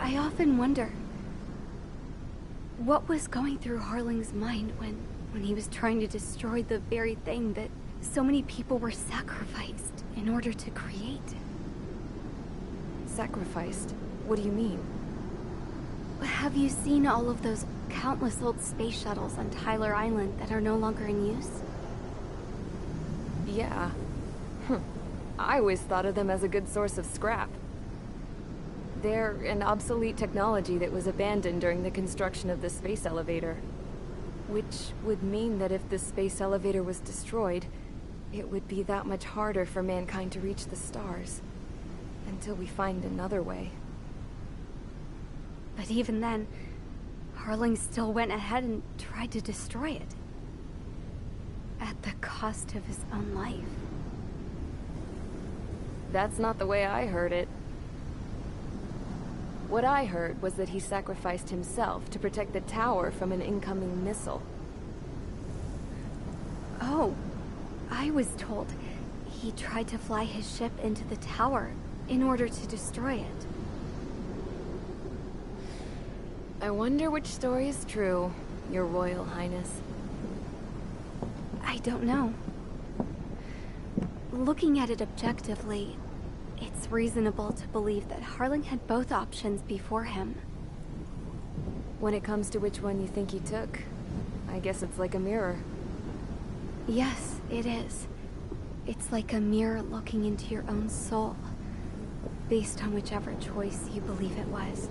I often wonder what was going through Harling's mind when he was trying to destroy the very thing that so many people were sacrificed in order to create. Sacrificed? What do you mean? Have you seen all of those countless old space shuttles on Tyler Island that are no longer in use? Yeah. I always thought of them as a good source of scrap. They're an obsolete technology that was abandoned during the construction of the space elevator. Which would mean that if the space elevator was destroyed, it would be that much harder for mankind to reach the stars. Until we find another way. But even then, Harling still went ahead and tried to destroy it. At the cost of his own life. That's not the way I heard it. What I heard was that he sacrificed himself to protect the tower from an incoming missile. Oh, I was told he tried to fly his ship into the tower in order to destroy it. I wonder which story is true, Your Royal Highness. I don't know. Looking at it objectively, it's reasonable to believe that Harling had both options before him. When it comes to which one you think he took, I guess it's like a mirror. Yes, it is. It's like a mirror looking into your own soul, based on whichever choice you believe it was.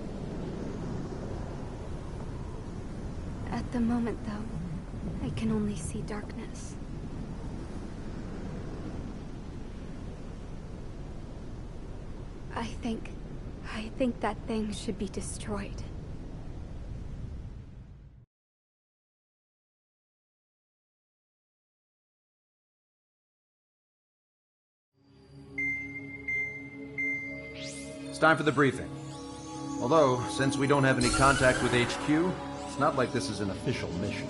At the moment, though, I can only see darkness. I think that thing should be destroyed. It's time for the briefing. Although, since we don't have any contact with HQ, it's not like this is an official mission.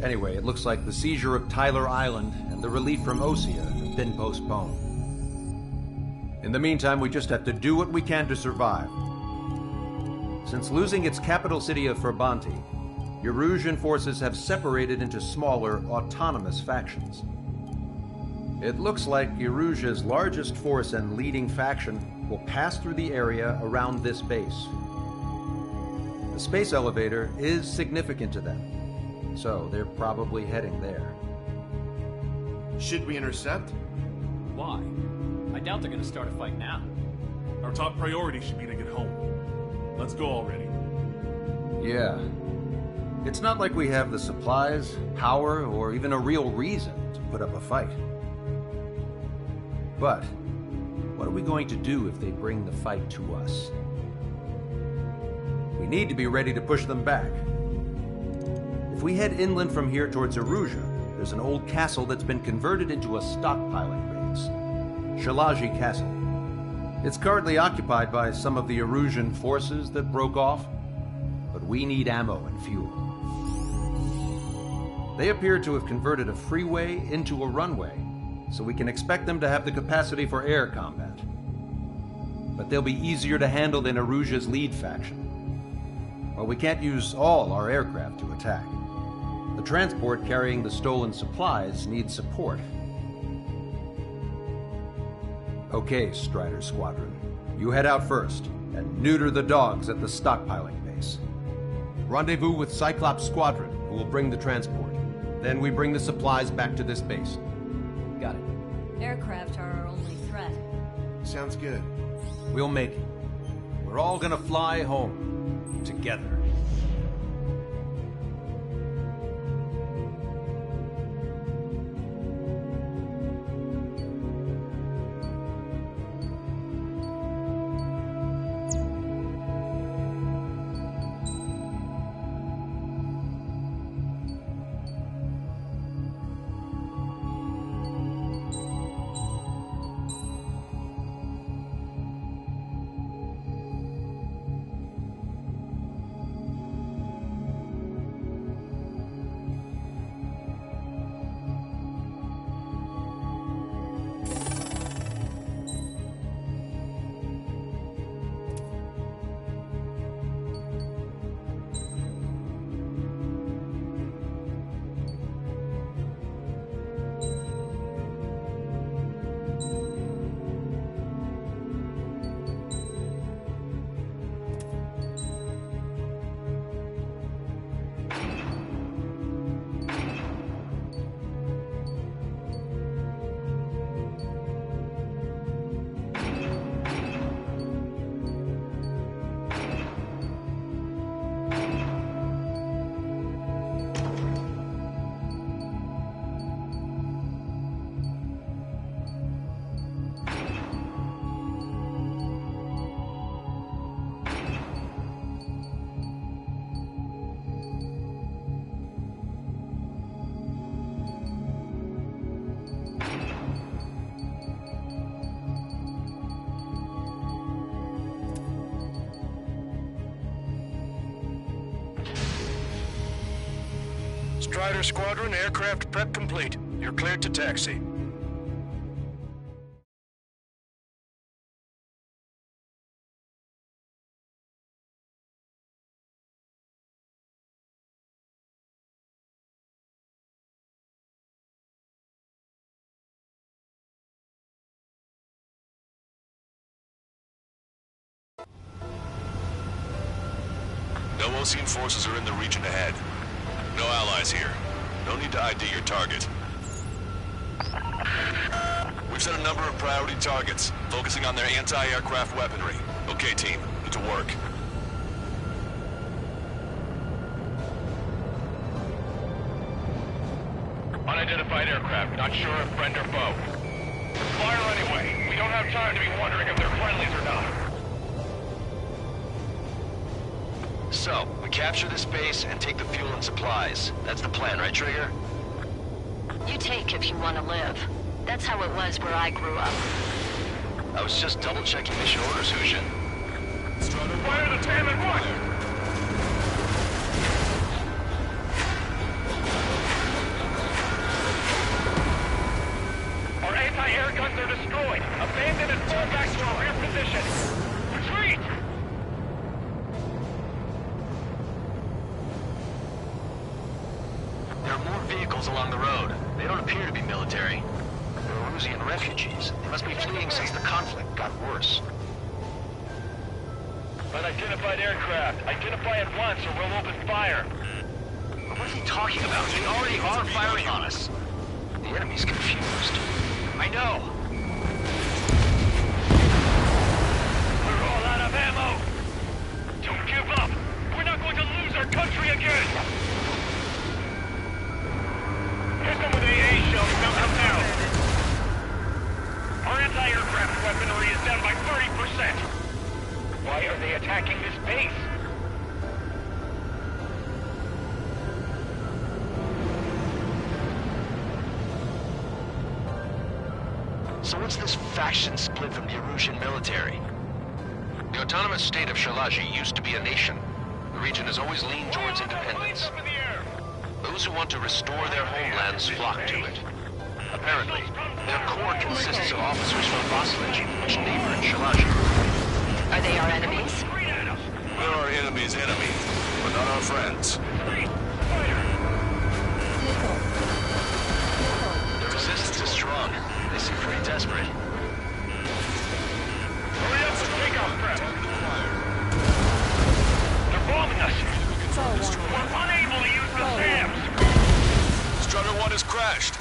Anyway, it looks like the seizure of Tyler Island and the relief from Osea have been postponed. In the meantime, we just have to do what we can to survive. Since losing its capital city of Ferbanti, Erusian forces have separated into smaller, autonomous factions. It looks like Erusia's largest force and leading faction will pass through the area around this base. The space elevator is significant to them, so they're probably heading there. Should we intercept? Why? I doubt they're gonna start a fight now. Our top priority should be to get home. Let's go already. Yeah. It's not like we have the supplies, power, or even a real reason to put up a fight. But, what are we going to do if they bring the fight to us? We need to be ready to push them back. If we head inland from here towards Erusia, there's an old castle that's been converted into a stockpiling base. Shalaji Castle. It's currently occupied by some of the Erusian forces that broke off, but we need ammo and fuel. They appear to have converted a freeway into a runway, so we can expect them to have the capacity for air combat. But they'll be easier to handle than Erusia's lead faction. While we can't use all our aircraft to attack, the transport carrying the stolen supplies needs support. Okay, Strider Squadron. You head out first, and neuter the dogs at the stockpiling base. Rendezvous with Cyclops Squadron, who will bring the transport. Then we bring the supplies back to this base. Got it. Aircraft are our only threat. Sounds good. We'll make it. We're all gonna fly home. Together. Strider Squadron, aircraft prep complete. You're cleared to taxi. No Osean forces are in the region ahead. No allies here. No need to ID your target. We've set a number of priority targets, focusing on their anti-aircraft weaponry. Okay, team, get to work. Unidentified aircraft, not sure if friend or foe. Fire anyway. We don't have time to be wondering if they're friendlies or not. So, we capture this base and take the fuel and supplies. That's the plan, right, Trigger? You take if you want to live. That's how it was where I grew up. I was just double-checking mission orders, Hushin. Fire the TAM at once! Our anti-air guns are destroyed. Abandon and fall back to our rear position. Retreat! There are more vehicles along the road. They don't appear to be military. They're Erusian refugees. They must be fleeing since the conflict got worse. Unidentified aircraft. Identify at once or we'll open fire. What is he talking about? They already are firing on us. The enemy's confused. I know. We're all out of ammo. Don't give up. We're not going to lose our country again. Hit them with AA shells now. Our anti-aircraft weaponry is down by 30%. Why are they attacking this base? So what's this faction split from the Erusian military? The autonomous state of Shalaji used to be a nation. The region has always leaned towards independence. Those who want to restore their homelands flock to it. Apparently, their core consists of officers from Vassilage, which neighbor in Shalaji. Are they our enemies? We're our enemy's enemy, but not our friends. The resistance is strong. They seem pretty desperate. Hurry up and take off prep. They're bombing us. We're unable to use the SAMs. Strutter 1 has crashed.